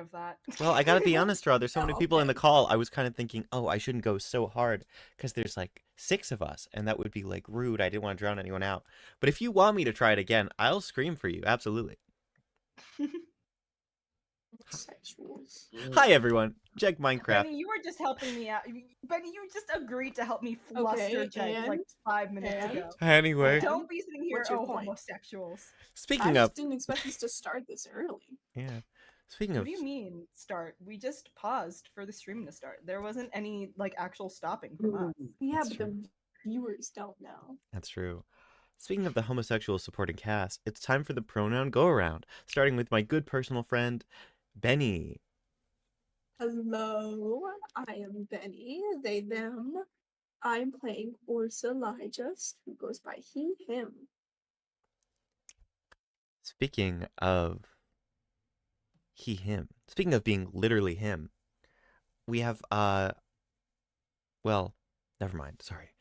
of that. Well, I gotta be honest, Raw. There's so Oh, many people in the okay. call. I was kind of thinking, oh, I shouldn't go so hard because there's like 6 of us, and that would be like rude. I didn't want to drown anyone out. But if you want me to try it again, I'll scream for you. Absolutely. Sexuals. Hi, everyone. Jag Minecraft. Benny, you were just helping me out. Benny, you just agreed to help me fluster Okay, Jag like 5 minutes ago. Anyway, Don't be sitting here, What's your oh, point? homosexuals. I speaking just of, didn't expect us to start this early. yeah, speaking What of, do you mean, start? We just paused for the stream to start. There wasn't any, like, actual stopping from us. Yeah, That's but true. the viewers don't know. That's true. Speaking of the homosexual supporting cast, it's time for the pronoun go around, starting with my good personal friend, Benny. Hello, I am Benny, they, them. I'm playing Orsa Lyjust, who goes by he, him. Speaking of he, him. Speaking of being literally him, we have, well, never mind. Sorry,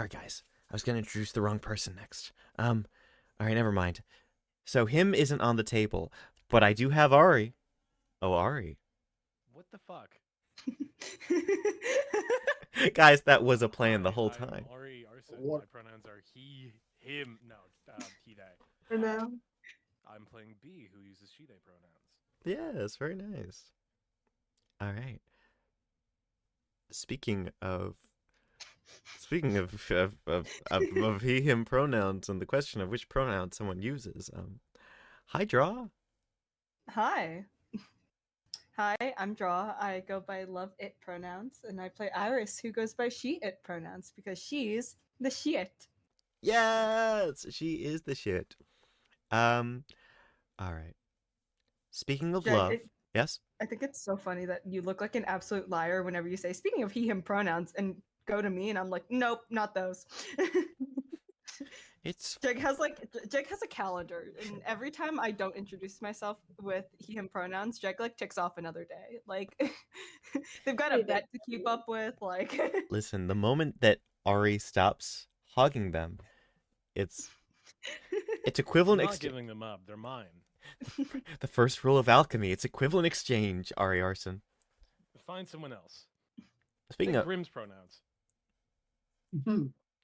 guys. I was gonna introduce the wrong person next. All right, never mind. So him isn't on the table, but I do have Ari. Oh, Ari. What the fuck? Guys, that was a plan the whole I'm time. Ari Arson. What? My pronouns are he, him. No, he, they. For now. I'm playing B, who uses she, they pronouns. Yes, very nice. All right. Speaking of he, him pronouns and the question of which pronoun someone uses, hi, Draw. Hi. Hi, I'm Draw. I go by love it pronouns, and I play Iris, who goes by she it pronouns because she's the shit. Yes, she is the shit. All right. Speaking of Jag, love, yes? I think it's so funny that you look like an absolute liar whenever you say, speaking of he, him pronouns, and go to me, and I'm like, nope, not those. It's Jag has a calendar, and every time I don't introduce myself with he, him pronouns, Jag like ticks off another day. Like, they've got a Wait, bet to keep up with, like. listen, the moment that Ari stops hogging them, it's equivalent I'm not exchange. giving them up. They're mine. The first rule of alchemy, it's equivalent exchange, Ari Arson. Find someone else. Speaking Pick of Grimm's pronouns.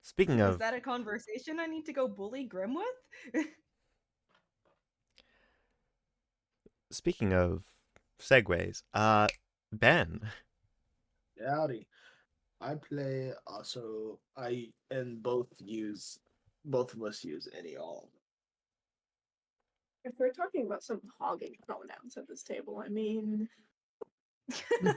speaking Is of that a conversation I need to go bully Grim with? speaking of segues, Ben. Howdy. I play also and both of us use any all. If we're talking about some hogging pronouns at this table, I mean, Uh,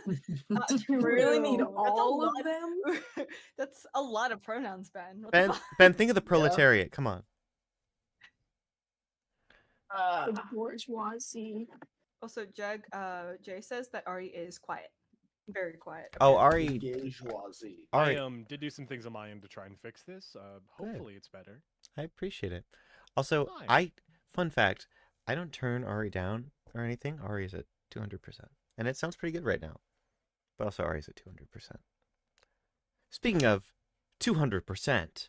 do you really need true. That's a all of lot. them? That's a lot of pronouns, Ben. What the Ben, fuck? Ben, think of the proletariat. Come on. The bourgeoisie. Also, Jay says that Ari is quiet. Very quiet. Oh, apparently. Ari. Bourgeoisie. Ari. I did do some things on my end to try and fix this. Hopefully it's better. I appreciate it. Also, Hi. fun fact, I don't turn Ari down or anything. Ari is at 200%. And it sounds pretty good right now. But also Ari's at 200%. Speaking of 200%,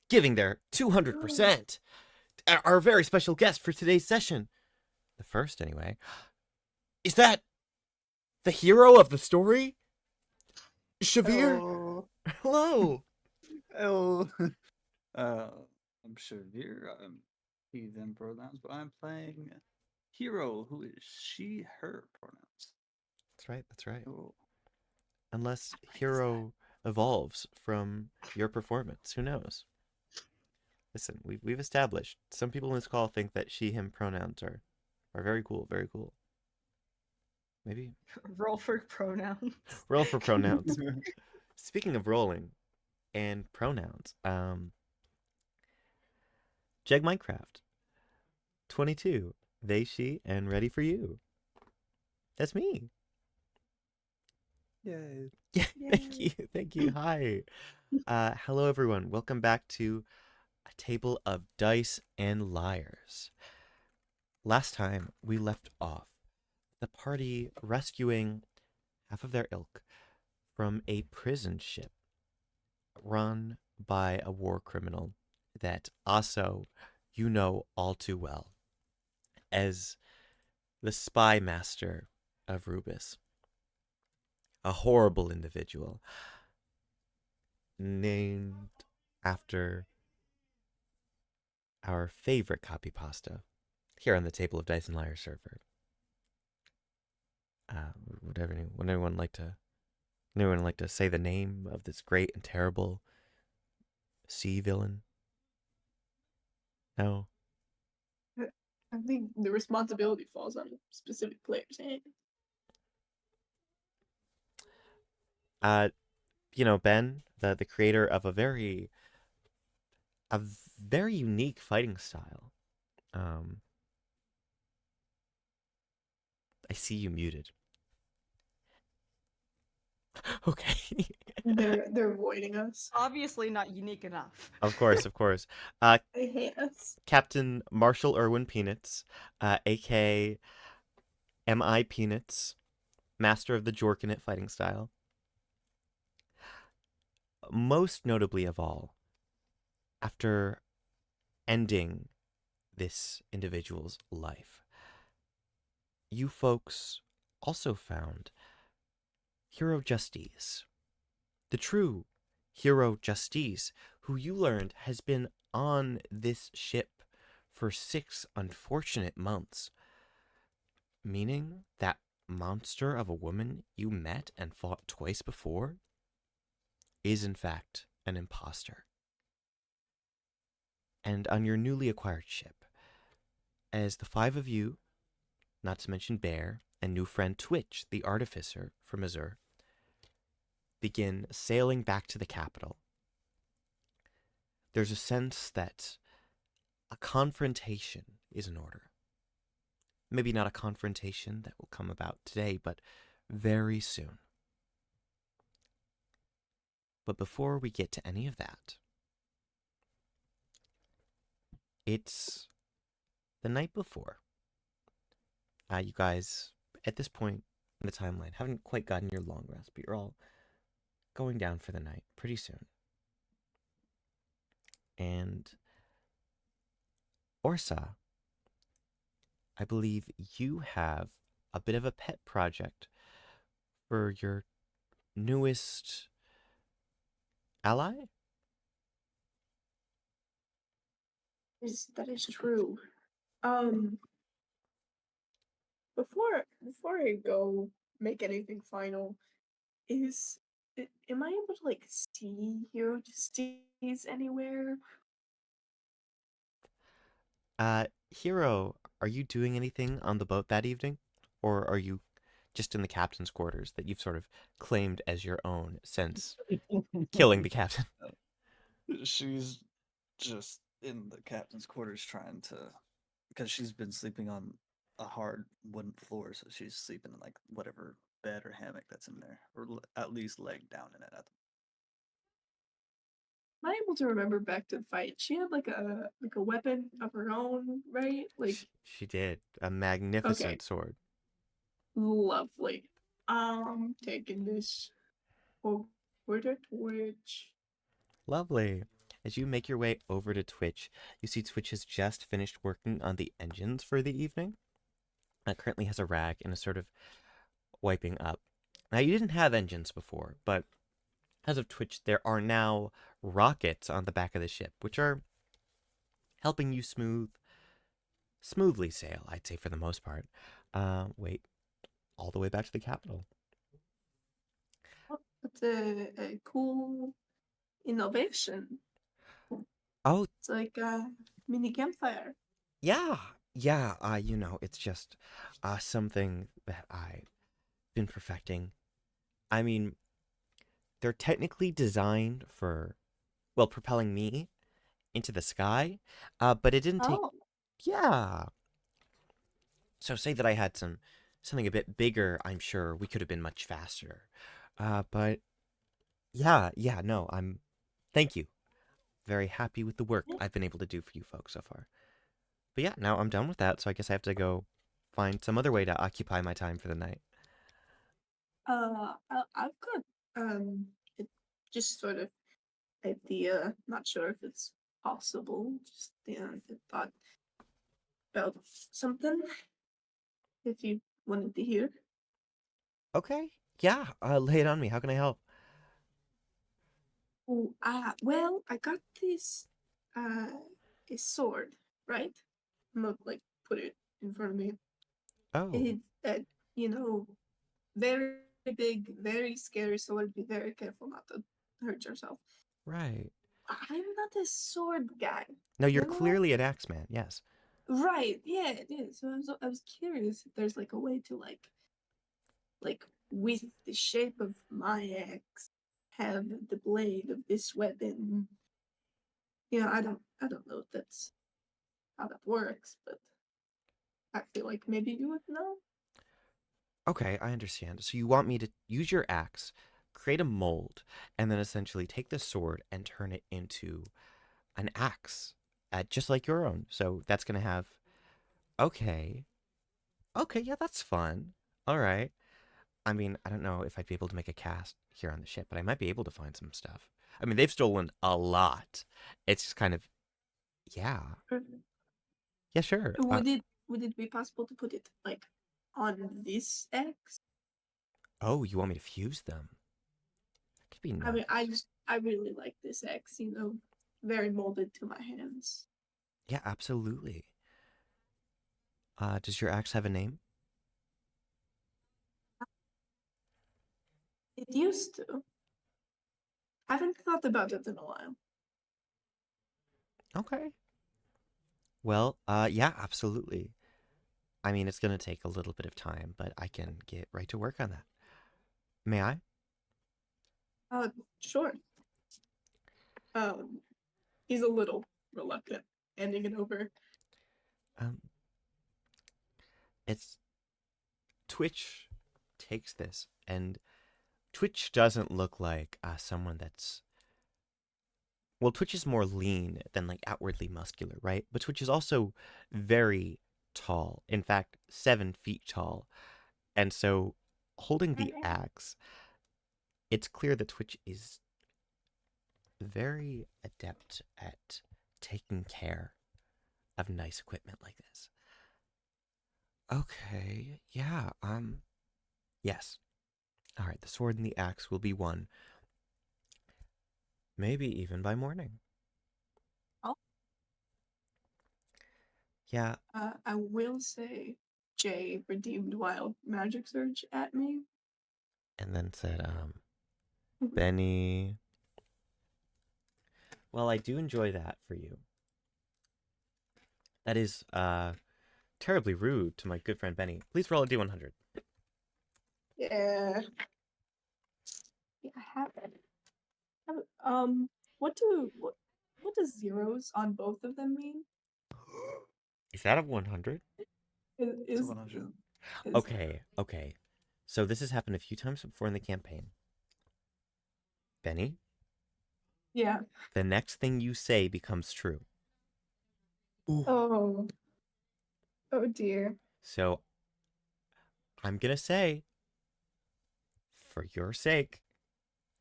giving their 200%, our very special guest for today's session, the first anyway, is that the hero of the story? Shavir? Oh, Hello. oh. I'm Shavir. I'm he, them pronouns, but I'm playing Hero, who is she, her pronouns. That's right. Oh. Unless hero evolves from your performance, who knows? Listen, we've established some people in this call think that she him pronouns are very cool, very cool. Maybe Roll for pronouns. roll for pronouns. Speaking of rolling and pronouns, Jeg Minecraft 22, they, she, and ready for you. That's me. Yay. Yeah, thank you. Hi. Hello everyone. Welcome back to A Table of Dice and Liars. Last time we left off the party rescuing half of their ilk from a prison ship run by a war criminal that also you know all too well as the spy master of Rubeus. A horrible individual named after our favorite copy pasta here on the Table of Dice and Liar server. Would anyone like to say the name of this great and terrible sea villain? No. I think the responsibility falls on a specific player's hand. Ben, the creator of a very unique fighting style. I see you muted. Okay. They're avoiding us. Obviously not unique enough. Of course. They hate us. Captain Marshall Irwin Peanuts, aka M.I. Peanuts, master of the Jorkinit fighting style. Most notably of all, after ending this individual's life, you folks also found Hero Justice, the true Hero Justice, who you learned has been on this ship for 6 unfortunate months, meaning that monster of a woman you met and fought twice before is in fact an imposter. And on your newly acquired ship, as the 5 of you, not to mention Bear and new friend Twitch, the artificer from Azure, begin sailing back to the capital, there's a sense that a confrontation is in order. Maybe not a confrontation that will come about today, but very soon. But before we get to any of that, it's the night before. You guys, at this point in the timeline, haven't quite gotten your long rest, but you're all going down for the night pretty soon. And Orsa, I believe you have a bit of a pet project for your newest ally? That is true. Before I go make anything final, am I able to see Hero Justice anywhere? Hero, are you doing anything on the boat that evening? Or are you just in the captain's quarters that you've sort of claimed as your own since killing the captain? She's just in the captain's quarters trying to, because she's been sleeping on a hard wooden floor, so she's sleeping in whatever bed or hammock that's in there, or at least laying down in it. Am I able to remember back to the fight? She had a weapon of her own, right? She did. A magnificent sword. Lovely. Taking this over to Twitch. Lovely. As you make your way over to Twitch, you see Twitch has just finished working on the engines for the evening. It currently has a rag and is sort of wiping up. Now, you didn't have engines before, but as of Twitch, there are now rockets on the back of the ship, which are helping you smoothly sail, I'd say, for the most part. Wait, all the way back to the capital. It's a cool innovation. Oh, It's like a mini campfire. yeah. It's just something that I've been perfecting. I mean, they're technically designed for, propelling me into the sky, but it didn't take... Oh, Yeah. So say that I had something a bit bigger, I'm sure we could have been much faster. But no, thank you. Very happy with the work I've been able to do for you folks so far. But yeah, now I'm done with that, so I guess I have to go find some other way to occupy my time for the night. I've got it just sort of idea. Not sure if it's possible. Just the thought about something. If you wanted to hear. Okay. Yeah. Lay it on me. How can I help? Oh, well, I got this, a sword, right? I'm gonna like put it in front of me. Oh, It's you know, very big, very scary sword. Be very careful not to hurt yourself. right. I'm not a sword guy, No, you're you know? clearly an axeman. Yes. Right? Yeah, it is. So I was curious if there's like a way to like with the shape of my axe have the blade of this weapon. I don't know if that's how that works, but I feel like maybe you would know. Okay, I understand. So you want me to use your axe, create a mold, and then essentially take the sword and turn it into an axe, just like your own. So that's gonna have. Okay. Okay, yeah, that's fun. All right. I mean, I don't know if I'd be able to make a cast here on the ship, but I might be able to find some stuff. I mean, they've stolen a lot. It's just kind of, yeah. Yeah, sure. Would it be possible to put it like on this axe? Oh, you want me to fuse them? That could be I mean, nice. I really like this axe. Very molded to my hands. Yeah, absolutely. Does your axe have a name? It used to. I haven't thought about it in a while. Okay. Well, yeah, absolutely. I mean, it's gonna take a little bit of time, but I can get right to work on that. May I? Uh, sure. Um, he's a little reluctant handing it over. Um, it's Twitch takes this, and Twitch doesn't look like someone that's well. Twitch is more lean than like outwardly muscular, right? But Twitch is also very tall. In fact, 7 feet tall, and so holding the axe, it's clear that Twitch is very adept at taking care of nice equipment like this. Okay, yeah, yes. All right, the sword and the axe will be one. Maybe even by morning. Oh. Yeah, I will say, Jay redeemed wild magic surge at me. and then said, Benny. Well, I do enjoy that for you. That is, terribly rude to my good friend Benny. Please roll a d100. Yeah. Yeah, I have it. What does zeros on both of them mean? Is that a 100? Is It's a is, 100. is Okay. So this has happened a few times before in the campaign. Benny, yeah. the next thing you say becomes true. Oh. Oh dear. So I'm gonna say, for your sake,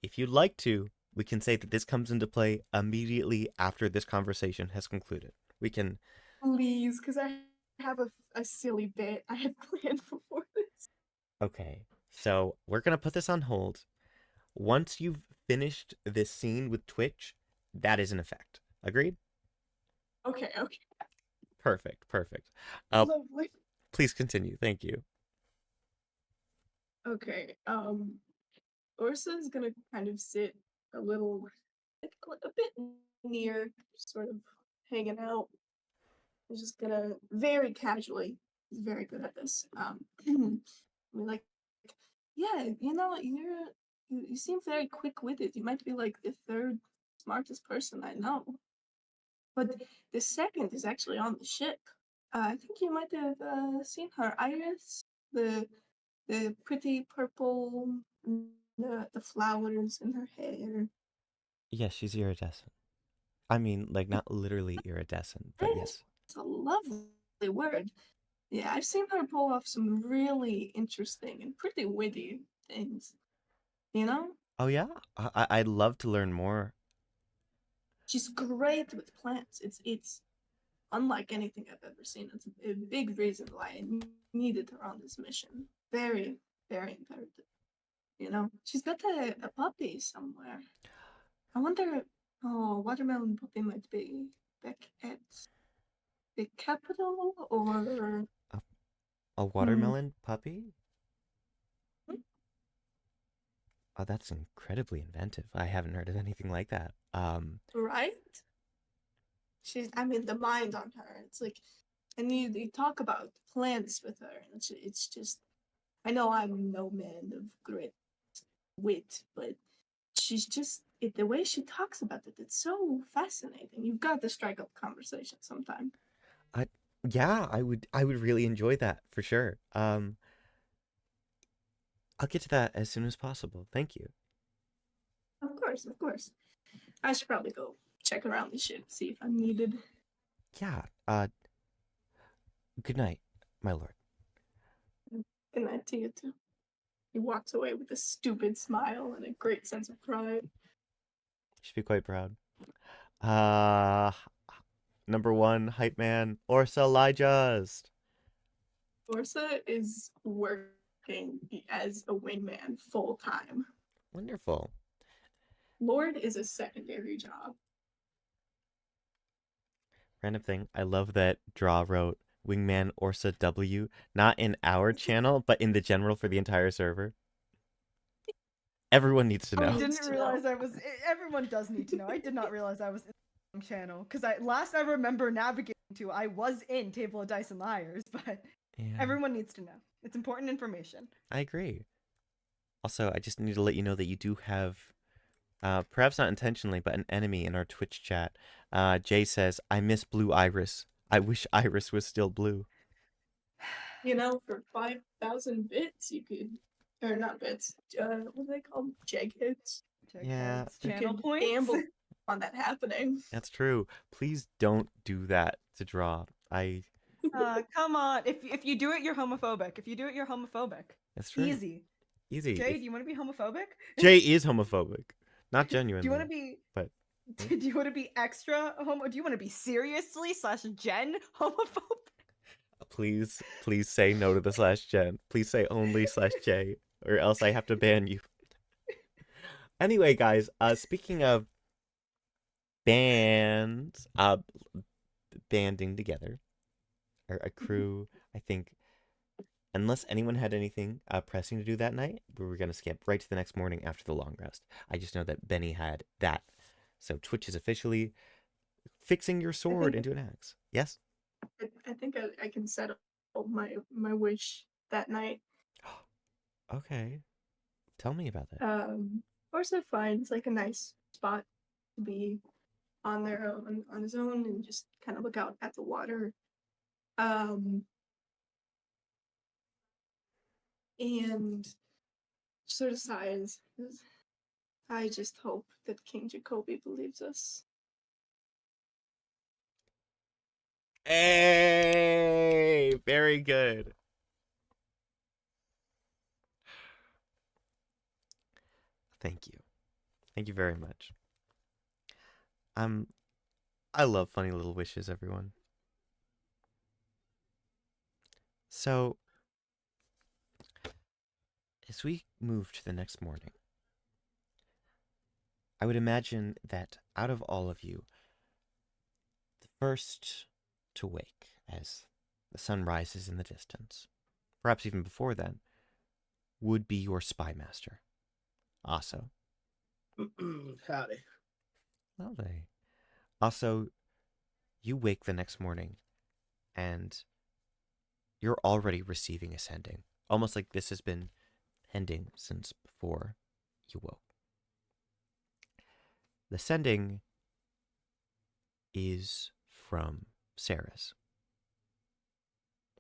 if you'd like to, we can say that this comes into play immediately after this conversation has concluded. We can. Please, because I have a silly bit I had planned before this. Okay, so we're gonna put this on hold. Once you've finished this scene with Twitch, that is in effect. Agreed? Okay. Perfect. Lovely. Please continue. Thank you. Okay. Orsa is gonna kind of sit a little, like a bit near, sort of hanging out. He's just gonna very casually. He's very good at this. I mean, like, yeah, you seem very quick-witted. You might be like the third smartest person I know, but the second is actually on the ship. I think you might have seen her, Iris, the pretty purple, the flowers in her hair. Yes, she's iridescent. I mean, like, not literally iridescent, but It's yes. a lovely word. Yeah, I've seen her pull off some really interesting and pretty witty things. You know? Oh, yeah? I'd love to learn more. She's great with plants. It's unlike anything I've ever seen. It's a big reason why I needed her on this mission. Very, very imperative. You know, she's got a puppy somewhere. I wonder. Oh, watermelon puppy might be back at the capital, or A watermelon puppy? Hmm. Oh, that's incredibly inventive. I haven't heard of anything like that. Right? She's. I mean, the mind on her. It's like, and you talk about plants with her, and it's just. I know I'm no man of great wit, but she's just the way she talks about it. It's so fascinating. You've got to strike up conversation sometime. Yeah, I would really enjoy that for sure. I'll get to that as soon as possible. Thank you. Of course, of course. I should probably go check around the ship, see if I'm needed. Yeah. Good night, my lord. Good night to you too. He walks away with a stupid smile and a great sense of pride. You should be quite proud. Number one hype man, Orsa Lyjust. Orsa is working as a wingman full time. Wonderful. Lord is a secondary job. Random thing. I love that Draw wrote Wingman Orsa W, not in our channel, but in the general for the entire server. Everyone needs to Oh, I know. needs didn't to realize know. I was. Everyone does need to know. I did not realize I was in the channel because I remember navigating to, I was in Table of Dice and Liars, but Yeah, everyone needs to know. It's important information. I agree. Also, I just need to let you know that you do have, perhaps not intentionally, but an enemy in our Twitch chat. Jay says, I miss Blue Iris. I wish Iris was still blue. You know, for 5,000 bits, you could, or not bits, what are they called? Jeg hits? Check Yeah. heads, You channel could points. gamble on that happening. That's true. Please don't do that to Draw. Come on. If you do it, you're homophobic. If you do it, you're homophobic. That's true. Easy. Easy. Jay, do you want to be homophobic? Jay is homophobic. Not Do genuinely. you want to be? but- Do you want to be extra homo? Do you want to be seriously / Gen homophobic? Please say no to the /gen. Please say only /j, or else I have to ban you. Anyway, guys, speaking of bands, banding together, or a crew, I think, unless anyone had anything pressing to do that night, we were going to skip right to the next morning after the long rest. I just know that Benny had that. So Twitch is officially fixing your sword into an axe. Yes? I think I can settle my wish that night. Okay. Tell me about that. Orsa finds like a nice spot to be on their own, on his own, and just kind of look out at the water. And sort of sighs. I just hope that King Jacoby believes us. Hey, very good. Thank you. Thank you very much. I love funny little wishes, everyone. So, as we move to the next morning, I would imagine that out of all of you, the first to wake as the sun rises in the distance, perhaps even before then, would be your spy master, Aso. Howdy. Lovely. Also, you wake the next morning, and you're already receiving a sending, almost like this has been pending since before you woke. The sending is from Saris.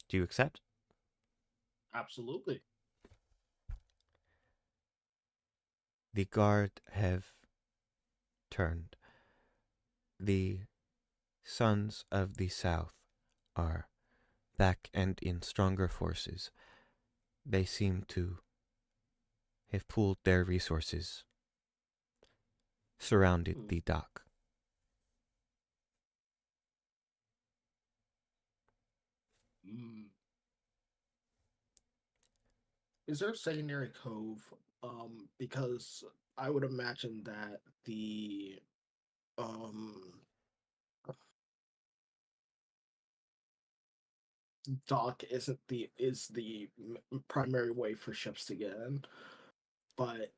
Do you accept? Absolutely. The guard have turned. The sons of the South are back and in stronger forces. They seem to have pooled their resources, surrounded the dock. Mm. Is there a secondary cove? Because I would imagine that the um dock is the primary way for ships to get in, but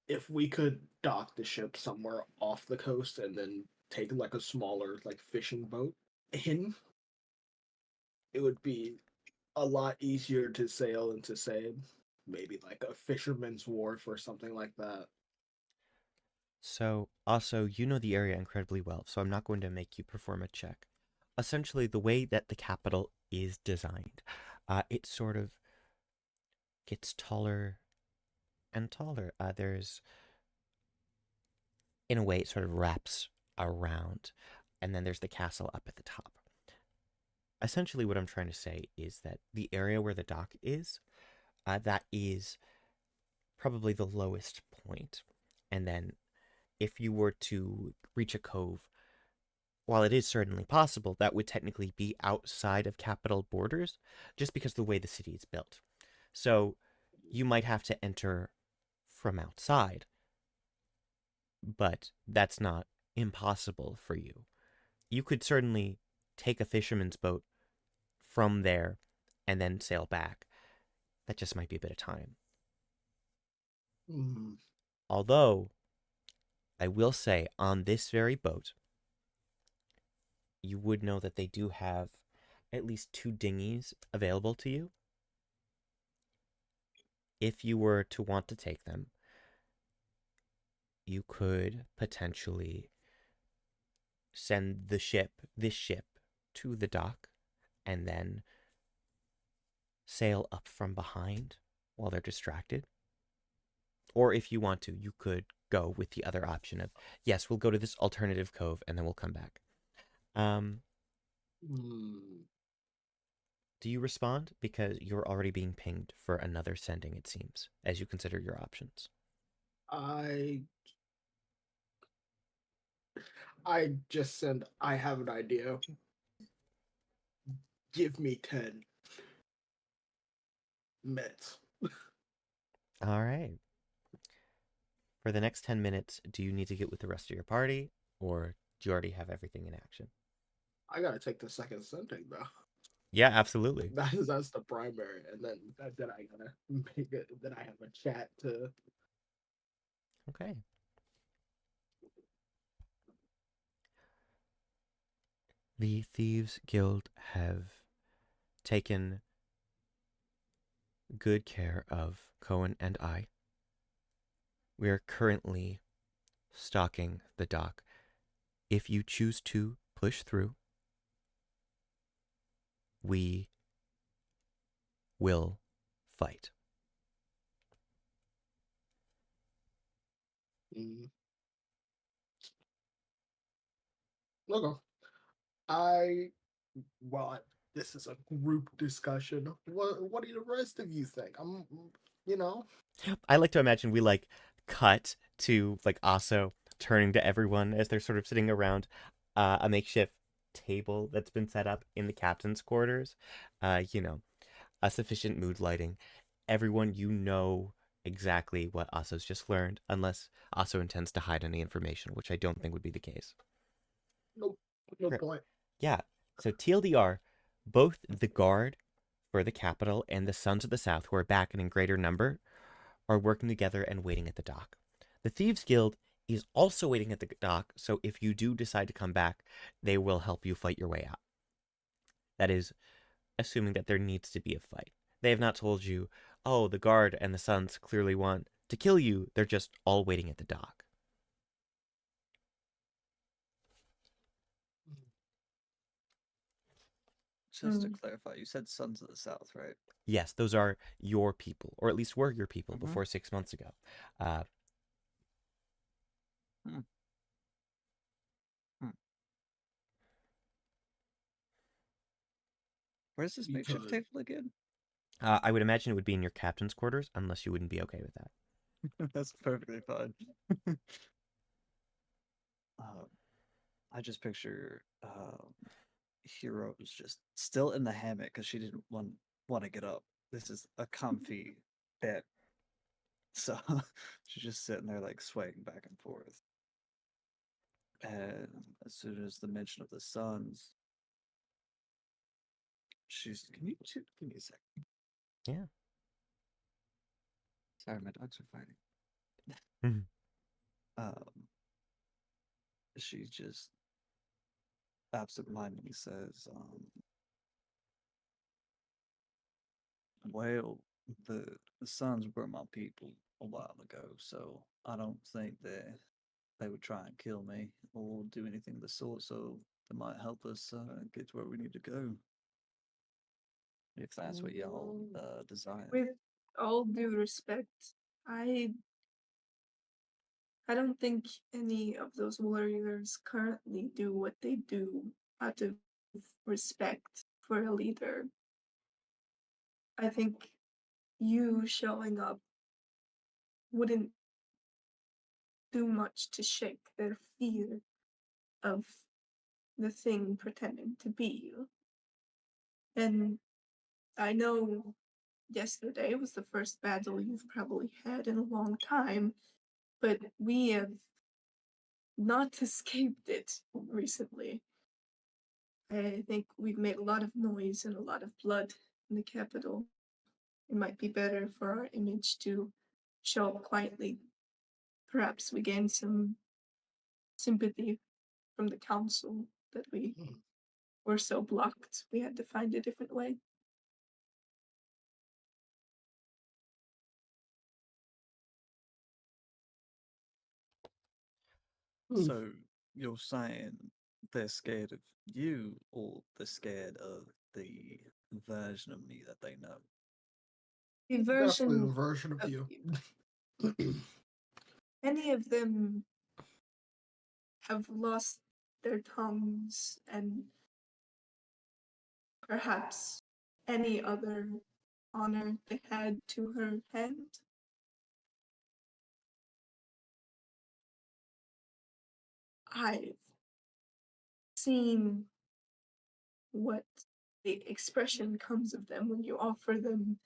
if we could dock the ship somewhere off the coast and then take like a smaller like fishing boat in, it would be a lot easier to sail and to say maybe like a fisherman's wharf or something like that. So, also, you know the area incredibly well, so I'm not going to make you perform a check. Essentially, the way that the capital is designed, it sort of gets taller and taller. In a way, it sort of wraps around, and then there's the castle up at the top. Essentially, what I'm trying to say is that the area where the dock is, that is probably the lowest point. And then if you were to reach a cove, while it is certainly possible, that would technically be outside of capital borders, just because of the way the city is built. So you might have to enter from outside, but that's not impossible for you. You could certainly take a fisherman's boat from there and then sail back. That just might be a bit of time. Mm. Although, I will say, on this very boat, you would know that they do have at least 2 dinghies available to you. If you were to want to take them, you could potentially send this ship, to the dock, and then sail up from behind while they're distracted. Or if you want to, you could go with the other option of, yes, we'll go to this alternative cove and then we'll come back. Do you respond? Because you're already being pinged for another sending, it seems, as you consider your options. I just said I have an idea. Give me 10 minutes. All right. For the next 10 minutes, do you need to get with the rest of your party, or do you already have everything in action? I gotta take the second sending though. Yeah, absolutely. That's the primary, and then I gotta make it. Then I have a chat to. Okay. The Thieves Guild have taken good care of Cohen and I. We are currently stalking the dock. If you choose to push through, we will fight. Okay. Well, this is a group discussion. What do the rest of you think? You know. I like to imagine we cut to Aso turning to everyone as they're sort of sitting around a makeshift table that's been set up in the captain's quarters. A sufficient mood lighting. Everyone, exactly what Aso's just learned, unless Aso intends to hide any information, which I don't think would be the case. Nope. No Great. point. Yeah. So TLDR, both the guard for the capital and the Sons of the South, who are back and in greater number, are working together and waiting at the dock. The Thieves Guild is also waiting at the dock, so if you do decide to come back, they will help you fight your way out. That is, assuming that there needs to be a fight. They have not told you, oh, the guard and the Sons clearly want to kill you. They're just all waiting at the dock. Just to clarify, you said Sons of the South, right? Yes, those are your people, or at least were your people before 6 months ago. Where's this makeshift table again? I would imagine it would be in your captain's quarters, unless you wouldn't be okay with that. That's perfectly fine. I just picture Hero's just still in the hammock because she didn't want to get up. this is a comfy bed. So she's just sitting there like swaying back and forth. And as soon as the mention of the sons, she's give me a second. Yeah. Sorry, my dogs are fighting. Mhm. She just absentmindedly says, well, the sons were my people a while ago, so I don't think that they would try and kill me or do anything of the sort, so they might help us get to where we need to go. If that's what y'all desire. With all due respect, I don't think any of those warriors currently do what they do out of respect for a leader. I think you showing up wouldn't do much to shake their fear of the thing pretending to be you. And I know yesterday was the first battle you've probably had in a long time, but we have not escaped it recently. I think we've made a lot of noise and a lot of blood in the capital. It might be better for our image to show up quietly. Perhaps we gain some sympathy from the council that we were so blocked we had to find a different way. So you're saying they're scared of you, or they're scared of the version of me that they know? The Definitely version a version of of you. you. Any of them have lost their tongues and perhaps any other honor they had to her hand. I've seen what the expression comes of them when you offer them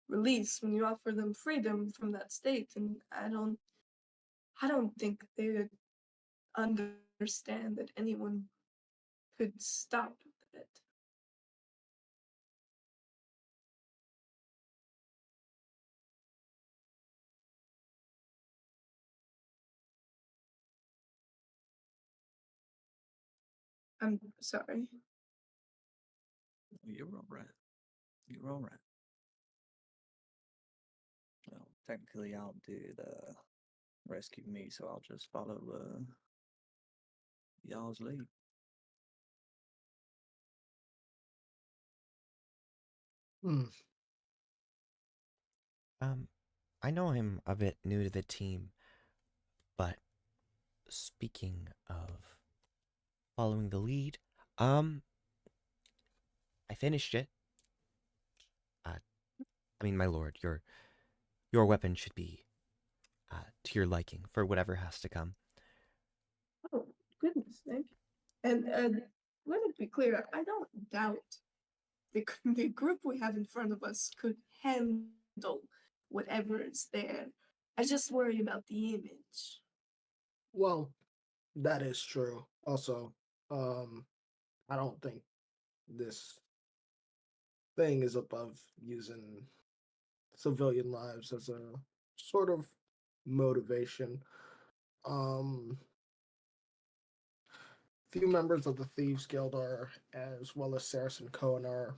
release, when you offer them freedom from that state, and I don't think they would understand that anyone could stop it. I'm sorry. You're all right. You're all right. Well, technically, y'all did rescue me, so I'll just follow y'all's lead. I know I'm a bit new to the team, but speaking of following the lead, I finished it. I mean, my lord, your weapon should be to your liking for whatever has to come. Oh, goodness, thank you. And let it be clear, I don't doubt the group we have in front of us could handle whatever is there. I just worry about the image. Well, that is true. Also, I don't think this thing is above using civilian lives as a sort of motivation. Um, few members of the Thieves Guild are, as well as Saracen Cohen, are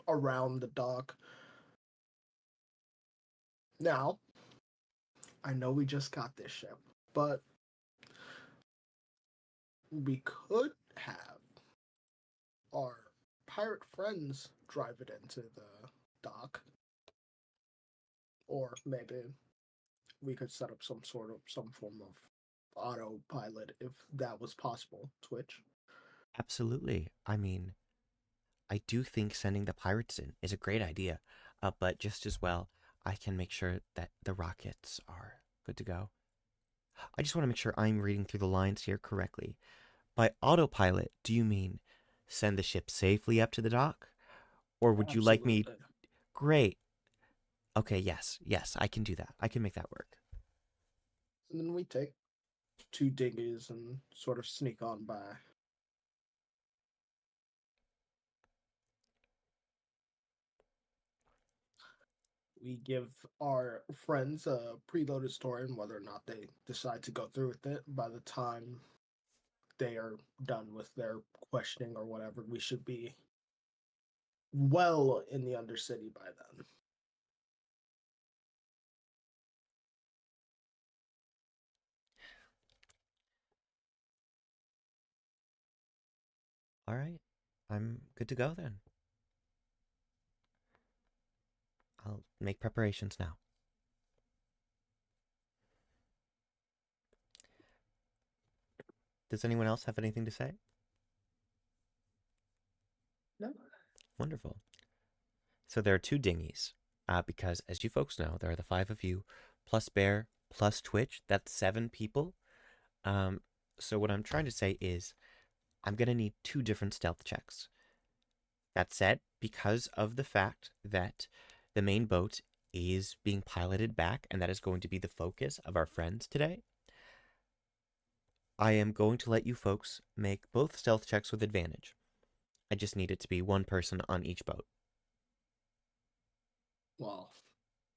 around the dock. Now, I know we just got this ship, but we could have our pirate friends drive it into the dock. Or maybe we could set up some form of autopilot if that was possible. Twitch. Absolutely. I mean, I do think sending the pirates in is a great idea, but just as well, I can make sure that the rockets are good to go. I just want to make sure I'm reading through the lines here correctly. By autopilot, do you mean send the ship safely up to the dock? Or would you like me, Absolutely. Great. Okay, yes, I can do that. I can make that work. And then we take 2 dinghies and sort of sneak on by. We give our friends a preloaded story, and whether or not they decide to go through with it, by the time they are done with their questioning or whatever, we should be well in the Undercity by then. All right. I'm good to go then. I'll make preparations now. Does anyone else have anything to say? No. Wonderful. So there are 2 dinghies, because as you folks know, there are the 5 of you, plus Bear, plus Twitch. That's 7 people. So what I'm trying to say is, I'm going to need 2 different stealth checks. That said, because of the fact that the main boat is being piloted back, and that is going to be the focus of our friends today, I am going to let you folks make both stealth checks with advantage. I just need it to be 1 person on each boat. Well,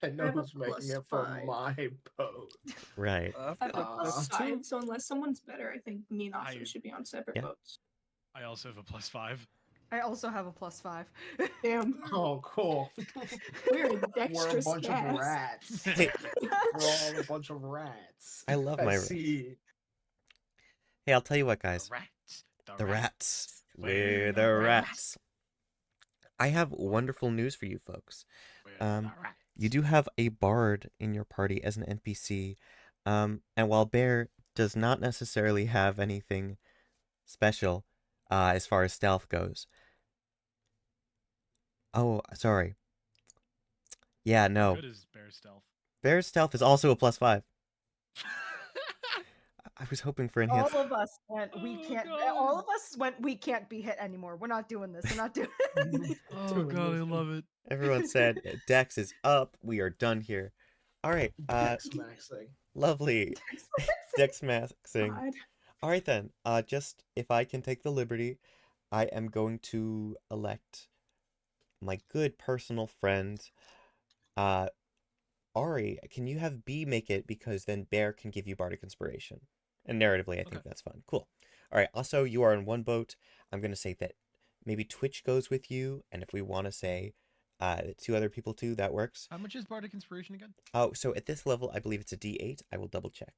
I I know have a who's making plus it for 5. my boat. Right. I've I have got a a plus plus 5, 2. so unless someone's better, I think me and also I- should be on separate Yeah. boats. I also have a +5. I also have a +5. Damn. Oh, cool. We're a We're a dexterous bunch of cast. rats. Hey, We're all a bunch of rats. I love I my rats. see. Hey, I'll tell you what, guys. The rats. The rats. We're We're the the rats. rats. I have wonderful news for you folks. We're Um, the rats. You do have a bard in your party as an NPC. And while Bear does not necessarily have anything special as far as stealth goes. Oh, sorry. Yeah, no. Good as bear stealth. Bear's stealth is also a +5. I was hoping for all enhanced. of us went. We Oh, can't. God. All of us went. We can't be hit anymore. We're not doing this. We're not doing. Oh god, I love it. Everyone said Dex is up. We are done here. All right. Dex maxing. Lovely. Dex maxing. God. All right then. Just if I can take the liberty, I am going to elect my good personal friend, Ari. Can you have B make it, because then Bear can give you bardic inspiration, and narratively, I think Okay. that's fun. Cool. All right. Also, you are on 1 boat. I'm gonna say that maybe Twitch goes with you, and if we want to say 2 other people too, that works. How much is bardic inspiration again? Oh, so at this level, I believe it's a D8. I will double check.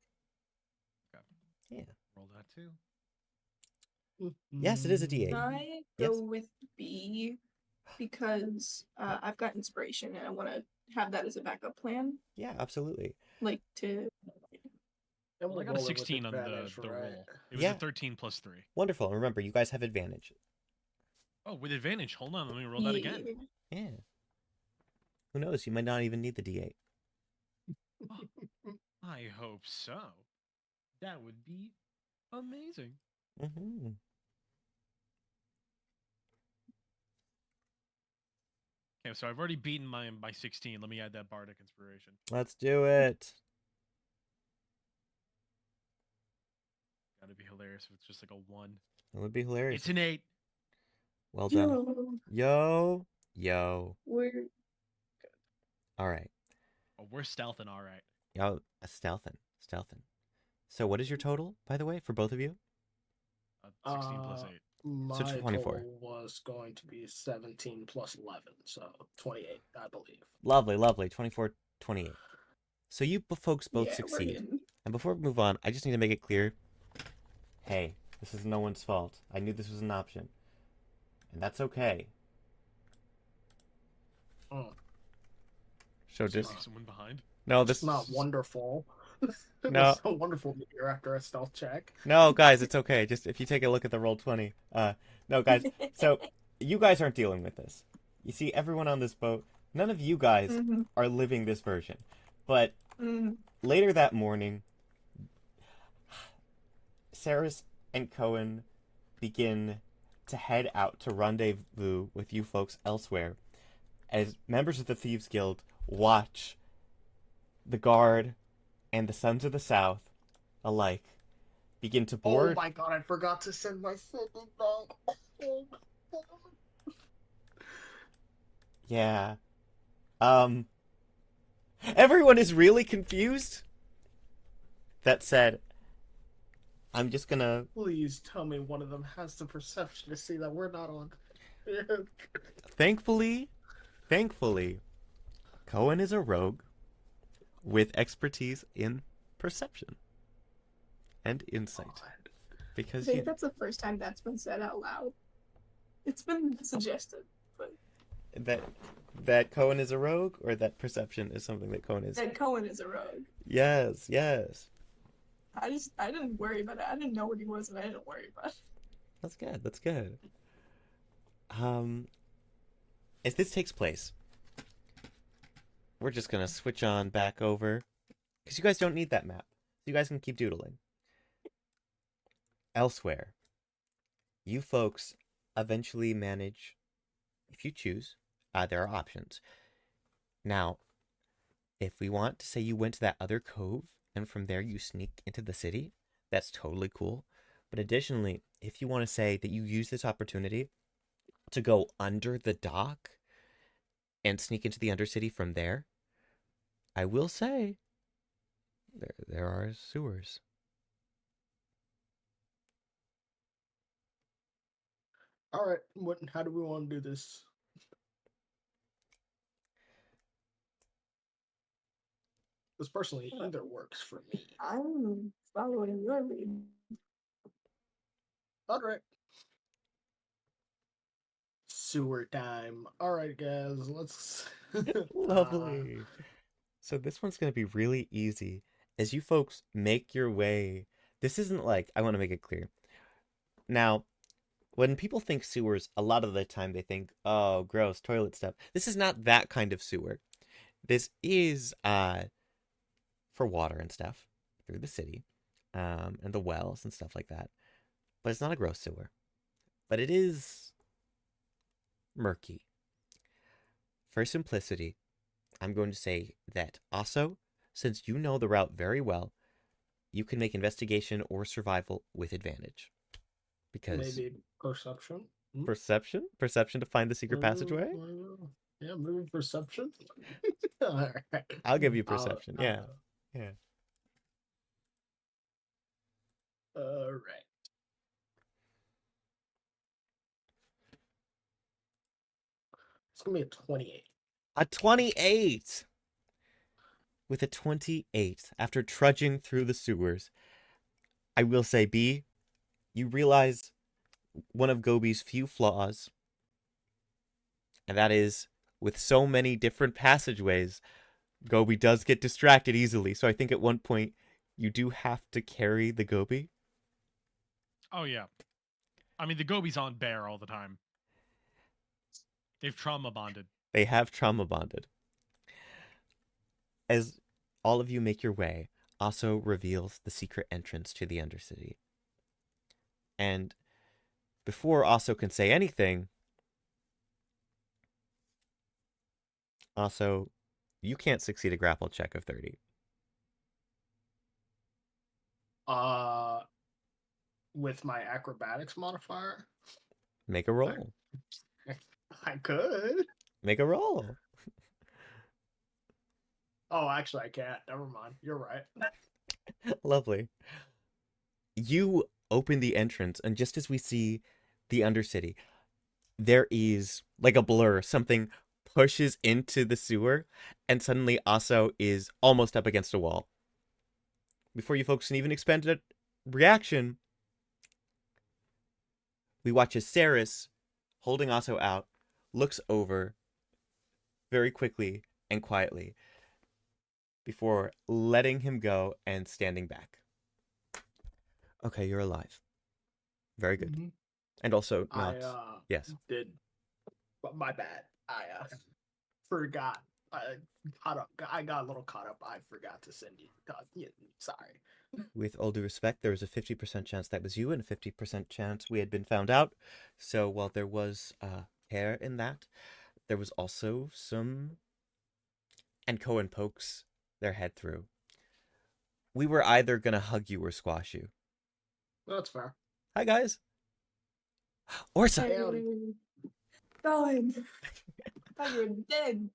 Okay. Yeah. Roll that too. Yes, it is a D8. Can I go with B because I've got inspiration and I want to have that as a backup plan, Yeah, absolutely. like to. And Well, I we'll got a roll it with 16 on the advantage, right? roll. It was Yeah. a 13 plus 3. Wonderful. And remember, you guys have advantage. Oh, with advantage. Hold on, let me roll that again. Yeah. Yeah. Who knows? You might not even need the D8. I hope so. That would be amazing. Mm-hmm. Okay, so I've already beaten my by 16. Let me add that bardic inspiration. Let's do it. Gotta be hilarious if it's just like a 1. That would be hilarious. It's an 8. Well done. Yo, Yo. we're All right. Oh, we're stealthing, all right. Yo, stealthin'. So what is your total, by the way, for both of you? 16 plus 8. My So 24. total was going to be 17 plus 11, so 28, I believe. Lovely, lovely. 24, 28. So you folks both yeah, we're succeed. getting- And before we move on, I just need to make it clear. Hey, this is no one's fault. I knew this was an option. And that's okay. Mm. So Just just... leave someone behind. No, It's this... not wonderful. It No. was so wonderful to hear after a stealth check. No, guys, it's okay. Just if you take a look at the roll 20. No, guys. So you guys aren't dealing with this. You see, everyone on this boat, none of you guys Mhm, are living this version. But mhm. later that morning, Saris and Cohen begin to head out to rendezvous with you folks elsewhere. as members of the Thieves Guild watch the Guard and the Sons of the South alike begin to Oh board. my god, I forgot to send my second dog. Oh my god. Yeah. Everyone is really confused. That said, I'm just gonna... Please tell me one of them has the perception to see that we're not on. Thankfully, Cohen is a rogue with expertise in perception and insight. I Because think that's the first time that's been said out loud. It's been suggested, but that Cohen is a rogue, or that perception is something that Cohen is. that Cohen is a rogue. Yes. I didn't worry about it. I didn't know what he was, and I didn't worry about it. That's good. As this takes place, we're just gonna switch on back over, because you guys don't need that map. You guys can keep doodling. Elsewhere, you folks eventually manage, if you choose, there are options. Now, if we want to say you went to that other cove, and from there you sneak into the city, that's totally cool. But additionally, if you want to say that you use this opportunity to go under the dock and sneak into the Undercity from there, I will say there are sewers. All right, how do we want to do this? This personally either works for me. I'm following your lead. All right. Sewer time. All right, guys, let's. Lovely. So this one's going to be really easy. As you folks make your way, this isn't like, I want to make it clear. Now, when people think sewers, a lot of the time they think, oh, gross, toilet stuff. This is not that kind of sewer. This is for water and stuff through the city, and the wells and stuff like that. But it's not a gross sewer. But it is murky. For simplicity, I'm going to say that also, since you know the route very well, you can make investigation or survival with advantage. Because Maybe perception. perception to find the secret passageway. Yeah, maybe perception. All right. I'll give you perception. Yeah. All right. It's gonna be a 28. A 28. With a 28, after trudging through the sewers, I will say, B, you realize one of Gobi's few flaws, and that is, with so many different passageways, Gobi does get distracted easily. So I think at one point, you do have to carry the Gobi. Oh, yeah. I mean, the Gobi's on bear all the time. They've trauma bonded. They have trauma bonded. As all of you make your way, also reveals the secret entrance to the Undercity. And before Aso can say anything, also, you can't succeed a grapple check of 30. With my acrobatics modifier? Make a roll. I could. Make a roll. Oh, actually, I can't. Never mind. You're right. Lovely. You open the entrance, and just as we see the Undercity, there is, like a blur, something pushes into the sewer, and suddenly Aso is almost up against a wall. Before you folks can even expend a reaction, we watch as Saris, holding Aso out, looks over very quickly and quietly before letting him go and standing back. Okay, you're alive. Very good. Mm-hmm. And also not... yes. Did... My bad. I forgot. I got a little caught up. I forgot to send you. Sorry. With all due respect, there was a 50% chance that was you and a 50% chance we had been found out. So while there was hair in that, there was also some, and Cohen pokes their head through. We were either gonna hug you or squash you. That's fair. Hi guys. Orsa, Hey, howdy. Going. Thought you were dead.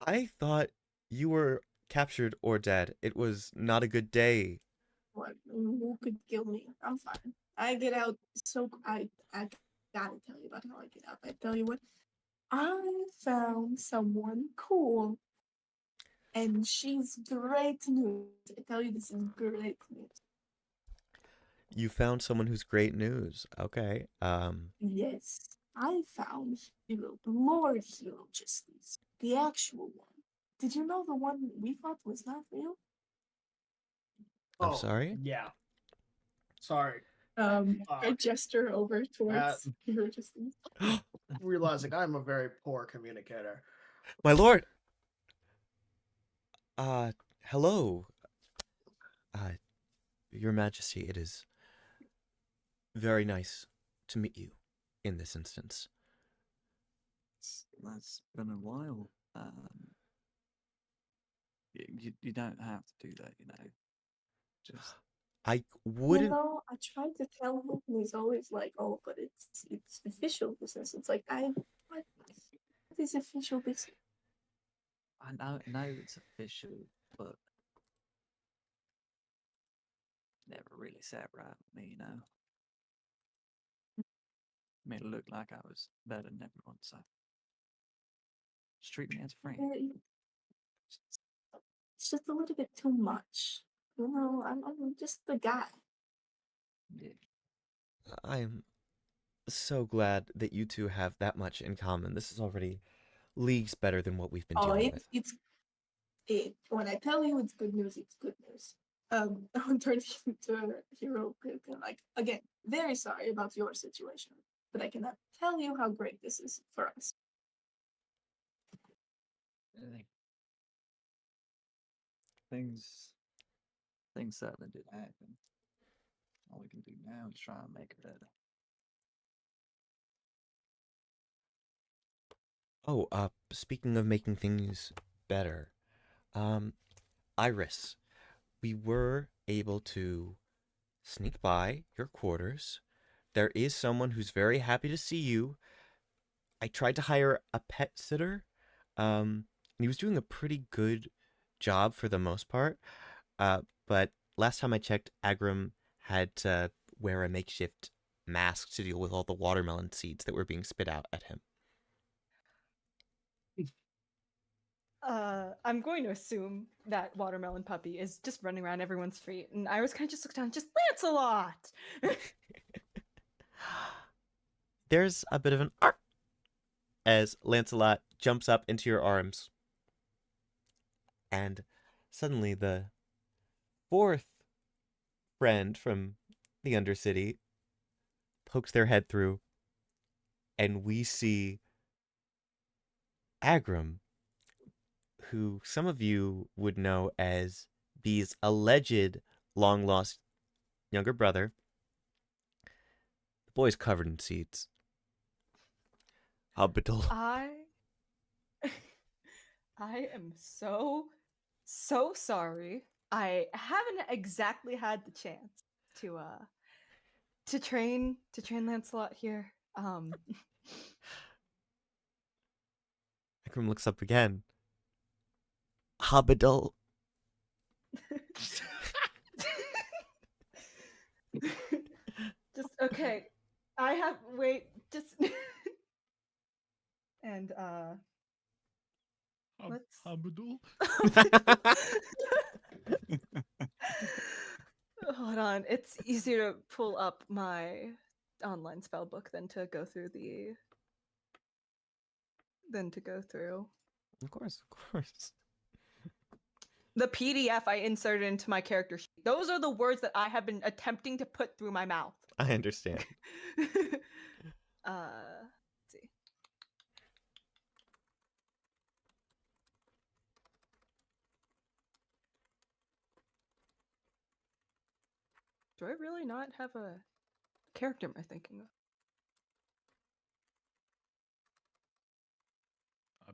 I thought you were captured or dead. It was not a good day. What? Who could kill me? I'm fine. I get out so I gotta tell you about how I get out. I tell you what, I found someone cool, and she's great news. I tell you, this is great news. You found someone who's great news. Okay. Yes, I found Hero, Lord Hero Justice, the actual one. Did you know the one we thought was not real? I'm sorry? Yeah. Sorry. I gesture over towards Hero Justice. Realizing I'm a very poor communicator. My lord. Hello. Your Majesty, it is very nice to meet you in this instance. That's been a while. You don't have to do that, you know. Just I wouldn't. I tried to tell him, and he's always like, "Oh, but it's official business." It's like what is official business? I know it's official, but never really sat right with me, you know. Made it look like I was better than everyone, so just treat me as a friend. It's just a little bit too much. You know, I'm just the guy. Yeah. I'm so glad that you two have that much in common. This is already leagues better than what we've been dealing with. When I tell you it's good news, it's good news. I'll turn into a hero quick and like again, very sorry about your situation, but I cannot tell you how great this is for us. Things certainly did happen. All we can do now is try and make it better. Oh, speaking of making things better, Iris, we were able to sneak by your quarters. There is someone who's very happy to see you. I tried to hire a pet sitter. And he was doing a pretty good job for the most part. But last time I checked, Agram had to wear a makeshift mask to deal with all the watermelon seeds that were being spit out at him. I'm going to assume that watermelon puppy is just running around everyone's feet, and Iris kind of just looks down, just Lancelot. There's a bit of an arc as Lancelot jumps up into your arms. And suddenly the fourth friend from the Undercity pokes their head through, and we see Agram, who some of you would know as B's alleged long-lost younger brother. The boy's covered in seeds. Abdul. I am so sorry. I haven't exactly had the chance to train Lancelot here. Agram looks up again. Habadul. Just okay. I have just and let's Abdul. hold on. It's easier to pull up my online spell book than to go through Of course. the PDF I inserted into my character sheet. Those are the words that I have been attempting to put through my mouth. I understand. Let's see. Do I really not have a character am I thinking of?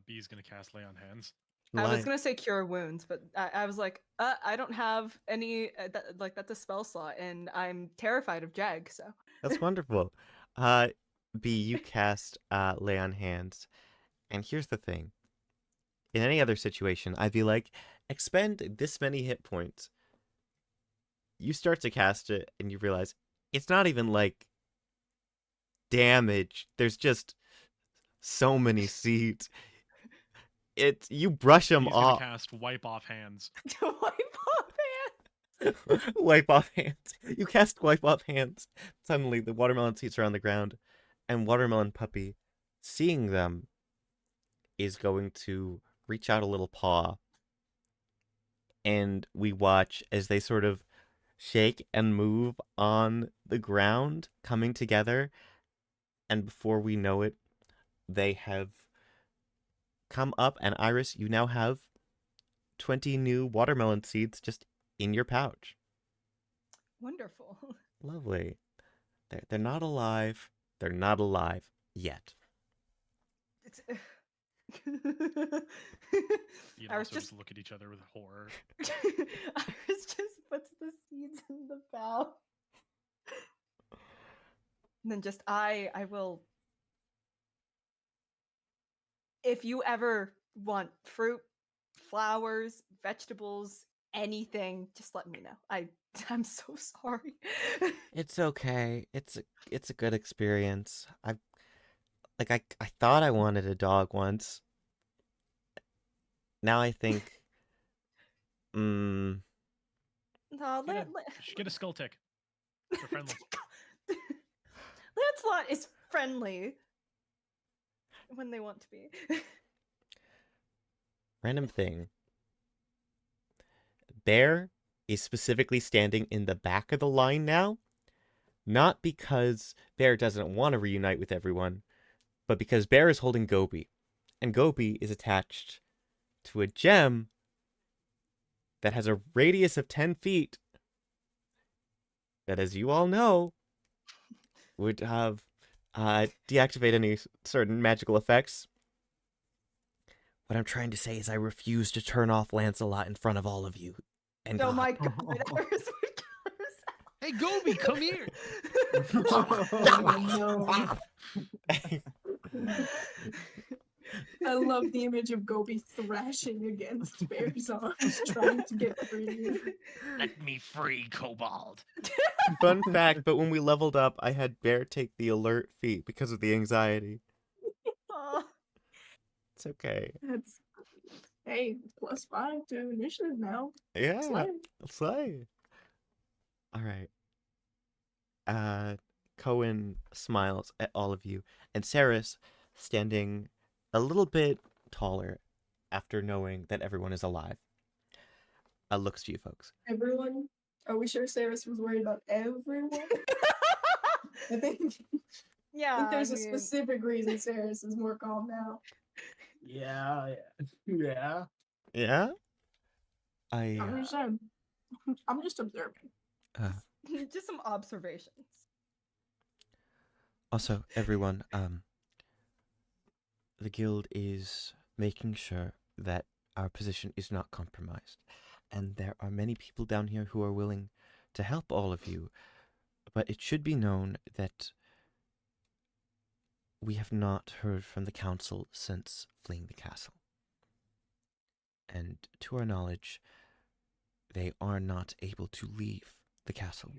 B's gonna cast Lay on Hands. I was Lion- gonna say cure wounds, but I was like, I don't have any that's a spell slot, and I'm terrified of Jag. So That's wonderful. B, you cast Lay on Hands. And here's the thing. In any other situation, I'd be like, expend this many hit points. You start to cast it, and you realize it's not even like damage. There's just so many seeds. You brush them He's gonna off. cast Wipe Off Hands. to wipe off hand. Wipe off hands. You cast wipe off hands. Suddenly, the watermelon seeds are on the ground, and Watermelon Puppy, seeing them, is going to reach out a little paw, and we watch as they sort of shake and move on the ground, coming together, and before we know it, they have come up, and Iris, you now have 20 new watermelon seeds just in your pouch. Wonderful. Lovely. They're not alive. They're not alive yet. It's, You'd I was also just look at each other with horror. Iris just puts the seeds in the bowl. And then just I will. If you ever want fruit, flowers, vegetables, anything, just let me know. I'm so sorry. It's okay. It's a good experience. I thought I wanted a dog once. Now I think No, You should get a skull tick. They're friendly. Lancelot is friendly when they want to be. random thing. Bear is specifically standing in the back of the line now, not because Bear doesn't want to reunite with everyone, but because Bear is holding Gobi, and Gobi is attached to a gem that has a radius of 10 feet that, as you all know, would have deactivate any certain magical effects. What I'm trying to say is I refuse to turn off Lancelot in front of all of you. And Oh God. my god, Iris would kill herself. Hey, Gobi, come here. Oh, no. I love the image of Gobi thrashing against Bear's arms, trying to get free. Let me free, Kobold. Fun fact, but when we leveled up, I had Bear take the alert feat because of the anxiety. Aw. It's okay. That's hey, +5 to initiative now. Yeah. Slay. Slay. All right. Cohen smiles at all of you, and Saris, standing a little bit taller after knowing that everyone is alive, looks to you folks. Everyone? Are we sure Saris was worried about everyone? I think Yeah, there's I a mean, specific reason Saris is more calm now. Yeah. Yeah? I I'm just saying. I'm just observing. just some observations. also, everyone, the guild is making sure that our position is not compromised. And there are many people down here who are willing to help all of you. But it should be known that we have not heard from the council since fleeing the castle. And to our knowledge, they are not able to leave the castle.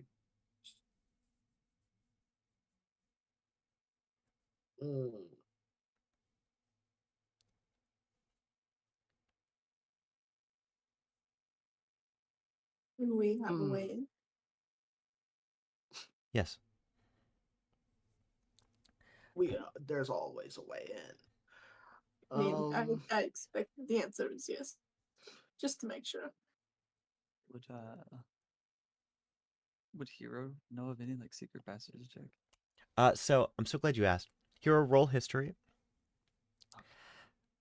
Mm. Do we have a Hmm. way in? Yes. There's always a way in. I mean, I expect the answer is yes. Just to make sure. Would Hero know of any like secret passage check? So I'm so glad you asked. Hero roll history.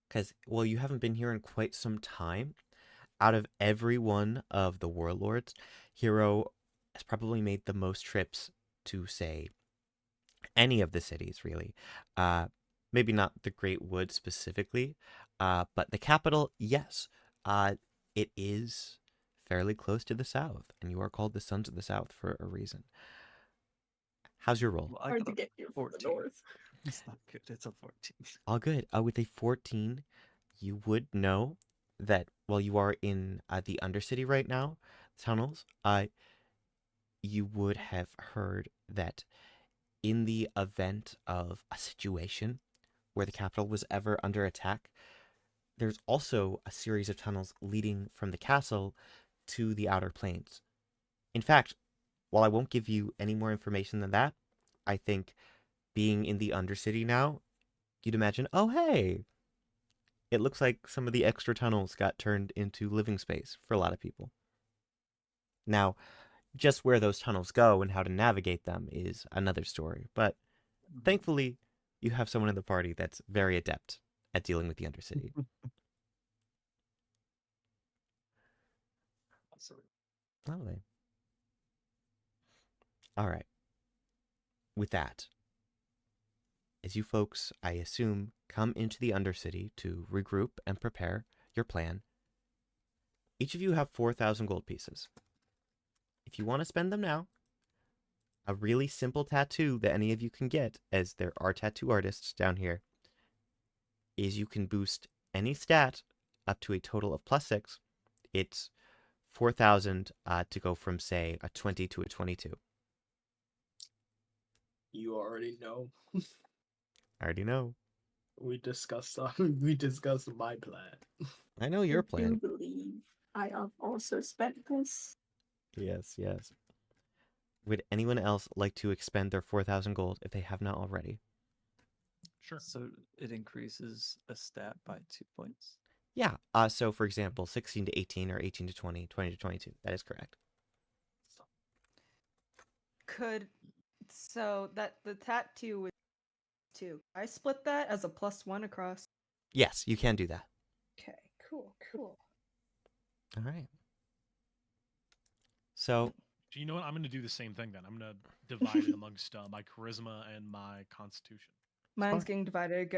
Because, well, you haven't been here in quite some time. Out of every one of the warlords, Hero has probably made the most trips to, say, any of the cities, really. Maybe not the Great Wood specifically, But the capital, yes, it is fairly close to the south, and you are called the Sons of the South for a reason. How's your roll? Well, I Hard got to a get here from the 14. north. It's not good. It's a 14. All good. With a 14, you would know that while you are in the Undercity right now, tunnels, you would have heard that in the event of a situation where the capital was ever under attack, there's also a series of tunnels leading from the castle to the outer plains. In fact, while I won't give you any more information than that, I think being in the Undercity now, you'd imagine, oh, hey, it looks like some of the extra tunnels got turned into living space for a lot of people. Now, just where those tunnels go and how to navigate them is another story, but thankfully, you have someone in the party that's very adept at dealing with the Undercity. Lovely. All right. With that, as you folks, I assume, come into the Undercity to regroup and prepare your plan, each of you have 4,000 gold pieces. If you want to spend them now, a really simple tattoo that any of you can get, as there are tattoo artists down here, is you can boost any stat up to a total of +6. It's 4,000 to go from, say, a 20 to a 22. You already know. I already know. We discussed we discussed my plan. I know your I plan. do believe I have also spent this. Yes, yes. Would anyone else like to expend their 4,000 gold if they have not already? Sure. So it increases a stat by 2 points. Yeah. So, for example, 16 to 18 or 18 to 20, 20 to 22. That is correct. So that the tattoo was 2. I split that as a +1 across. Yes, you can do that. Okay, cool. All right. So, Do you know what? I'm going to do the same thing then. I'm going to divide it amongst my charisma and my constitution. Mine's Smart. getting divided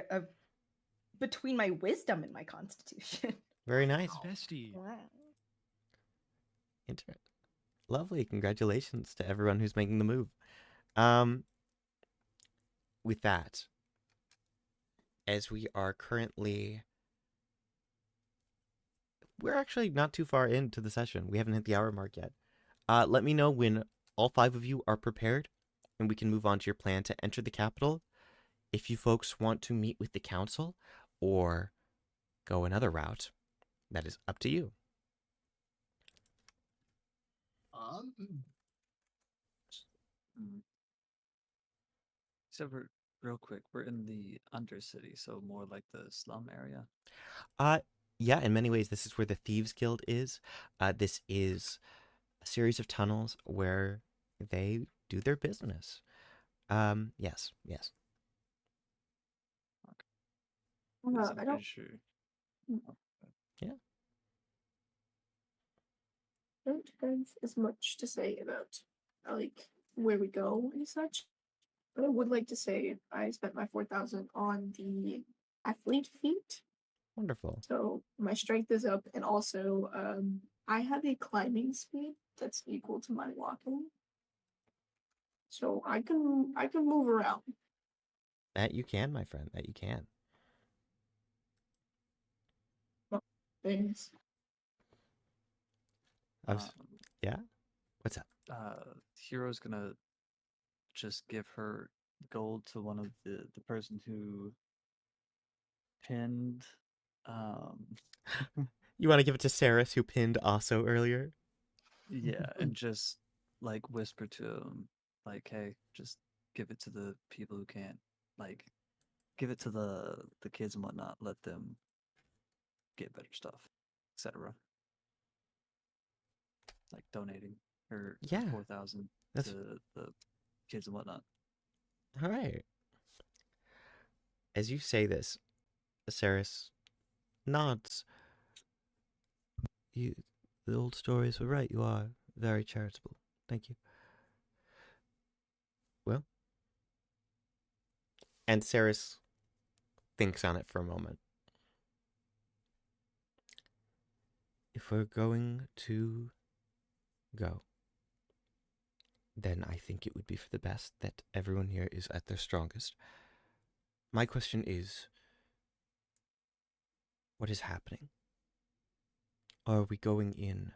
between my wisdom and my constitution. Very nice. Bestie. Wow. Lovely. Congratulations to everyone who's making the move. With that, as we are currently... We're actually not too far into the session. We haven't hit the hour mark yet. Let me know when all 5 of you are prepared, and we can move on to your plan to enter the capital. If you folks want to meet with the council or go another route, that is up to you. So real quick, we're in the Undercity, so more like the slum area. Yeah, in many ways, this is where the Thieves Guild is. This is a series of tunnels where they do their business. Yes. Because I'm I pretty don't sure. Yeah. don't have as much to say about like where we go and such. But I would like to say I spent my 4,000 on the athlete feat. Wonderful. So my strength is up, and also I have a climbing speed that's equal to my walking. So I can move around. That you can, my friend. That you can. Things. Yeah? What's up? Hero's gonna just give her gold to one of the person who pinned. You want to give it to Saris, who pinned also earlier? Yeah, and just like whisper to him, like, "Hey, just give it to the people who can't. Like, give it to the kids and whatnot. Let them get better stuff, etc." Like donating her Yeah, 4,000 that's- to the kids and whatnot. All right. As you say this, Saris nods. The old stories were right. You are very charitable. Thank you. Well, and Saris thinks on it for a moment. If we're going to go, then I think it would be for the best that everyone here is at their strongest. My question is, what is happening? Are we going in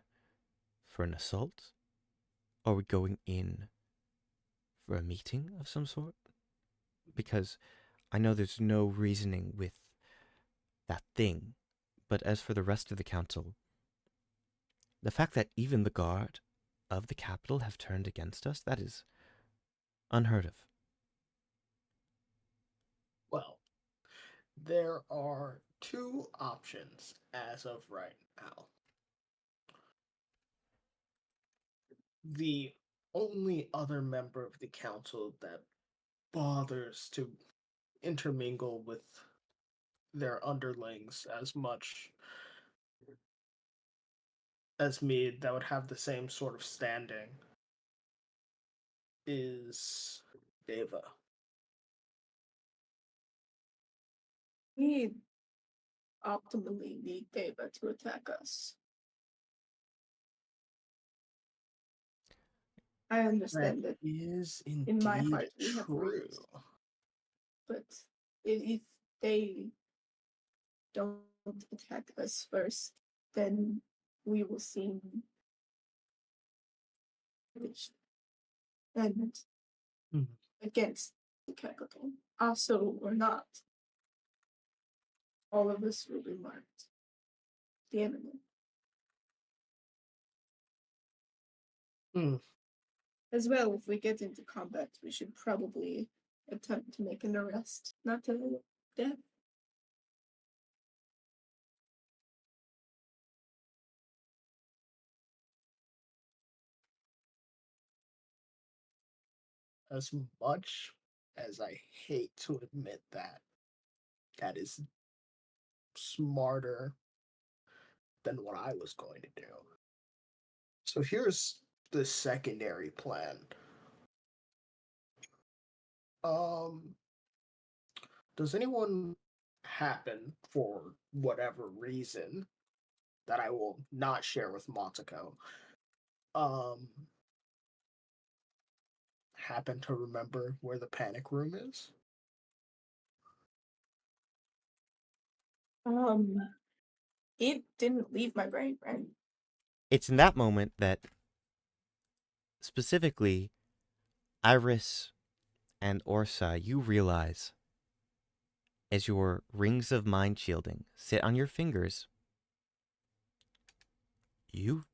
for an assault? Are we going in for a meeting of some sort? Because I know there's no reasoning with that thing, but as for the rest of the council, the fact that even the guard of the capital have turned against us, that is unheard of. Well, there are two options as of right now. The only other member of the council that bothers to intermingle with their underlings as much as me, that would have the same sort of standing, is Deva. We optimally need Deva to attack us. I understand that is in my indeed heart we have true. rules, but if they don't attack us first, then we will seem foolish and Mhm. against the capital. Also, or not, all of us will be marked the enemy. Hmm. As well, if we get into combat, we should probably attempt to make an arrest, not a death. As much as I hate to admit that, that is smarter than what I was going to do. So here's the secondary plan. Does anyone happen, for whatever reason that I will not share with Matsuko, happen to remember where the panic room is? It didn't leave my brain, right? It's in that moment that specifically Iris and Orsa, you realize as your rings of mind shielding sit on your fingers, you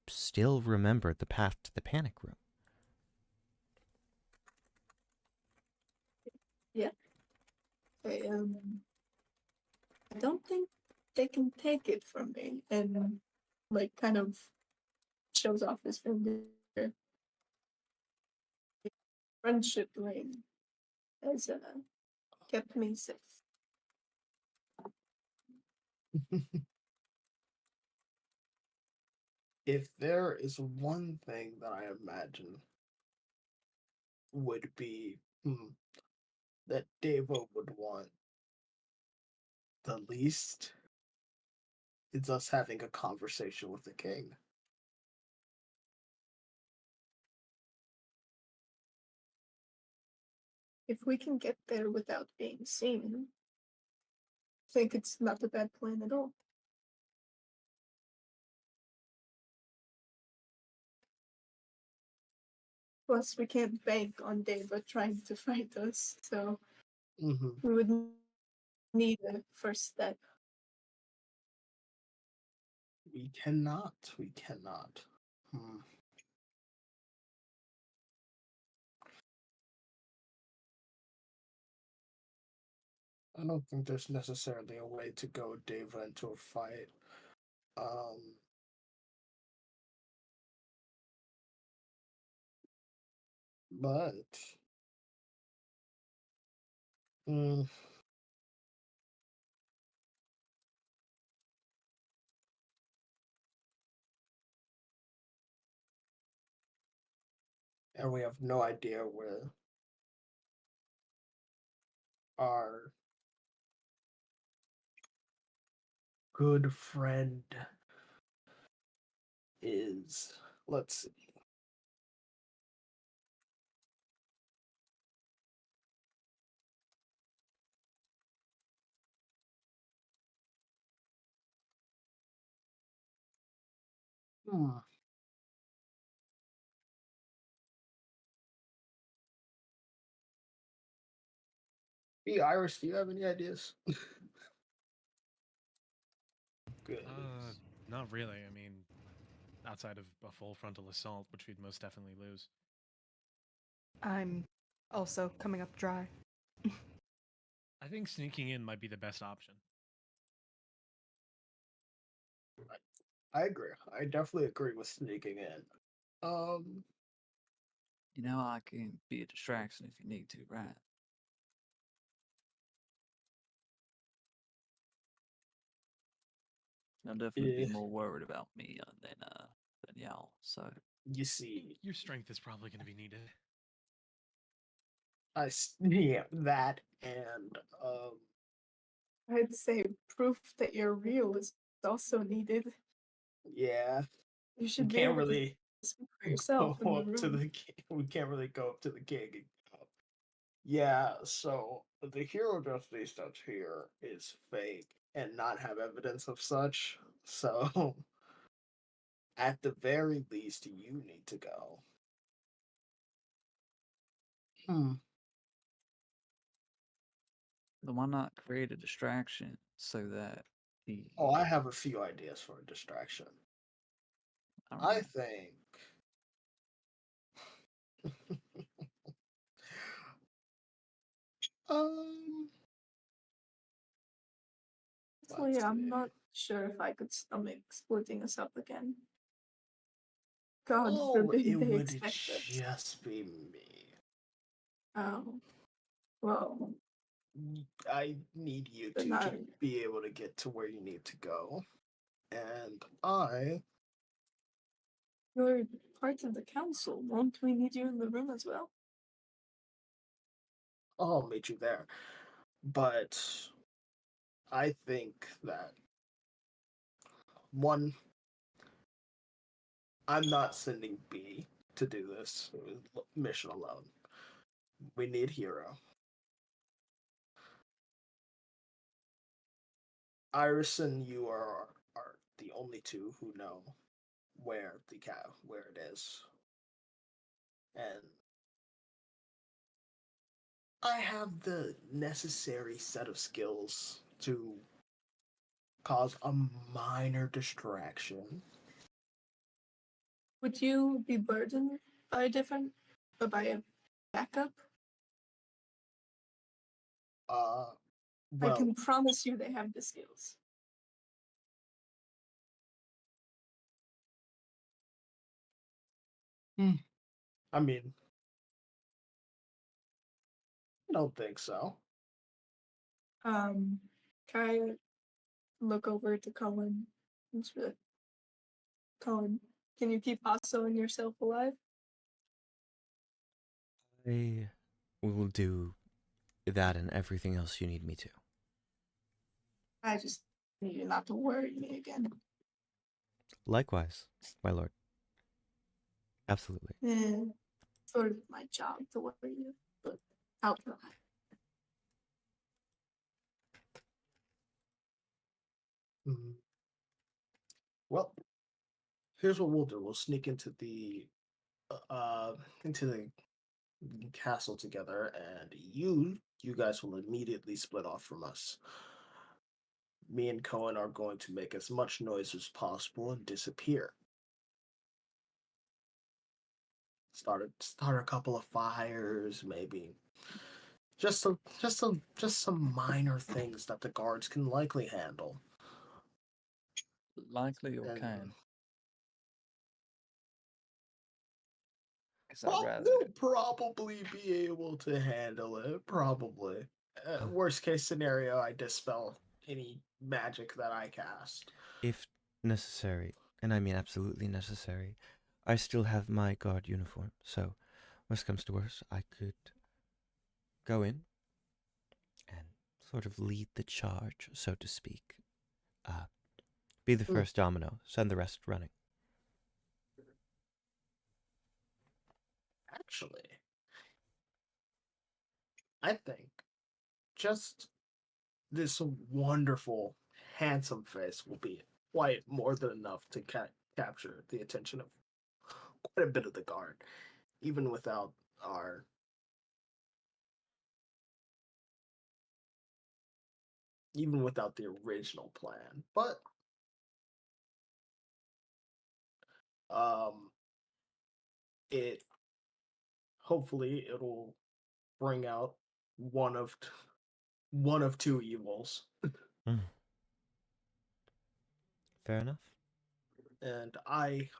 still remember the path to the panic room. Yeah. I don't think they can take it from me, and like kind of shows off his finger. Friendship ring has kept me safe. If there is one thing that I imagine would be that Deva would want the least, it's us having a conversation with the king. If we can get there without being seen, I think it's not a bad plan at all. Plus, we can't bank on Deva trying to fight us, so we would need a first step. We cannot. We cannot. I don't think there's necessarily a way to go Deva into a fight. But and we have no idea where our good friend is, let's see. Hmm. Hey, Iris, do you have any ideas? Good. Not really. I mean, outside of a full frontal assault, which we'd most definitely lose. I'm also coming up dry. I think sneaking in might be the best option. I agree. I definitely agree with sneaking in. You know, I can be a distraction if you need to, right? I'll definitely be Yeah. more worried about me than y'all. So You see, Your strength is probably going to be needed. yeah, that and I'd say proof that you're real is also needed. yeah, You we should be can't able to really speak for yourself in go the up to room. we can't really go up to the king. Yeah, so the hero destiny stuff here is fake and not have evidence of such. So at the very least, you need to go. Hmm. then why not create a distraction so that the Oh, I have a few ideas for a distraction. all I right. think. um. Honestly, Let's I'm see. not sure if I could stomach splitting us up again. God Oh, it forbid they would expect us. just be me. Oh, well, I need you but two not. to be able to get to where you need to go. And I. You're part of the council. Won't we need you in the room as well? I'll meet you there. But I think that one, I'm not sending B to do this mission alone. We need hero. Iris and you are the only two who know where it is, and I have the necessary set of skills to cause a minor distraction. Would you be burdened by a backup? Uh, I well, can promise you they have the skills. I mean, I don't think so. Can I look over to Cullen and just be like, Cullen, can you keep Hasso and yourself alive? I will do that and everything else you need me to. I just need you not to worry me again. Likewise, my lord. Absolutely. Sort of my job to worry you, but I'll try. Mhm. Well, here's what we'll do. We'll sneak uh into the castle together, and you guys will immediately split off from us. Me and Cohen are going to make as much noise as possible and disappear. Start a couple of fires, maybe. Just some minor things that the guards can likely handle. Likely or And can. Because I'd well, rather. they'll probably be able to handle it. Probably. Worst case scenario, I dispel any magic that I cast. If necessary, and I mean absolutely necessary, I still have my guard uniform, so worst comes to worst, I could go in and sort of lead the charge, so to speak. Be the Hmm. first domino, send the rest running. Actually, I think just this wonderful, handsome face will be quite more than enough to capture the attention of quite a bit of the guard, even without our even without the original plan. But um, it hopefully it'll bring out one of two evils, Fair enough. and I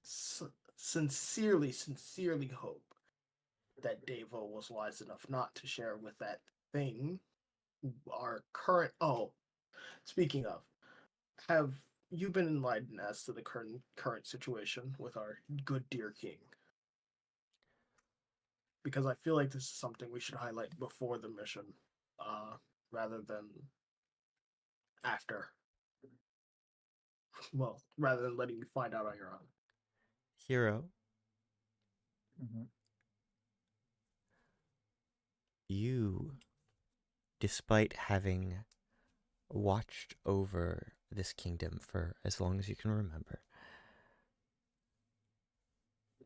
sincerely, sincerely hope that Davo was wise enough not to share with that thing our current. Oh, speaking of, have you been enlightened as to the current situation with our good dear king? Because I feel like this is something we should highlight before the mission, rather than after. Well, rather than letting you find out on your own. Hero, Mm-hmm. you, despite having watched over this kingdom for as long as you can remember,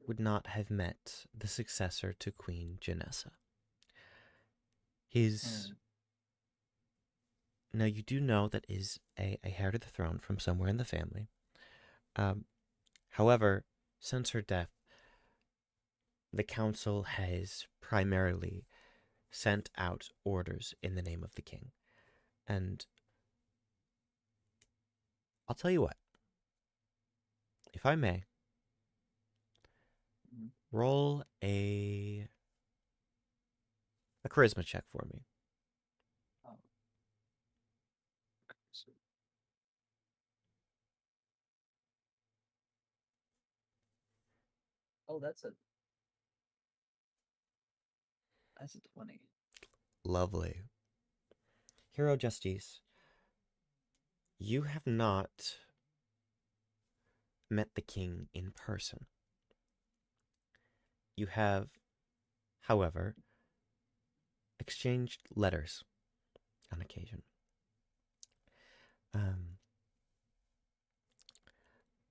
would not have met the successor to Queen Janessa. Now you do know that is a heir to the throne from somewhere in the family. However, since her death, the council has primarily sent out orders in the name of the king. And I'll tell you what, if I may, roll a charisma check for me. Oh, that's a 20. Lovely. Hero Justice, you have not met the king in person. You have, however, exchanged letters on occasion.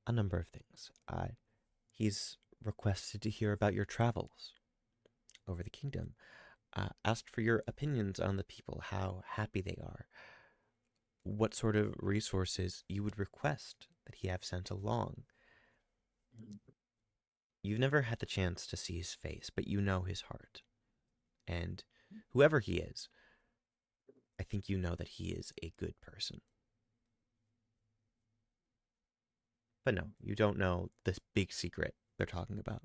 A number of things. He's requested to hear about your travels over the kingdom, asked for your opinions on the people, how happy they are, what sort of resources you would request that he have sent along. You've never had the chance to see his face, but you know his heart. And whoever he is, I think you know that he is a good person. But no, you don't know this big secret they're talking about.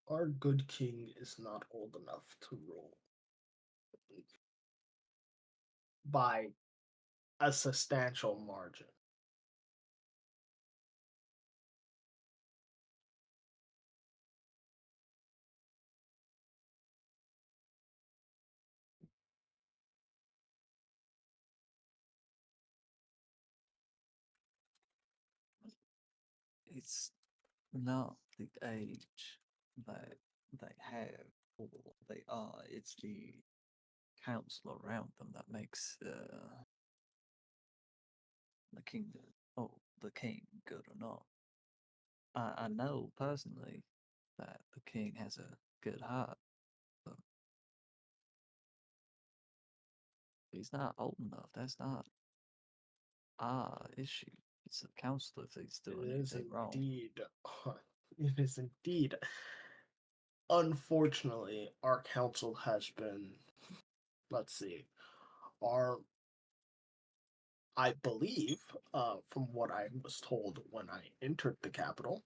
Our good king is not old enough to rule by a substantial margin. It's not the age that they have or they are, it's the council around them that makes the kingdom, the king good or not. I know personally that the king has a good heart, but he's not old enough. That's not our issue. It's the council if he's doing It is anything wrong. indeed. It is indeed. Unfortunately, our council has been, let's see, our, I believe, from what I was told when I entered the capital,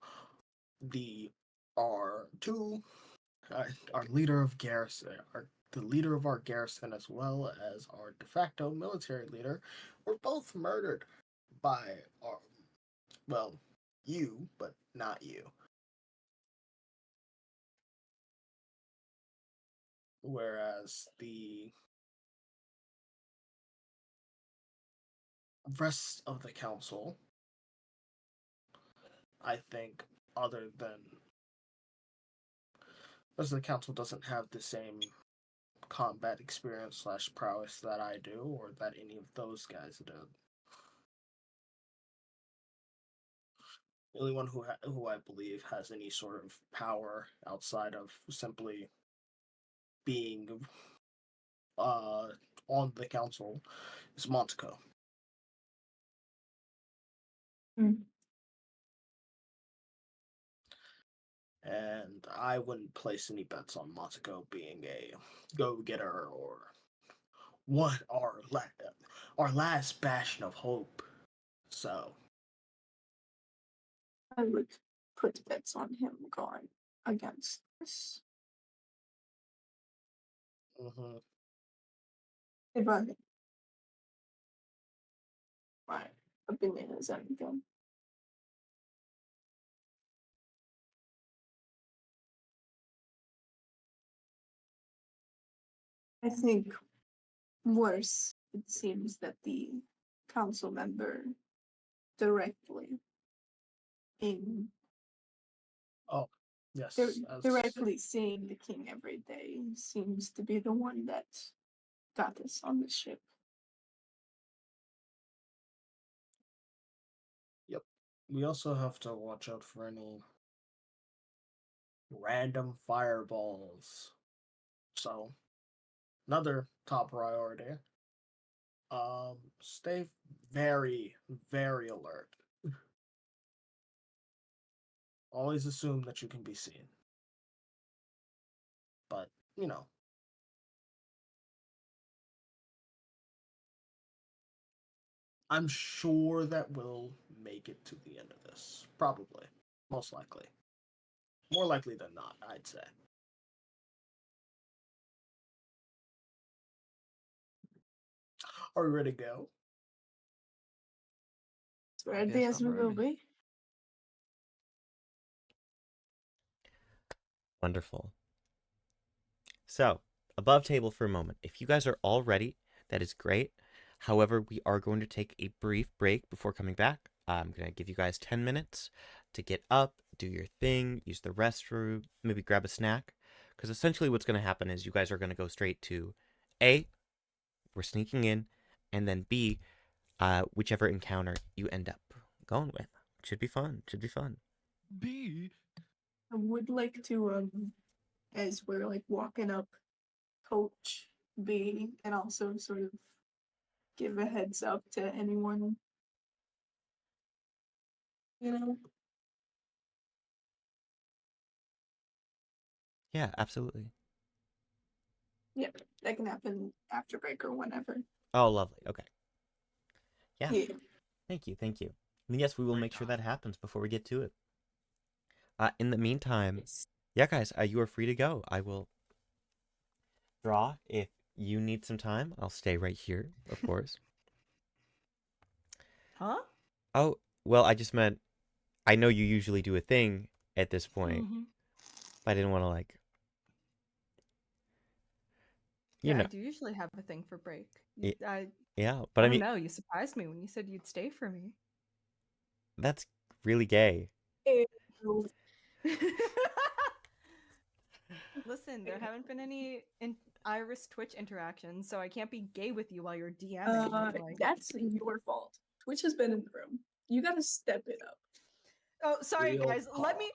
our two, our leader of garrison, the leader of our garrison, as well as our de facto military leader, were both murdered by our, well, you, but not you. whereas the rest of the council, I think, other than the rest of the council doesn't have the same combat experience / prowess that I do, or that any of those guys do. The only one who I believe has any sort of power outside of simply being on the council is Montico. Mm. And I wouldn't place any bets on Montico being a go-getter or what our last bastion of hope. So I would put bets on him going against this. If my opinion is anything. I think worse, it seems that the council member directly in yes, directly seeing the king every day seems to be the one that got us on the ship. Yep. We also have to watch out for any random fireballs. So another top priority. Stay very, very alert. Always assume that you can be seen. But, I'm sure that we'll make it to the end of this. Probably. Most likely. More likely than not, I'd say. Are we ready to go? Ready Yes, as I'm we will ready. be. Wonderful. So, above table for a moment. If you guys are all ready, that is great. However, we are going to take a brief break before coming back. I'm going to give you guys 10 minutes to get up, do your thing, use the restroom, maybe grab a snack. Because essentially what's going to happen is you guys are going to go straight to A, we're sneaking in, and then B, whichever encounter you end up going with. Should be fun. Should be fun. B. I would like to, as we're like walking up, coach B, and also sort of give a heads up to anyone, you know. Yeah, absolutely. Yep, that can happen after break or whenever. Oh, lovely. Okay. Yeah. Yeah. Thank you. Thank you. And yes, we will make sure that happens before we get to it. In the meantime, yeah, guys, you are free to go. I will draw if you need some time. I'll stay right here, of course. Huh? Oh, well, I just meant I know you usually do a thing at this point, but I didn't want to you Yeah, I know. do usually have a thing for break. Y- I Yeah, but I I don't mean, know. You surprised me when you said you'd stay for me. that's really gay. Listen, there haven't been any Iris Twitch interactions, so I can't be gay with you while you're DMing. Like... That's your fault. Twitch has been in the room. You gotta step it up. Oh, sorry Real guys. talk. Let me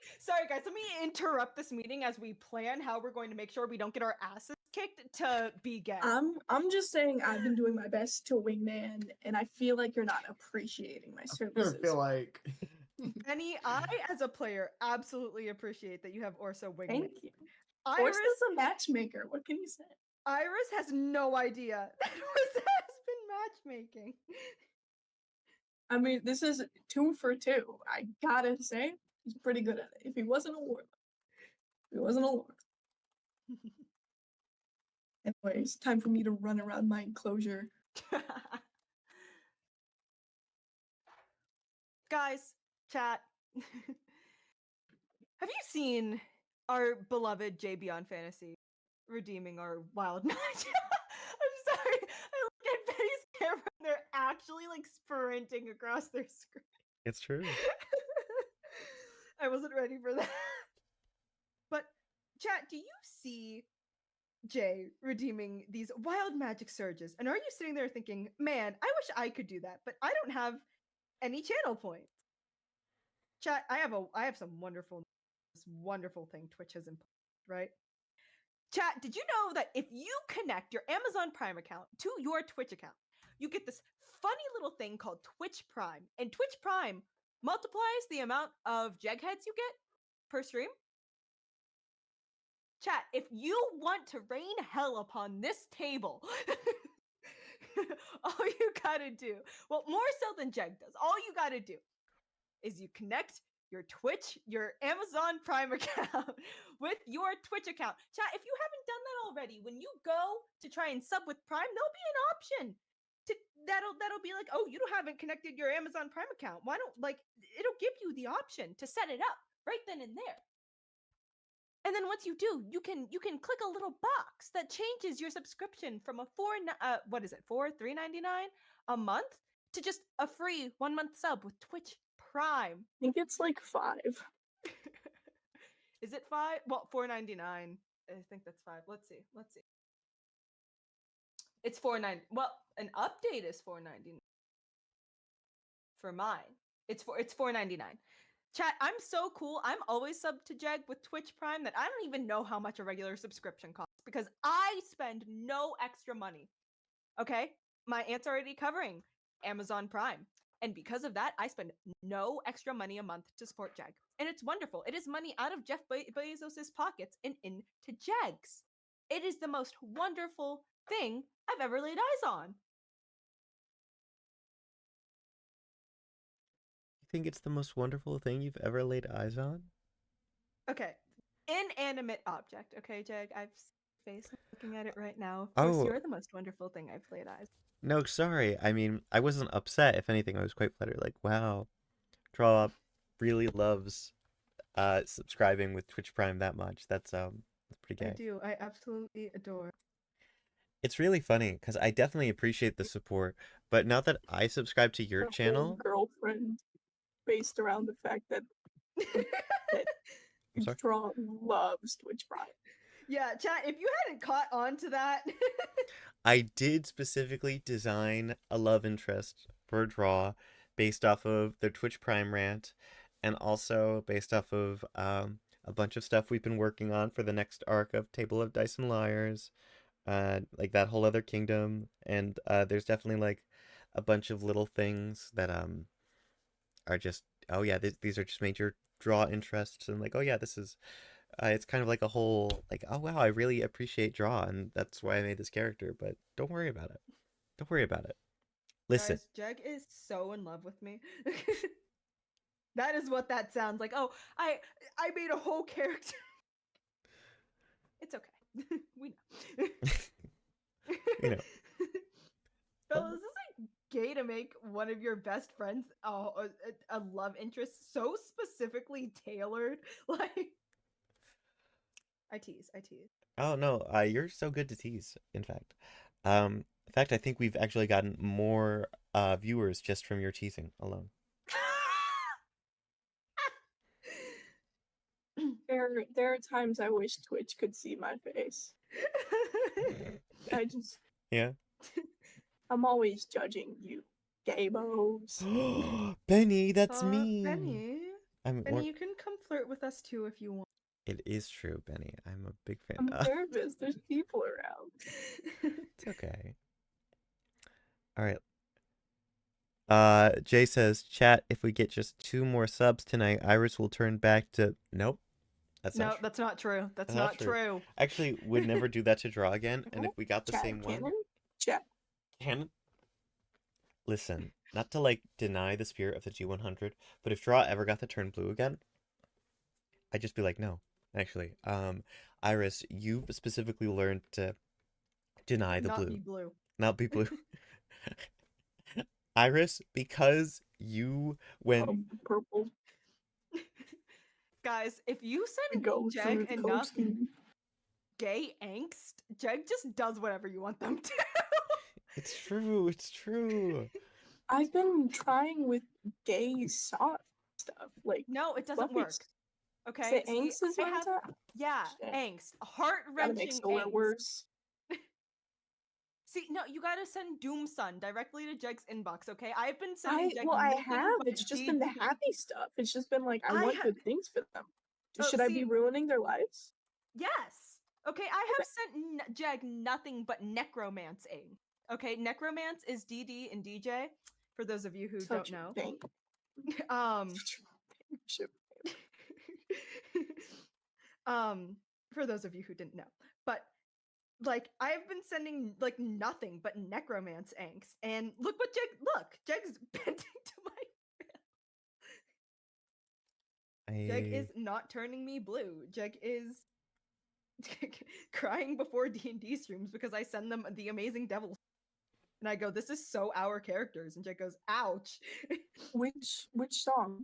interrupt this meeting as we plan how we're going to make sure we don't get our asses kicked to be gay. I'm just saying I've been doing my best to wingman, and I feel like you're not appreciating my I services. feel like Benni, I as a player absolutely appreciate that you have Orsa wingman. Thank you. Iris, Orsa's a matchmaker. What can you say? Iris has no idea that Orsa has been matchmaking. I mean, this is 2 for 2. I gotta say, he's pretty good at it. If he wasn't a warlord. Anyways, time for me to run around my enclosure. Guys, chat. Have you seen our beloved J Beyond Fantasy? redeeming our wild magic. I'm sorry. I look at Benny's camera and they're actually like sprinting across their screen. It's true. I wasn't ready for that. But chat, do you see Jay redeeming these wild magic surges? And are you sitting there thinking, man, I wish I could do that, but I don't have any channel points? Chat, I have some wonderful thing Twitch has implemented, right? Chat, did you know that if you connect your Amazon Prime account to your Twitch account, you get this funny little thing called Twitch Prime, and Twitch Prime multiplies the amount of jeg heads you get per stream? Chat, if you want to rain hell upon this table, all you gotta do, well, more so than Jeg does, all you gotta do is you connect your Twitch, your Amazon Prime account with your Twitch account. Chat, if you haven't done that already, when you go to try and sub with Prime, there'll be an option that'll be like, oh, you haven't connected your Amazon Prime account. Why don't, like, it'll give you the option to set it up right then and there. And then once you do, you can click a little box that changes your subscription from a $3.99 a month to just a free 1 month sub with Twitch Prime. I think it's like 5. Is it 5? Well, $4.99. I think that's 5. Let's see. It's $4.99. Well, an update is $4.99 for mine. It's $4.99. Chat, I'm so cool. I'm always subbed to Jeg with Twitch Prime that I don't even know how much a regular subscription costs because I spend no extra money. Okay? My aunt's already covering Amazon Prime. And because of that, I spend no extra money a month to support Jeg. And it's wonderful. It is money out of Jeff Bezos' pockets and into Jeg's. It is the most wonderful thing I've ever laid eyes on. You think it's the most wonderful thing you've ever laid eyes on? Okay. Inanimate object. Okay, Jag, I've seen your face looking at it right now. Of course, Oh. you're the most wonderful thing I've laid eyes on. No, sorry. I mean, I wasn't upset. If anything, I was quite flattered. Like, wow, Draw really loves subscribing with Twitch Prime that much. That's pretty gay. I do. I absolutely adore. It's really funny because I definitely appreciate the support, but now that I subscribe to your Her whole channel, girlfriend based around the fact that I'm sorry? Draw loves Twitch Prime. Yeah, chat, if you hadn't caught on to that. I did specifically design a love interest for Draw based off of their Twitch Prime rant, and also based off of a bunch of stuff we've been working on for the next arc of Table of Dice and Liars, like that whole other kingdom, and there's definitely like a bunch of little things that are just, oh yeah, these are just major Draw interests, and like, oh yeah, this is it's kind of like a whole, like, oh wow, I really appreciate Draw, and that's why I made this character, but don't worry about it. Don't worry about it. Listen. Guys, Jeg is so in love with me. That is what that sounds like. Oh, I made a whole character. It's okay. We know. You know. Fellas, is this like gay to make one of your best friends a love interest so specifically tailored? Like, I tease. Oh no, you're so good to tease, in fact. In fact, I think we've actually gotten more viewers just from your teasing alone. There are times I wish Twitch could see my face. Yeah. I'm always judging you, gabos. Benny, that's me. Benny, Benny, you can come flirt with us too if you want. It is true, Benny. I'm a big fan. I'm nervous. There's people around. It's okay. All right. Jay says, chat, if we get just 2 more subs tonight, Iris will turn back to... Nope. That's not true. That's not true. Actually, would never do that to Draw again, and if we got the Chat, same one... Chat. Canon? Listen, not to, like, deny the spirit of the G100, but if Draw ever got to turn blue again, I'd just be like, no. Actually, Iris, you specifically learned to deny the blue. Not be blue. Iris, because you went... Purple. Guys, if you send Go Jag enough... gay angst, Jeg just does whatever you want them to. It's true. It's true. I've been trying with gay soft stuff, like No, it doesn't fluffy work. stuff. Okay, Is it angst is I what have it's at? yeah, Shit. angst, heart Gotta make wrenching solar angst. worse. See, no, you gotta send Doom Sun directly to Jeg's inbox. Okay, I've been sending Jeg I nothing have. but It's just been the DD. happy stuff. It's just been like I I want ha- good things for them. Oh, Should I see- be ruining their lives? Yes. Okay, I have sent Jeg nothing but necromancing. Okay, necromance is DD and DJ. For those of you who Such don't a know, thing. Shit. for those of you who didn't know, but like I've been sending like nothing but necromance angst, and look what Jeg's bending to my. Jeg is not turning me blue. Jeg is crying before D&D streams because I send them the amazing devil, and I go, "This is so our characters," and Jeg goes, "Ouch." Which song?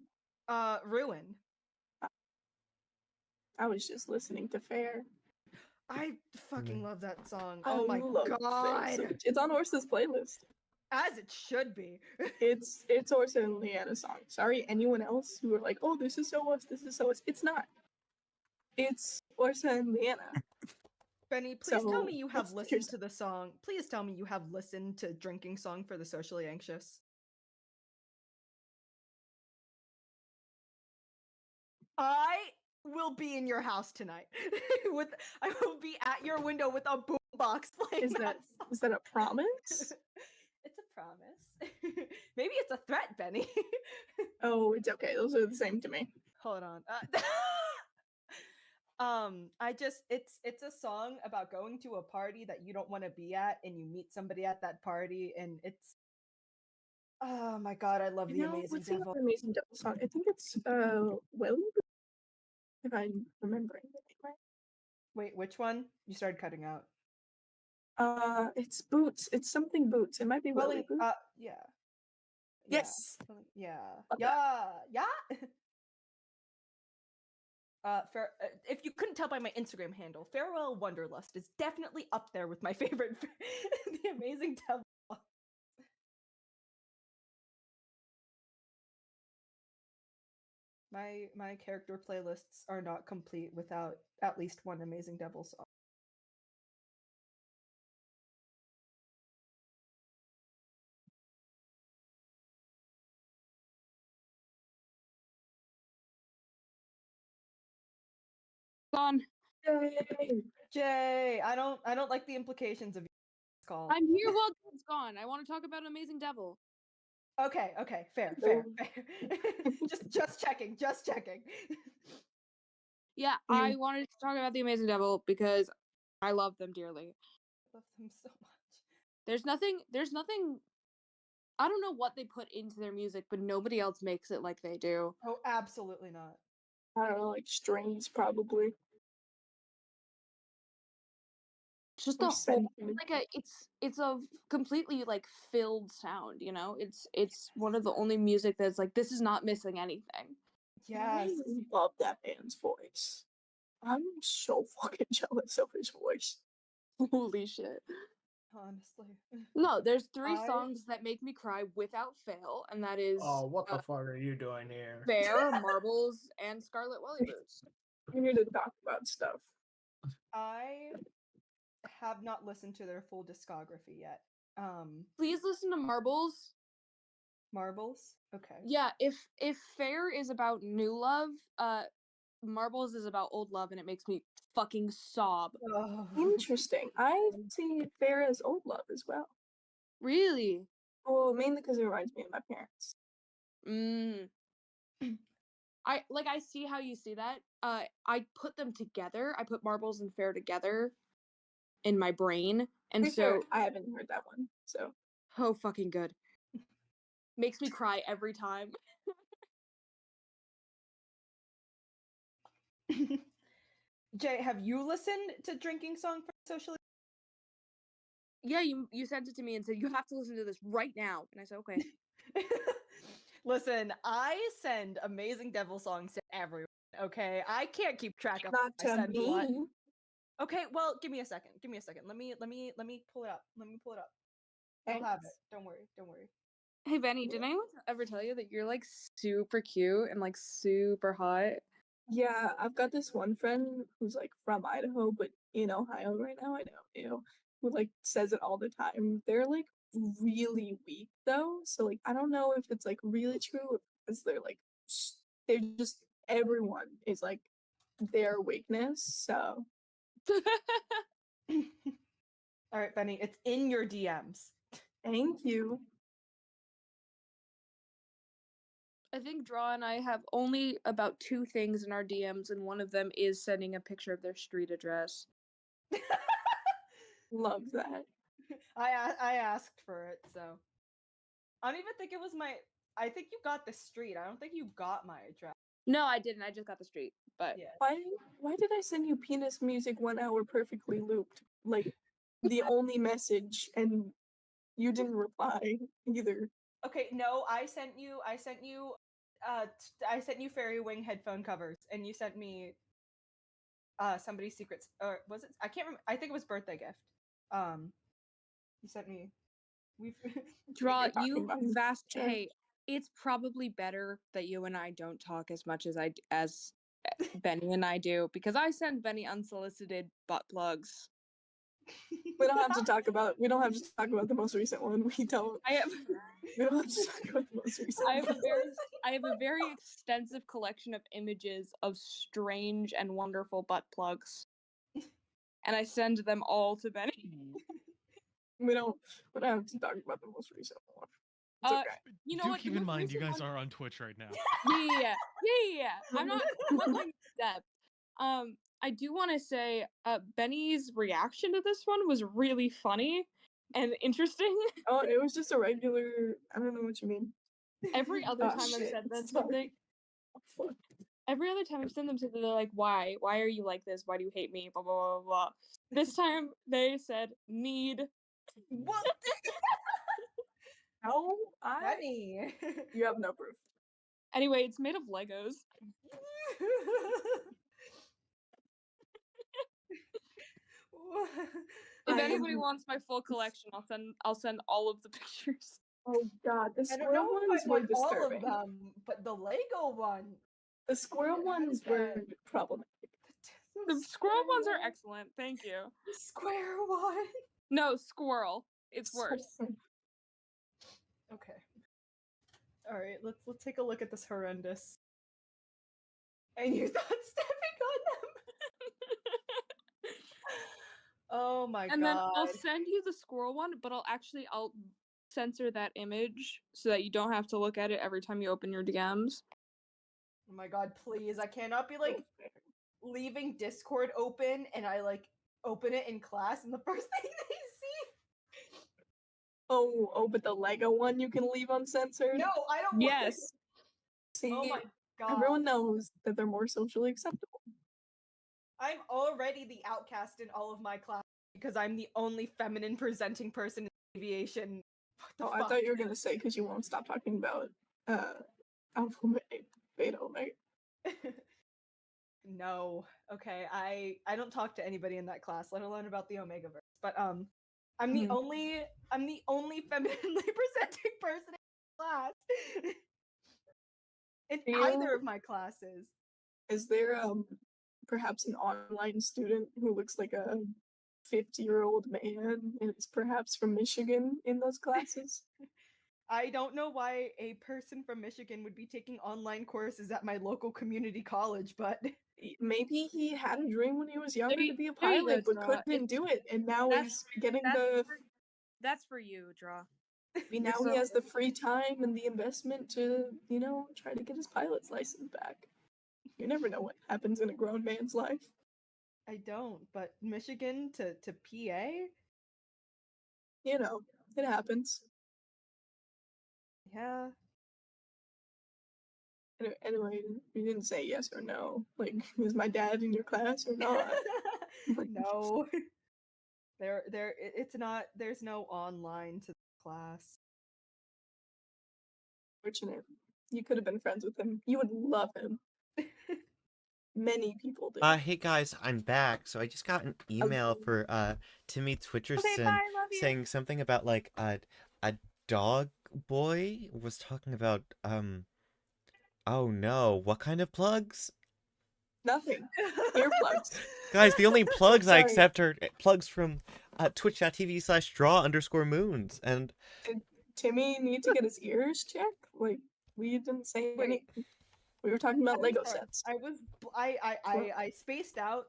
Ruin. I was just listening to Fair. I fucking love that song. I Oh my love Fair so god. much. It's on Orsa's playlist. As it should be. It's Orsa and Leanna's song. Sorry, anyone else who are like, "Oh, this is so us. This is so us." It's not. It's Orsa and Leanna. Benni, please tell So, me you have let's listened hear to the song. Please tell me you have listened to Drinking Song for the Socially Anxious. I will be in your house tonight. I will be at your window with a boombox playing Is that song. a promise? It's a promise. Maybe it's a threat, Benni. Oh, it's okay. Those are the same to me. Hold on. It's a song about going to a party that you don't want to be at, and you meet somebody at that party, and it's oh my god, I love the Amazing What's the Devil. other Amazing Devil song? I think it's Well, if I'm remembering the name right. Wait, which one? You started cutting out. It's Boots. It's something Boots. It might be Willy Boots. Yeah. Yes. Yeah. Love Yeah. If you couldn't tell by my Instagram handle, Farewell Wonderlust is definitely up there with my favorite The Amazing Devil. My character playlists are not complete without at least one Amazing Devil song. Gone. Yay. Jay, I don't like the implications of your call. I'm here while God's gone. I want to talk about Amazing Devil. Okay, fair. just checking. Yeah, I wanted to talk about the Amazing Devil because I love them dearly. I love them so much. There's nothing I don't know what they put into their music, but nobody else makes it like they do. Oh, absolutely not. I don't know, like strings probably. It's just Or a whole sentiment. like it's a completely like filled sound, you know? It's one of the only music that's like this is not missing anything. Yes. I love that man's voice. I'm so fucking jealous of his voice. Holy shit. Honestly. No, there's 3 songs that make me cry without fail, and that is Oh, what the fuck are you doing here? Bear, Marbles, and Scarlet Welly Boots. We need to talk about stuff. I have not listened to their full discography yet. Please listen to Marbles. Marbles? Okay. Yeah, if Fair is about new love, Marbles is about old love, and it makes me fucking sob. Oh. Interesting. I see Fair as old love as well. Really? Well, mainly because it reminds me of my parents. I see how you see that. I put them together. I put Marbles and Fair together in my brain, and so I haven't heard that one. So oh fucking good. Makes me cry every time. Jay, have you listened to Drinking Song for Socially? Yeah, you sent it to me and said you have to listen to this right now, and I said okay. Listen, I send Amazing Devil songs to everyone. Okay, I can't keep track of not what I to send what. me. Okay, well, give me a second. Give me a second. Let me pull it up. Let me pull it up. I'll have it. Thanks. Don't worry. Don't worry. Hey Benny, did anyone ever tell you that you're like super cute and like super hot? Yeah, I've got this one friend who's like from Idaho, but in Ohio right now. I know, who like says it all the time. They're like really weak though, so like I don't know if it's like really true because they're just everyone is like their weakness. So All right, Benny, it's in your DMs. thank you. I think Draw and I have only about 2 things in our DMs, and one of them is sending a picture of their street address. Love that. I asked for it, so I don't even think it was my. I think you got the street. I don't think you got my address. No, I didn't. I just got the street. But Yeah. Why did I send you penis music 1 hour perfectly looped? Like the only message, and you didn't reply either. Okay, no, I sent you fairy wing headphone covers, and you sent me somebody's secrets, or was it? I can't remember. I think it was birthday gift. You sent me. We've Draw, You're talking you about vast. Sure. Hey, it's probably better that you and I don't talk as much as Benny and I do, because I send Benny unsolicited butt plugs. We don't have to talk about the most recent one. We don't I have we don't have to talk about the most recent I have one. I have a very extensive collection of images of strange and wonderful butt plugs. And I send them all to Benny. We don't have to talk about the most recent one. It's okay. You know Do what? keep the in most mind, you recent guys one- are on Twitch right now. Yeah. I'm not going into depth. I do want to say, Benny's reaction to this one was really funny and interesting. Oh, it was just a regular. I don't know what you mean. Every other Oh, time I've shit. said them Sorry. something, Fuck. every other time I've sent them something, they're like, "Why? Why are you like this? Why do you hate me?" Blah blah blah blah. This time they said, "Need." What? How Benny. You have no proof. Anyway, it's made of Legos. If anybody wants my full collection, I'll send all of the pictures. Oh god, the I don't know squirrel if ones I were want all disturbing. of them, but the Lego one. The squirrel How does ones were that- problematic. The squirrel ones are excellent. Thank you. The square one. No, squirrel. It's worse. Okay. All right, let's take a look at this horrendous. And you thought stepping on them. Oh my god. And then I'll send you the squirrel one, but I'll censor that image so that you don't have to look at it every time you open your DMs. Oh my god, please. I cannot be like leaving Discord open and I like open it in class and the first thing they see. Oh, but the Lego one you can leave uncensored? No, I don't want Yes. See, Oh my god. everyone knows that they're more socially acceptable. I'm already the outcast in all of my class because I'm the only feminine presenting person in aviation. What the Oh, fuck? I thought you were gonna say because you won't stop talking about Alpha Beta Omega. No. Okay, I don't talk to anybody in that class, let alone about the Omegaverse. But I'm the only femininely presenting person in class. In either of my classes. Is there perhaps an online student who looks like a 50-year-old man and is perhaps from Michigan in those classes? I don't know why a person from Michigan would be taking online courses at my local community college, but Maybe he had a dream when he was younger to be a there you go, pilot, but Draw. couldn't do it, and now he's getting That's for you, Draw. now he has the free time and the investment to, try to get his pilot's license back. You never know what happens in a grown man's life. I don't. But Michigan to PA? It happens. Yeah. Anyway, you didn't say yes or no. Like, is my dad in your class or not? No. It's not, there's no online to the class. Fortunate. You could have been friends with him. You would love him. Many people do. Hey guys, I'm back. So I just got an email for Timmy Okay, Twitcherson bye, love you. saying something about like a dog boy was talking about oh no, what kind of plugs? Nothing. Earplugs. Guys, the only plugs I Sorry. accept are plugs from twitch.tv/draw_moons and Did Timmy need to get his ears checked? Like, we didn't say Wait. anything. We were talking about I'm Lego sorry, sets. I spaced out.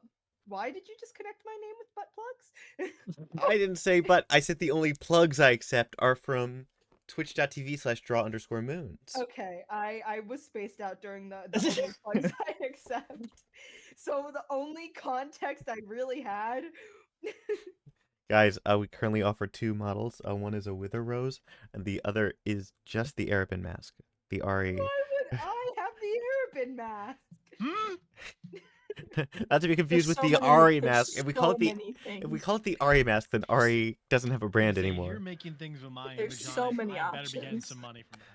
Why did you just connect my name with butt plugs? I didn't say, but I said the only plugs I accept are from twitch.tv/draw_moons. Okay, I was spaced out during the only plugs I accept. So the only context I really had. Guys, we currently offer 2 models. One is a Wither Rose, and the other is just the Arabin mask. The Ari. Why would I have the Arabin mask? Hmm? Not to be confused with so the many- Ari there's mask. If we so call it the many things. Ari mask, then Ari doesn't have a brand Say, anymore. You're making things with my There's image so on it. many I better be getting options. some money from that.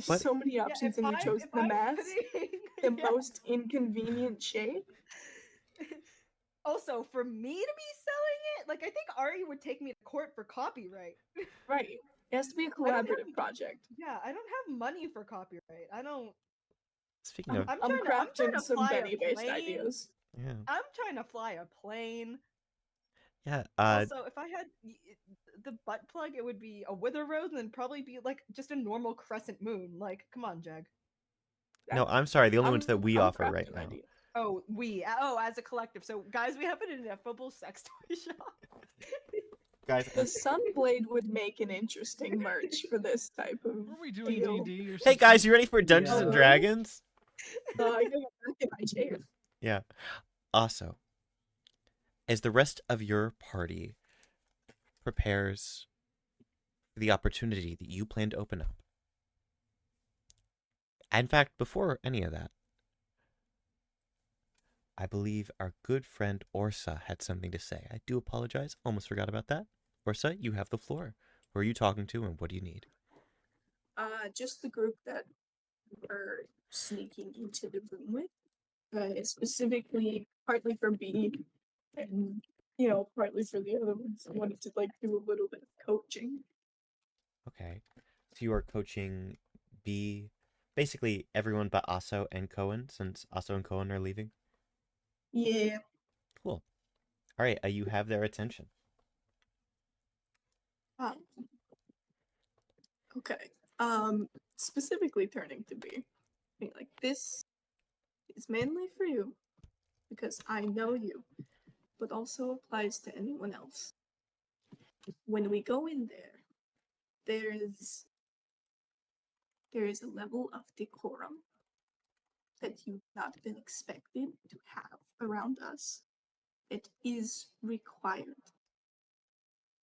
But- So many Yeah, options, if and you I'm- chose if the I'm mask, putting- the yeah. most inconvenient shape. Also, for me to be selling it, like I think Ari would take me to court for copyright. Right. It has to be a don't have- collaborative project. Yeah, I don't have money for copyright. I don't. Speaking of, I'm I'm trying crafting to some fly a Benny-based plane. ideas. yeah, I'm trying to fly a plane. yeah. Also, if I had the butt plug, it would be a wither rose, and then probably be like just a normal crescent moon. Like, come on, Jag. No, I'm sorry. The only ones that I'm- we I'm offer right crafting now. ideas. Oh, as a collective. So, guys, we have an ineffable sex toy shop. Guys, The Sunblade would make an interesting merch for this type of Were we doing deal. D&D or hey something? guys, you ready for Dungeons and Yeah. Dragons? I gotta get back in my chair. Yeah. Also, as the rest of your party prepares for the opportunity that you plan to open up. In fact, before any of that, I believe our good friend Orsa had something to say. I do apologize. Almost forgot about that. Orsa, you have the floor. Who are you talking to and what do you need? Just the group that we're sneaking into the room with. Specifically, partly for B, and partly for the other ones. I wanted to do a little bit of coaching. Okay. So you are coaching B, basically everyone but Aso and Cohen, since Aso and Cohen are leaving? Yeah. Cool. All right, you have their attention. Okay. Specifically turning to B. This is mainly for you, because I know you, but also applies to anyone else. When we go in there is a level of decorum that you've not been expected to have around us. It is required.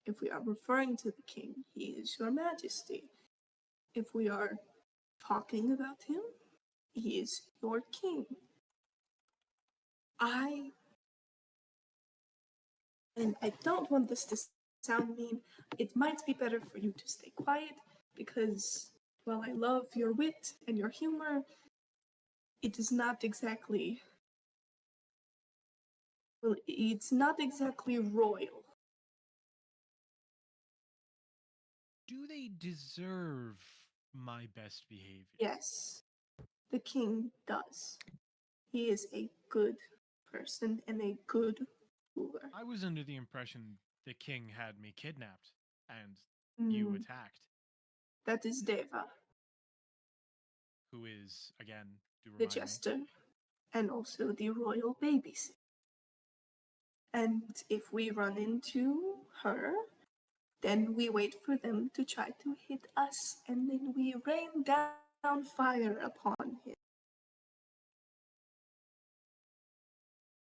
If we are referring to the king, he is your majesty. If we are talking about him, he is your king. And I don't want this to sound mean, it might be better for you to stay quiet, because while I love your wit and your humor, it is not exactly... Well, it's not exactly royal. Do they deserve my best behavior? Yes, the king does. He is a good person and a good ruler. I was under the impression the king had me kidnapped and you attacked. That is Deva, Who is, again, do the remind me. jester, and also the royal babysitter. And if we run into her, then we wait for them to try to hit us, and then we rain down fire upon him.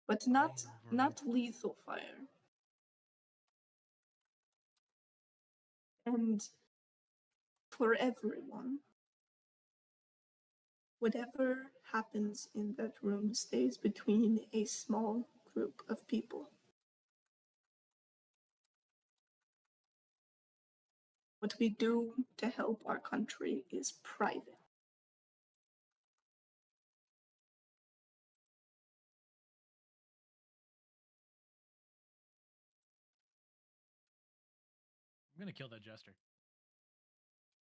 But not lethal fire. And for everyone, whatever happens in that room stays between a small group of people. What we do to help our country is private. I'm gonna kill that jester.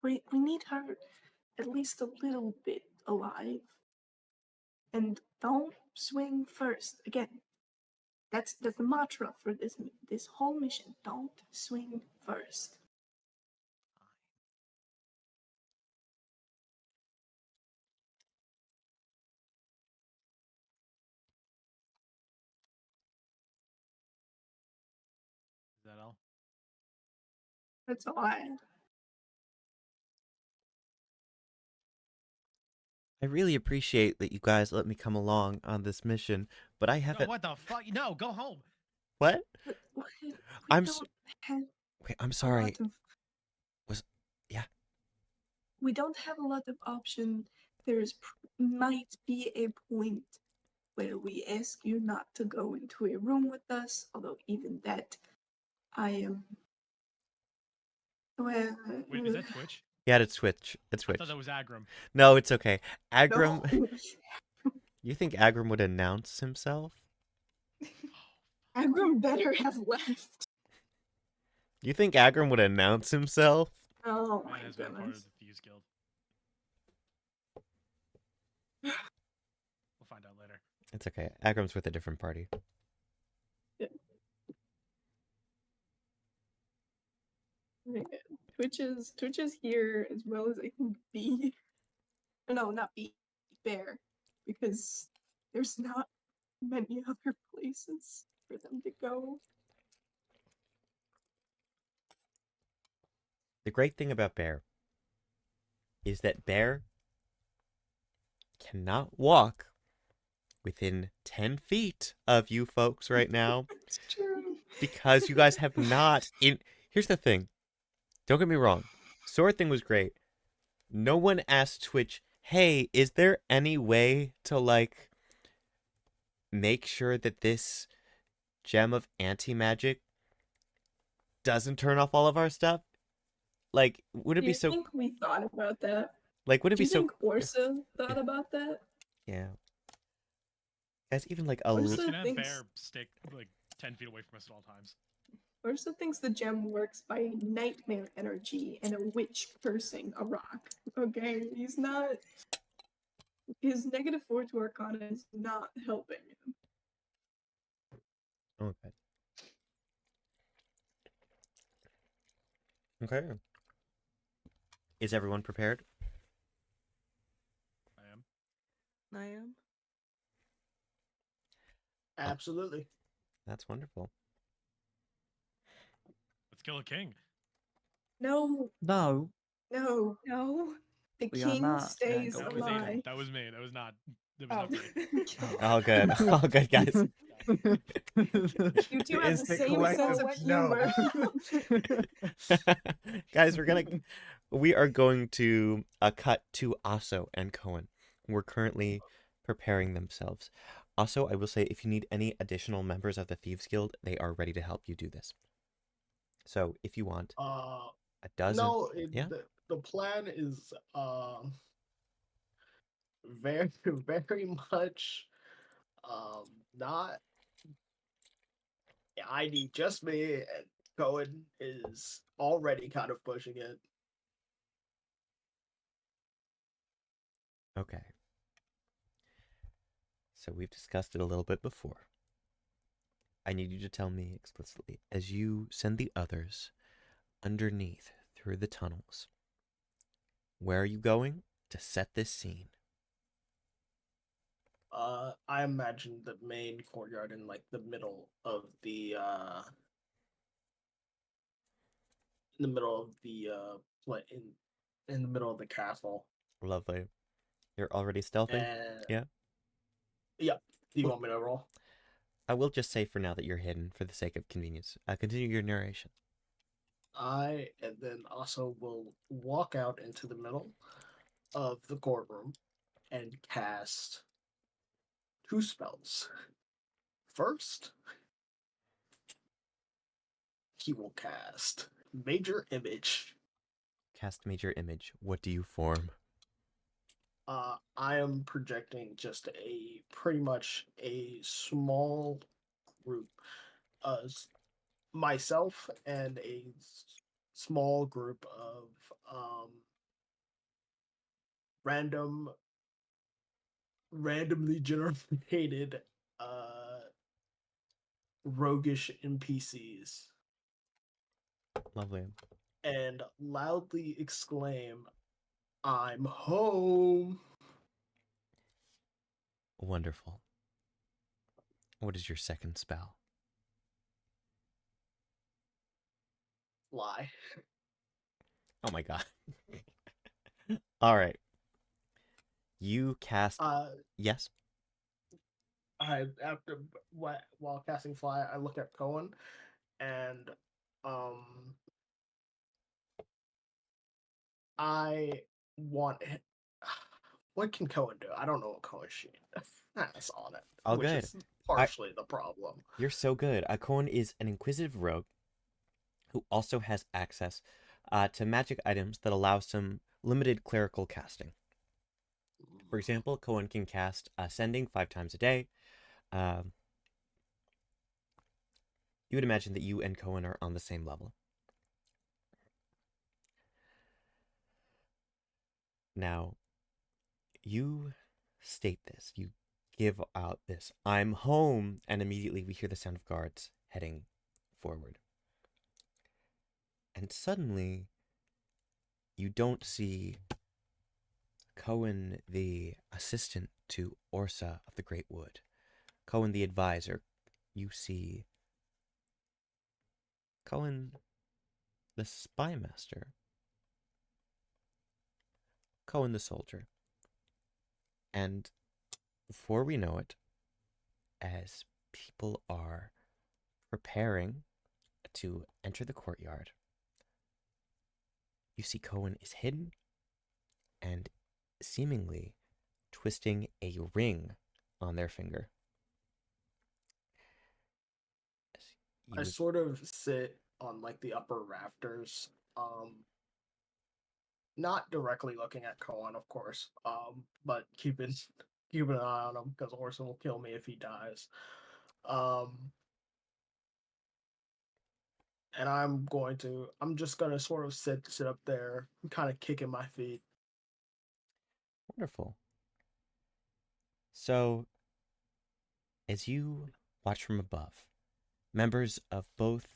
We need her at least a little bit alive. And don't swing first. Again, that's the mantra for this whole mission. Don't swing first. Is that all? That's all I had. I really appreciate that you guys let me come along on this mission, but I No, haven't. what the fuck? No, go home. What? We I'm don't have Wait, I'm a sorry. lot of Yeah. we don't have a lot of options. Might be a point where we ask you not to go into a room with us, although even that, I am. Well, Wait, is that Twitch? Yeah, it's Twitch. It's I Twitch. thought that was Agram. No, it's okay. no. Agram, you think Agram would announce himself? Agram better have left. You think Agram would announce himself? Oh Man my has been a part of goodness. the Thieves Guild. We'll find out later. It's okay. Agram's with a different party. Twitch is here as well as I think B. No, not B. Bear. Because there's not many other places for them to go. The great thing about Bear is that Bear cannot walk within 10 feet of you folks right now It's true. because you guys have not. Here's the thing. Don't get me wrong. Sword thing was great. No one asked Twitch, hey, is there any way to, like, make sure that this gem of anti-magic doesn't turn off all of our stuff? Like, would it Do be you so... think we thought about that? Like, would it Do be you so... think Orsa thought about that? Yeah. Guys, even, like, a... Orsa We're just gonna have thinks- Bear stick like 10 feet away from us at all times. Orsa thinks the gem works by nightmare energy and a witch cursing a rock. Okay, he's not. His -4 to Arcana is not helping him. Okay. Okay. Is everyone prepared? I am. I am. Absolutely. That's wonderful. Let's kill a king. No, No, no. No. The We are king not gonna stays go That with was it. alive. Aiden. That was me. That was not. That was Oh. not great. All good. All good, guys. You two have the Instant same sense of collective no. humor. Guys, we are going to cut to Aso and Cohen. We're currently preparing themselves. Also, I will say, if you need any additional members of the Thieves Guild, they are ready to help you do this. So, if you want a dozen... No, Yeah? the plan is very very much not. I need just me, and Cohen is already kind of pushing it. Okay. So we've discussed it a little bit before. I need you to tell me explicitly, as you send the others underneath through the tunnels, where are you going to set this scene? I imagine the main courtyard in like the middle of the in the middle of the in the middle of the castle. Lovely. You're already stealthing? Yeah? Yeah. Do you want me to roll? I will just say for now that you're hidden for the sake of convenience. Continue your narration. And then also will walk out into the middle of the courtroom and cast 2 spells. First, he will cast Major Image. Cast Major Image. What do you form? I am projecting just pretty much a small group. Myself and a small group of randomly generated roguish NPCs Lovely. and loudly exclaim, "I'm home!" Wonderful. What is your second spell? Lie. Oh my god. All right. You cast. Yes. While casting fly, I look at Cohen and I want what can Cohen do? I don't know what Cohen sheet has on it, All which good. is partially the problem. You're so good. Cohen is an inquisitive rogue who also has access to magic items that allow some limited clerical casting. For example, Cohen can cast Ascending 5 times a day. You would imagine that you and Cohen are on the same level. Now, you state this. You give out this, "I'm home," and immediately we hear the sound of guards heading forward. And suddenly, you don't see Cohen, the assistant to Orsa of the Great Wood, Cohen, the advisor. You see Cohen, the spy master, Cohen, the soldier. And before we know it, as people are preparing to enter the courtyard, you see Cohen is hidden and seemingly twisting a ring on their finger. I sort of sit on like the upper rafters, not directly looking at Cohen, of course, but keeping an eye on him because Orson will kill me if he dies. And I'm just gonna sort of sit up there, kind of kicking my feet. Wonderful. So, as you watch from above, members of both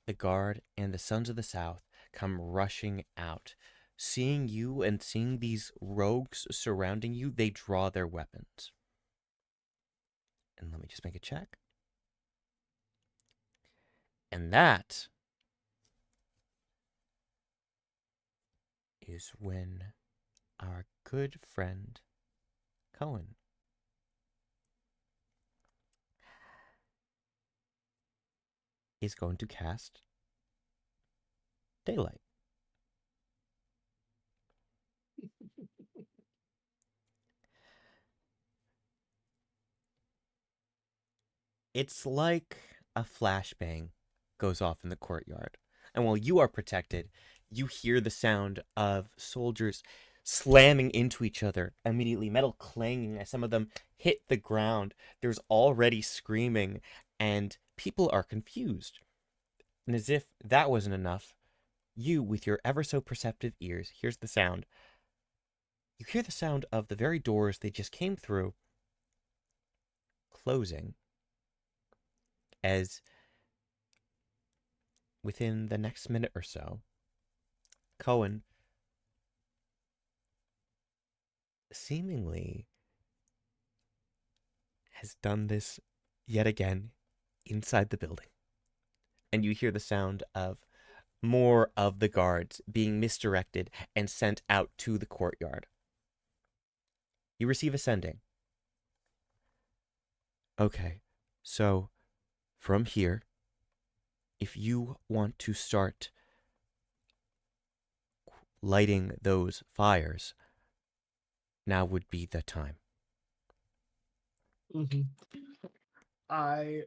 the Guard and the Sons of the South come rushing out. Seeing you and seeing these rogues surrounding you, they draw their weapons. And let me just make a check. And that is when our good friend Cohen is going to cast Daylight. It's like a flashbang goes off in the courtyard. And while you are protected, you hear the sound of soldiers slamming into each other, immediately metal clanging as some of them hit the ground. There's already screaming, and people are confused. And as if that wasn't enough, you, with your ever so perceptive ears, hears the sound. You hear the sound of the very doors they just came through closing, as within the next minute or so, Cohen seemingly has done this yet again inside the building. And you hear the sound of more of the guards being misdirected and sent out to the courtyard. You receive a sending. Okay, so from here, if you want to start lighting those fires, now would be the time. Mm-hmm. I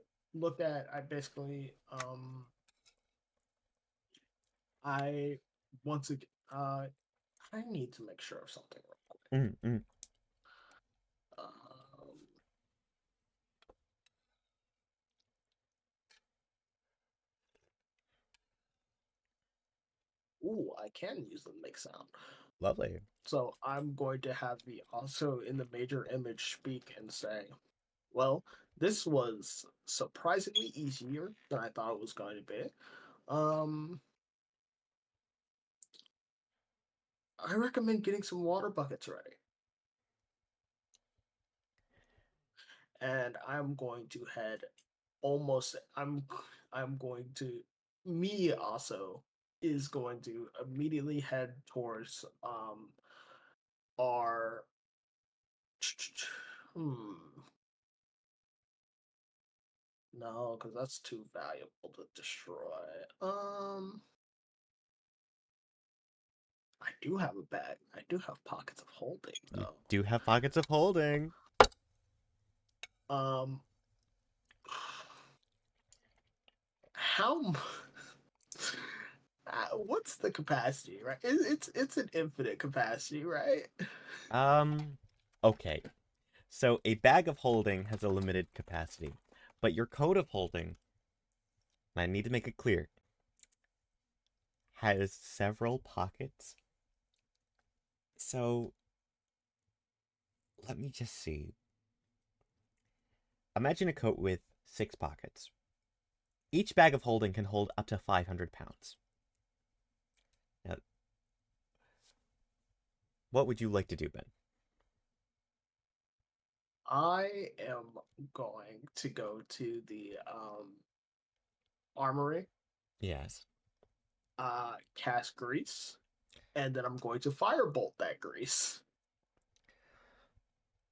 basically, I once again, I need to make sure of something real quick. Mm-hmm. ooh, I can use them to make sound. Lovely. So I'm going to have the also in the major image speak and say, well, this was surprisingly easier than I thought it was going to be. I recommend getting some water buckets ready. And I'm going to head I'm going to me also is going to immediately head towards our no, because that's too valuable to destroy. I do have a bag. I do have pockets of holding You though. do have pockets of holding. How what's the capacity, right? It's an infinite capacity, right? Okay. So a bag of holding has a limited capacity, but your coat of holding, and I need to make it clear, has several pockets. So let me just see. Imagine a coat with 6 pockets. Each bag of holding can hold up to 500 pounds. Now, what would you like to do, Ben? I am going to go to the armory, Yes. cast grease, and then I'm going to firebolt that grease.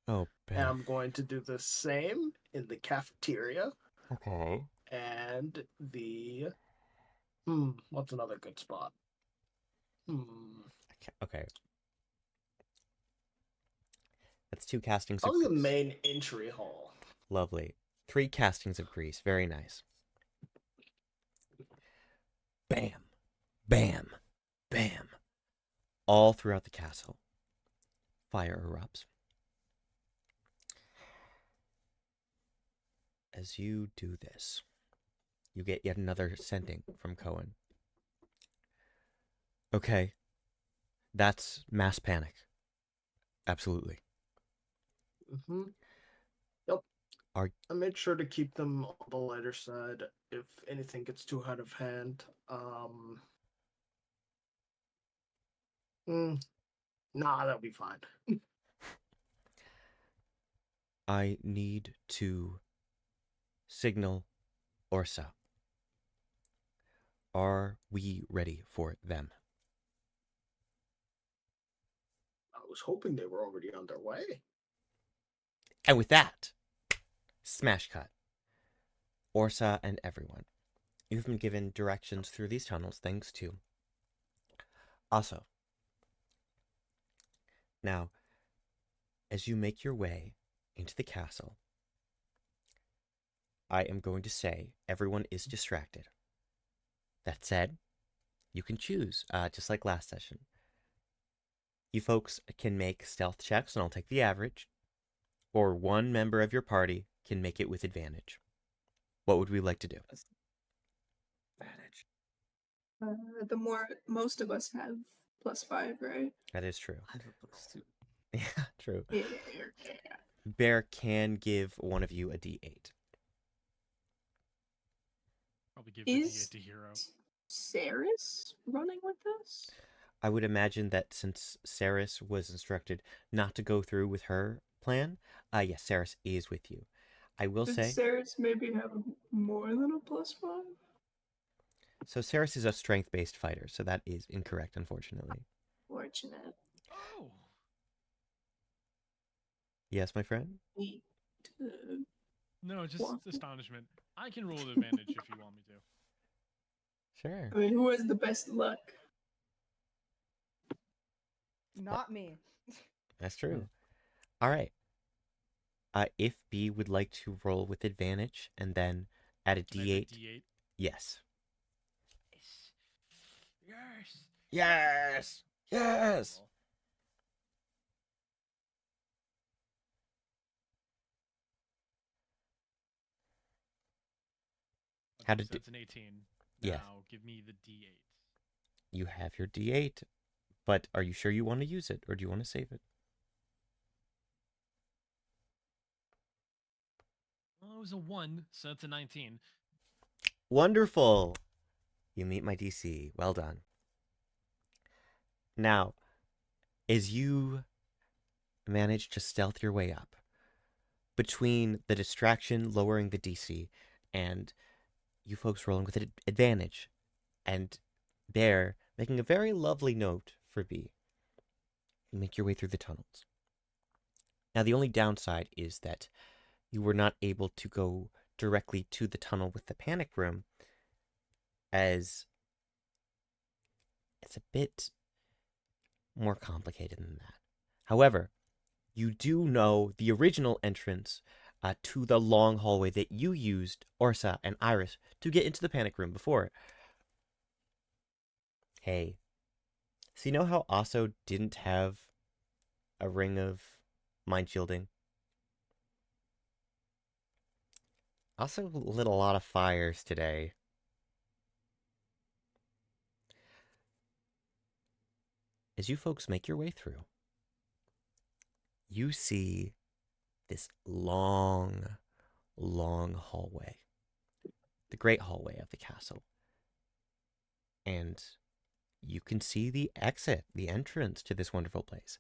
Oh, And Ben. I'm going to do the same in the cafeteria Okay. and the what's another good spot? Okay. That's 2 castings of Probably the grease. main entry hall. Lovely. 3 castings of grease. Very nice. Bam. Bam. Bam. All throughout the castle. Fire erupts. As you do this, you get yet another sending from Cohen. Okay. That's mass panic. Absolutely. Yep. Are I made sure to keep them on the lighter side if anything gets too out of hand. Nah, that'll be fine. I need to signal Orsa. Are we ready for them? I was hoping they were already on their way. And with that, smash cut. Orsa and everyone. You've been given directions through these tunnels thanks to also. Now, as you make your way into the castle, I am going to say everyone is distracted. That said, you can choose, just like last session. You folks can make stealth checks, and I'll take the average, or one member of your party can make it with advantage. What would we like to do? Advantage. The more most of us have +5, right? That is true. I have a +2. Yeah, true. Yeah. Bear can give one of you a D8. Probably give the Is D8 to Hero. Saris running with us? I would imagine that since Saris was instructed not to go through with her plan, yes, Saris is with you. I will Did say, Saris maybe have more than a +5? so Saris is a strength-based fighter, so that is incorrect, unfortunately. Fortunate. Oh. Yes, my friend? No, just What? astonishment. I can roll with advantage if you want me to. Sure. I mean, who has the best luck? Not me. That's true. All right. If B would like to roll with advantage and then add a Can I have a D8. D8? Yes. Yes. Yes! Yes! How Okay, did so that's an 18. Yeah. Now give me the D8. You have your D8, but are you sure you want to use it, or do you want to save it? Well, it was a 1, so it's a 19. Wonderful! You meet my DC. Well done. Now, as you manage to stealth your way up, between the distraction lowering the DC and you folks rolling with an advantage, and Bear making a very lovely note for B, you make your way through the tunnels. Now, the only downside is that you were not able to go directly to the tunnel with the panic room, as it's a bit more complicated than that. However, you do know the original entrance to the long hallway that you used, Orsa and Iris, to get into the panic room before. Hey, so you know how Aso didn't have a ring of mind shielding? Aso lit a lot of fires today. As you folks make your way through, you see this long, long hallway. The great hallway of the castle. And you can see the exit, the entrance to this wonderful place.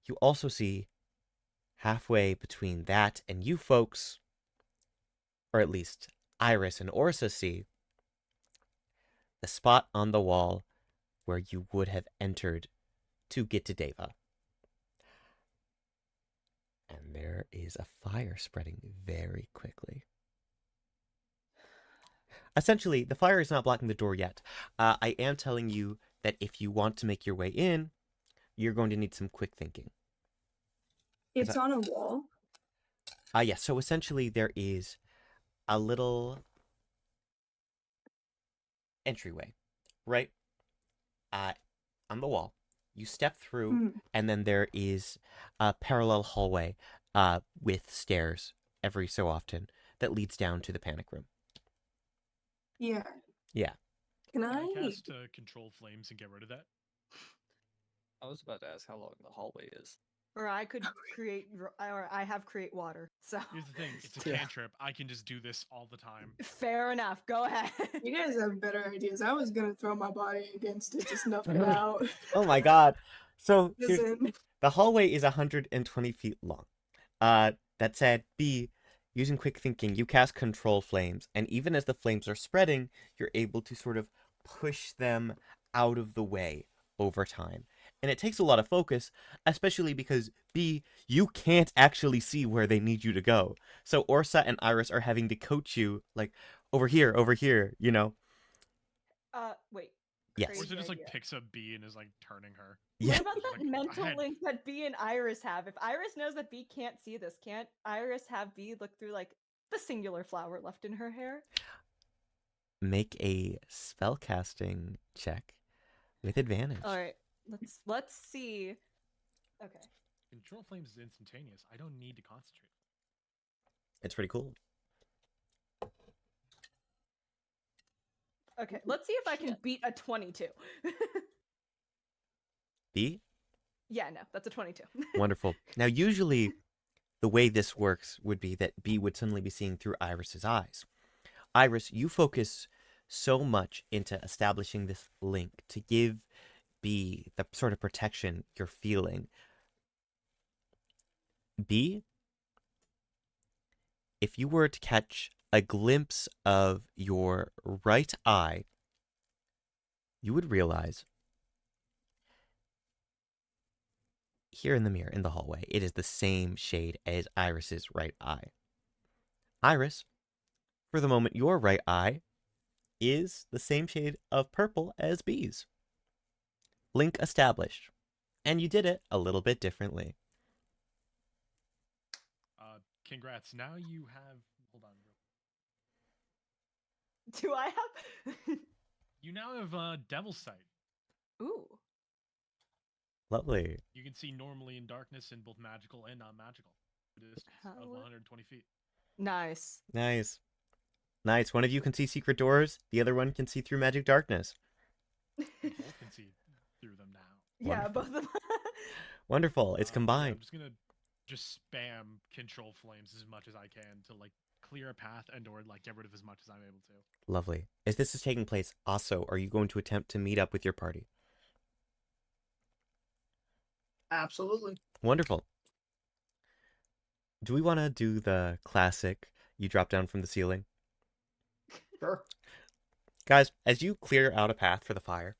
You also see halfway between that and you folks, or at least Iris and Orsa see, the spot on the wall where you would have entered to get to Deva. And there is a fire spreading very quickly. Essentially, the fire is not blocking the door yet. I am telling you that if you want to make your way in, you're going to need some quick thinking. It's on a wall. Yes, so essentially there is a little entryway, right? On the wall. You step through, and then there is a parallel hallway with stairs every so often that leads down to the panic room. Yeah. Yeah. Can Can I I? cast Control Flames and get rid of that? I was about to ask how long the hallway is. Or I could create, or I have create water. So Here's the thing, it's a Yeah. cantrip. I can just do this all the time. fair enough. Go ahead. You guys have better ideas. I was gonna throw my body against it to snuff it out. Oh my god. So here's, Listen, the hallway is 120 feet long. That said, B, using quick thinking, you cast Control Flames, and even as the flames are spreading, you're able to sort of push them out of the way over time. And it takes a lot of focus, especially because, B, you can't actually see where they need you to go. So Orsa and Iris are having to coach you, like, over here, you know? Wait. Yes. Or crazy is it just like idea. picks up B and is like turning her? Yeah. What about that Like, mental I had- link that B and Iris have? If Iris knows that B can't see this, can't Iris have B look through like the singular flower left in her hair? Make a spellcasting check with advantage. All right, let's see. Okay. Control Flames is instantaneous. I don't need to concentrate. It's pretty cool. Okay, let's see if I can beat a 22. B? Yeah, no, that's a 22. Wonderful. Now, usually, the way this works would be that B would suddenly be seeing through Iris's eyes. Iris, you focus so much into establishing this link to give B the sort of protection you're feeling. B, if you were to catch a glimpse of your right eye, you would realize here in the mirror in the hallway, it is the same shade as Iris's right eye. Iris, for the moment, your right eye is the same shade of purple as B's. Link established. And you did it a little bit differently. Congrats. Now you have. Hold on. Do I have? You now have Devil's Sight. Ooh. Lovely. You can see normally in darkness in both magical and non-magical. At a distance of How- 120 feet. Nice. Nice. Nice. One of you can see secret doors. The other one can see through magic darkness. We both can see through them now. Yeah, Wonderful. both of them. Wonderful. It's Yeah, combined. I'm just gonna spam control flames as much as I can to like clear a path and or like get rid of as much as I'm able to. Lovely. As this is taking place, also, are you going to attempt to meet up with your party? Absolutely. Wonderful. Do we want to do the classic, you drop down from the ceiling? Sure. Guys, as you clear out a path for the fire,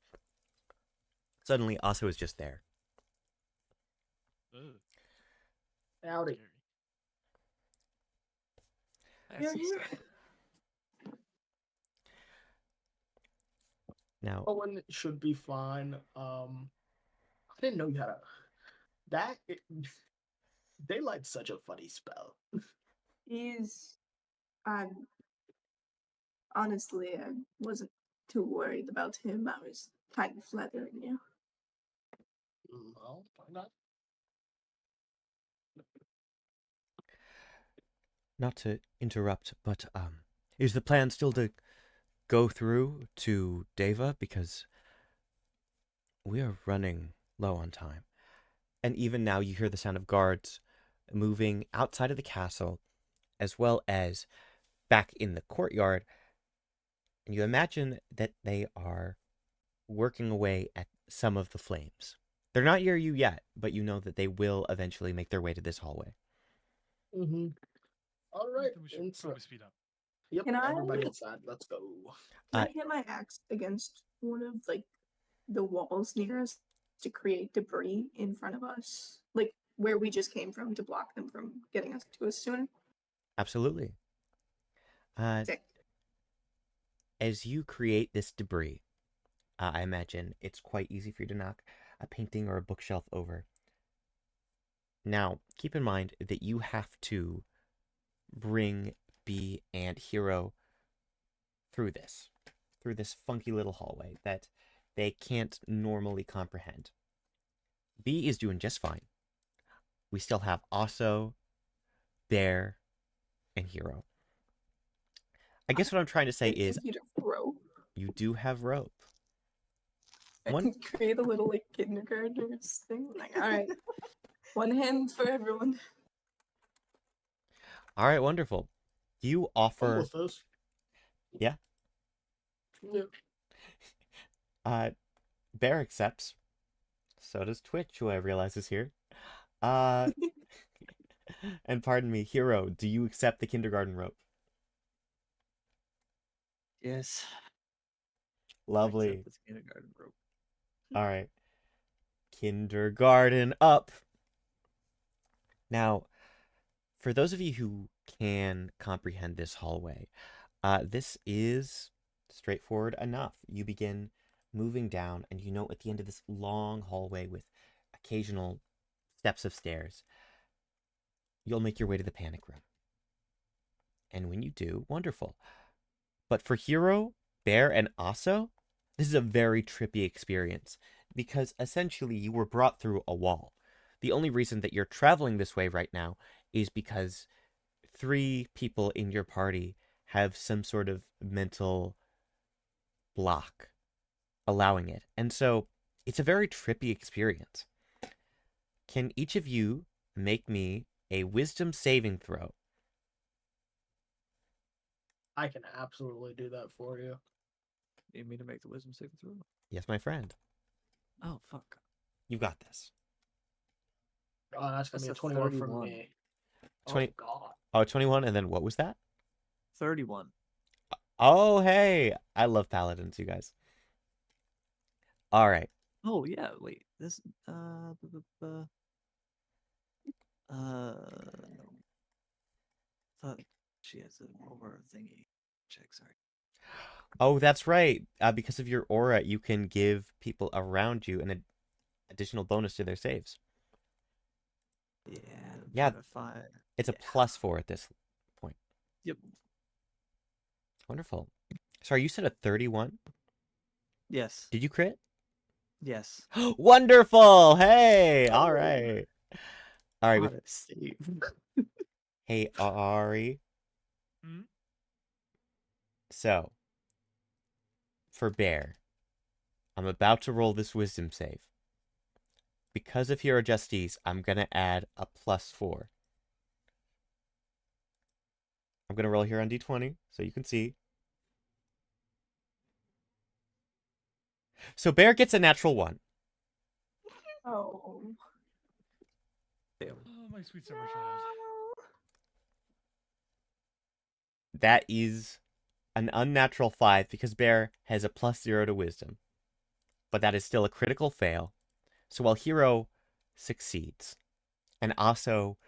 suddenly Aso is just there. Ugh, Howdy. scary. You're here. Now, Owen should be fine. I didn't know you had Daylight's such a funny spell. He's. Honestly, I wasn't too worried about him. I was kind of flattering you. Well, why not? not to interrupt, but is the plan still to go through to Deva? Because we are running low on time. And even now you hear the sound of guards moving outside of the castle, as well as back in the courtyard. And you imagine that they are working away at some of the flames. They're not near you yet, but you know that they will eventually make their way to this hallway. Mm-hmm. All right. Then we should Inside. probably speed up. Yep. Can I- Everybody inside. Let's go. Can I hit my axe against one of the walls near us to create debris in front of us, like where we just came from, to block them from getting us to us sooner? Absolutely. Sick. As you create this debris, I imagine it's quite easy for you to knock a painting or a bookshelf over. Now, keep in mind that you have to bring Bee and Hero through this funky little hallway that they can't normally comprehend. Bee is doing just fine. We still have Aso, Bear, and Hero. I guess what I'm trying to say is You don't rope. you do have rope. I One- can create a little kindergartners thing. Like, all right, one hand for everyone. All right, wonderful. You I'm offer with us. Yeah. Yeah. Bear accepts. So does Twitch, who I realize is here. And pardon me, Hero, do you accept the kindergarten rope? Yes. Lovely. Except it's kindergarten rope. All right. Kindergarten up. Now, for those of you who can comprehend this hallway, this is straightforward enough. You begin moving down, and you know at the end of this long hallway with occasional steps of stairs, you'll make your way to the panic room. And when you do, wonderful. But for Hero, Bear, and Aso, this is a very trippy experience because essentially you were brought through a wall. The only reason that you're traveling this way right now is because 3 people in your party have some sort of mental block allowing it. And so it's a very trippy experience. Can each of you make me a wisdom saving throw? I can absolutely do that for you. Need me to make the wisdom saving throw? Yes, my friend. Oh fuck. You got this. Oh, that's gonna be a That's a 21 from 31. me. 20 Oh God. Oh, 21, and then what was that? 31. Oh, hey. I love paladins, you guys. All right. Oh yeah, wait. This thought she has an over thingy. Check, sorry. Oh, that's right. Because of your aura, you can give people around you an additional bonus to their saves. Yeah. Yeah, 5. It's a Yeah. +4 at this point. Yep. Wonderful. Sorry, you said a 31? Yes. Did you crit? Yes. Wonderful. Hey. All right. All right. What a save. Hey, Ari. Hmm? So, for Bear, I'm about to roll this wisdom save. Because of Hero Justice, I'm going to add a +4. I'm going to roll here on D20 so you can see. So Bear gets a natural 1. Oh. Damn. Oh, my sweet summer child. That is an unnatural 5 because Bear has a +0 to wisdom. But that is still a critical fail. So while Hero succeeds, and also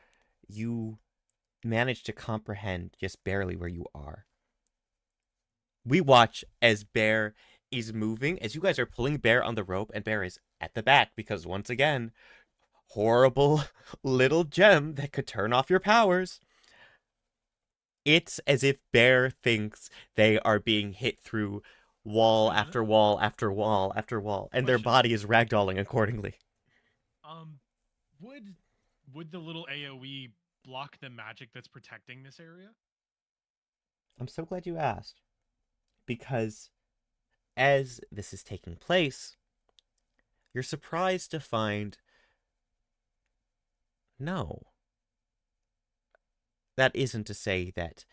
you manage to comprehend just barely where you are, we watch as Bear is moving, as you guys are pulling Bear on the rope, and Bear is at the back because, once again, horrible little gem that could turn off your powers. It's as if Bear thinks they are being hit through wall after wall after wall after wall, and their Question. body is ragdolling accordingly. Would the little AoE block the magic that's protecting this area? I'm so glad you asked, because as this is taking place, you're surprised to find no. That isn't to say that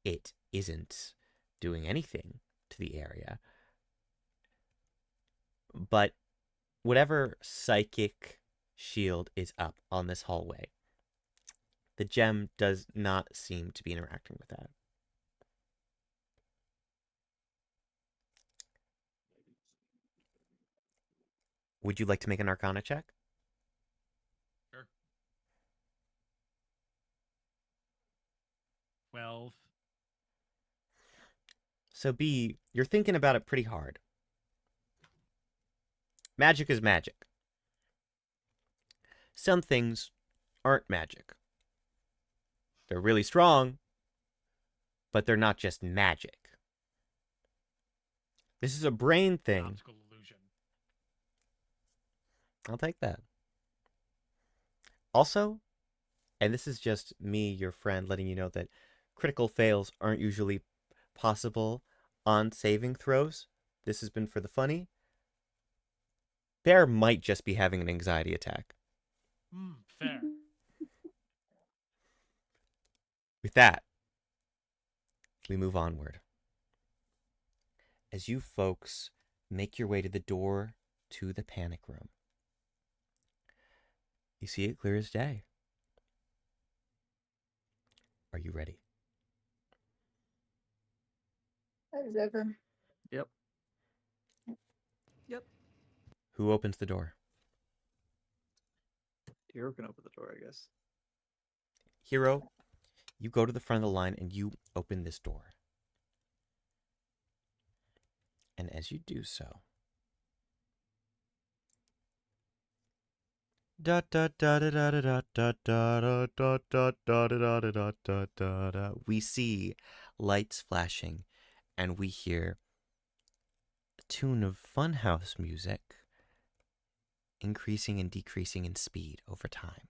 it isn't doing anything to the area, but whatever psychic shield is up on this hallway, the gem does not seem to be interacting with that. Would you like to make an Arcana check? Sure. 12. So B, you're thinking about it pretty hard. Magic is magic. Some things aren't magic. They're really strong, but they're not just magic. This is a brain thing. Optical illusion. I'll take that. Also, and this is just me, your friend, letting you know that critical fails aren't usually possible on saving throws. This has been for the funny. Bear might just be having an anxiety attack. Fair. With that, we move onward. As you folks make your way to the door to the panic room, you see it clear as day. Are you ready? As ever. Yep. Yep. Who opens the door? Hero can open the door, I guess. Hero, you go to the front of the line and you open this door. And as you do so, we see lights flashing and we hear a tune of funhouse music increasing and decreasing in speed over time.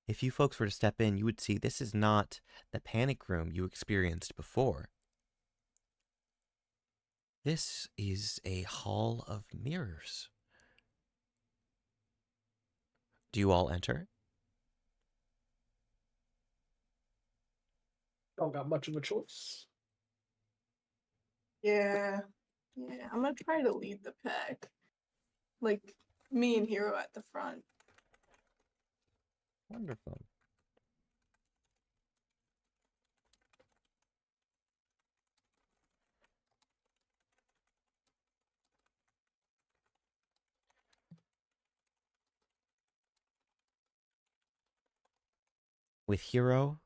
If you folks were to step in, you would see this is not the panic room you experienced before. This is a hall of mirrors. Do you all enter? Don't got much of a choice. Yeah. Yeah. I'm gonna try to lead the pack. Like me and Hero at the front. Wonderful. With Hero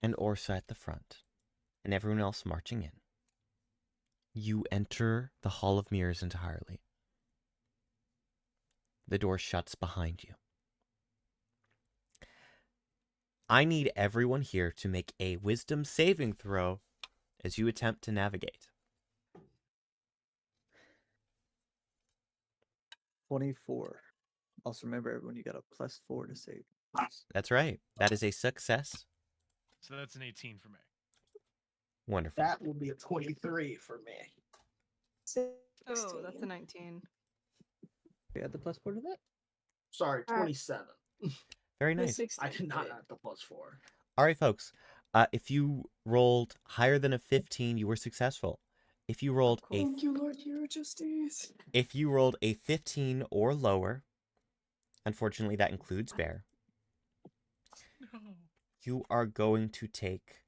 and Orsa at the front, and everyone else marching in, you enter the Hall of Mirrors entirely. The door shuts behind you. I need everyone here to make a wisdom saving throw as you attempt to navigate. 24. Also remember, everyone, you got a +4 to save. That's right. That is a success. So that's an 18 for me. Wonderful. That will be a 23 for me. 16. Oh, that's a 19. You add the +4 to that? Sorry, 27. Very The nice. 16 I did not did. add the +4. All right, folks. If you rolled higher than a 15, you were successful. If you rolled cool. Thank you, Lord Hero Justice. If you rolled a 15 or lower, unfortunately that includes Bear, No. you are going to take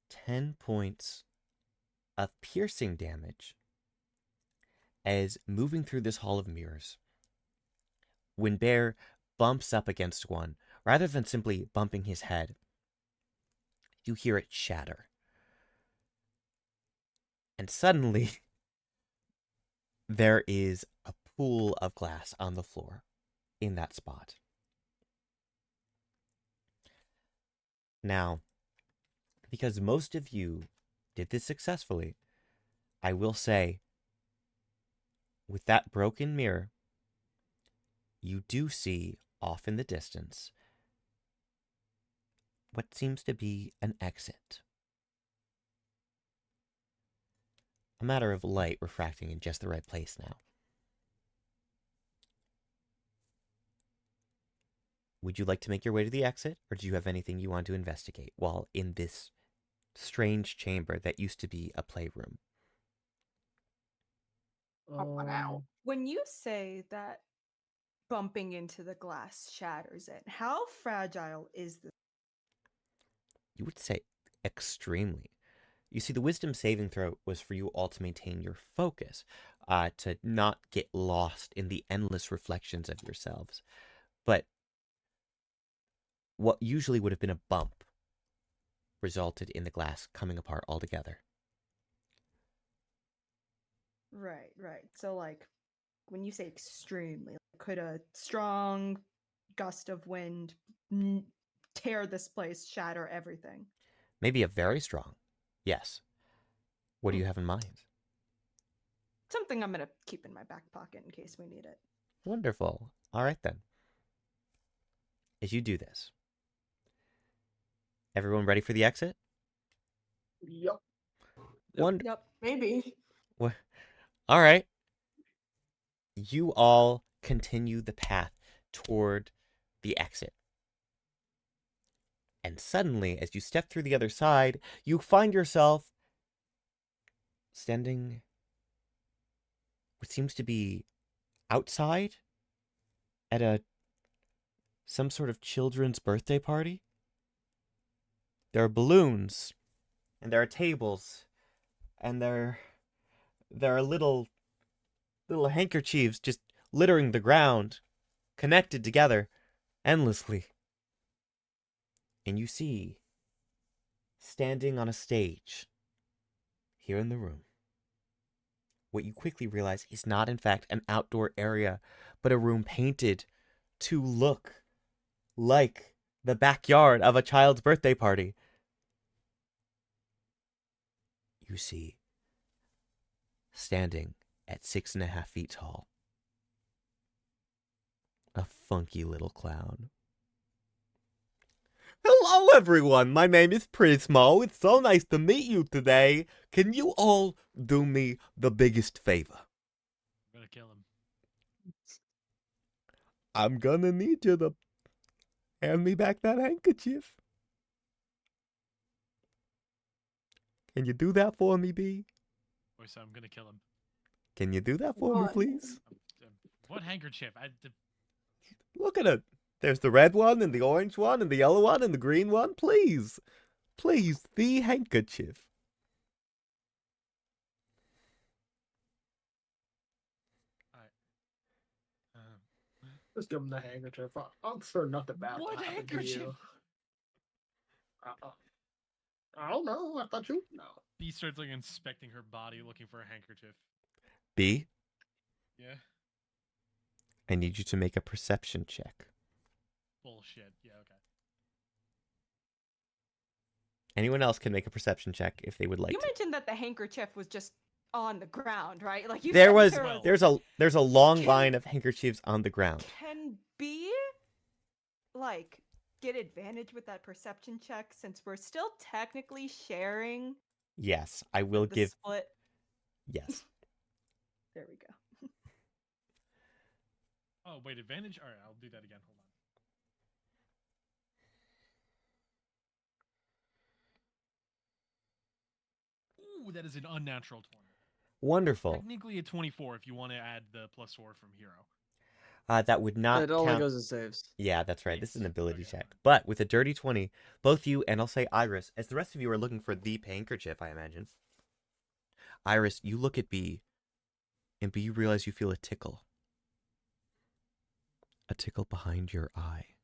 10 points of piercing damage as moving through this hall of mirrors. When Bear bumps up against one, rather than simply bumping his head, you hear it shatter. And suddenly, there is a pool of glass on the floor in that spot. Now, because most of you did this successfully, I will say, with that broken mirror, you do see off in the distance what seems to be an exit. A matter of light refracting in just the right place now. Would you like to make your way to the exit, or do you have anything you want to investigate while in this strange chamber that used to be a playroom? Wow. When you say that bumping into the glass shatters it, how fragile is this? You would say extremely. You see, the wisdom saving throw was for you all to maintain your focus, to not get lost in the endless reflections of yourselves. But what usually would have been a bump resulted in the glass coming apart altogether. Right. So, like, when you say extremely, could a strong gust of wind tear this place, shatter everything? Maybe a very strong. Yes. What do you have in mind? Something I'm going to keep in my back pocket in case we need it. Wonderful. All right, then. As you do this, everyone ready for the exit? Yup. Yep. Maybe. All right. You all continue the path toward the exit. And suddenly, as you step through the other side, you find yourself standing what seems to be outside at some sort of children's birthday party. There are balloons, and there are tables, and there are little handkerchiefs just littering the ground, connected together endlessly. And you see, standing on a stage here in the room, what you quickly realize is not in fact an outdoor area, but a room painted to look like the backyard of a child's birthday party. You see, standing at 6.5 feet tall, a funky little clown. Hello, everyone. My name is Prismo. It's so nice to meet you today. Can you all do me the biggest favor? I'm gonna kill him. I'm gonna need you to hand me back that handkerchief. Can you do that for me, B? Boy, so I'm gonna kill him. Can you do that for me, What? please? What handkerchief? Look at it. There's the red one, and the orange one, and the yellow one, and the green one. Please. Please, the handkerchief. Just give him the handkerchief. I'm sure nothing bad will What happen to handkerchief? you. I don't know. I thought you know. B starts like inspecting her body, looking for a handkerchief. B, Yeah. I need you to make a perception check. Bullshit. Yeah. Okay. Anyone else can make a perception check if they would like You to. mentioned that the handkerchief was just on the ground, right? Like you There said was there there's a long Can- line of handkerchiefs on the ground. can be like get advantage with that perception check since we're still technically sharing Yes, I will the give. split? Yes. There we go. Oh, wait, advantage? All right, I'll do that again. Hold on. Ooh, that is an unnatural 20. Wonderful. Technically a 24 if you want to add the +4 from hero. That would not It only count. goes to saves. Yeah, that's right. This is an Yes. ability Okay, check. fine. But with a dirty 20, both you and I'll say Iris, as the rest of you are looking for the handkerchief, I imagine. Iris, you look at B, and B, you realize you feel a tickle. A tickle behind your eye.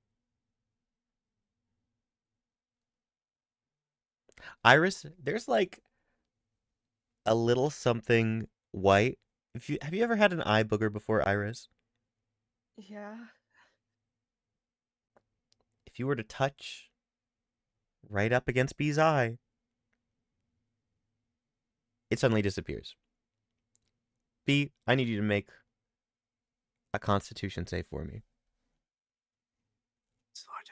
Iris, there's like a little something white. Have you ever had an eye booger before, Iris? Yeah. If you were to touch right up against B's eye, it suddenly disappears. B, I need you to make a Constitution save for me. It's far to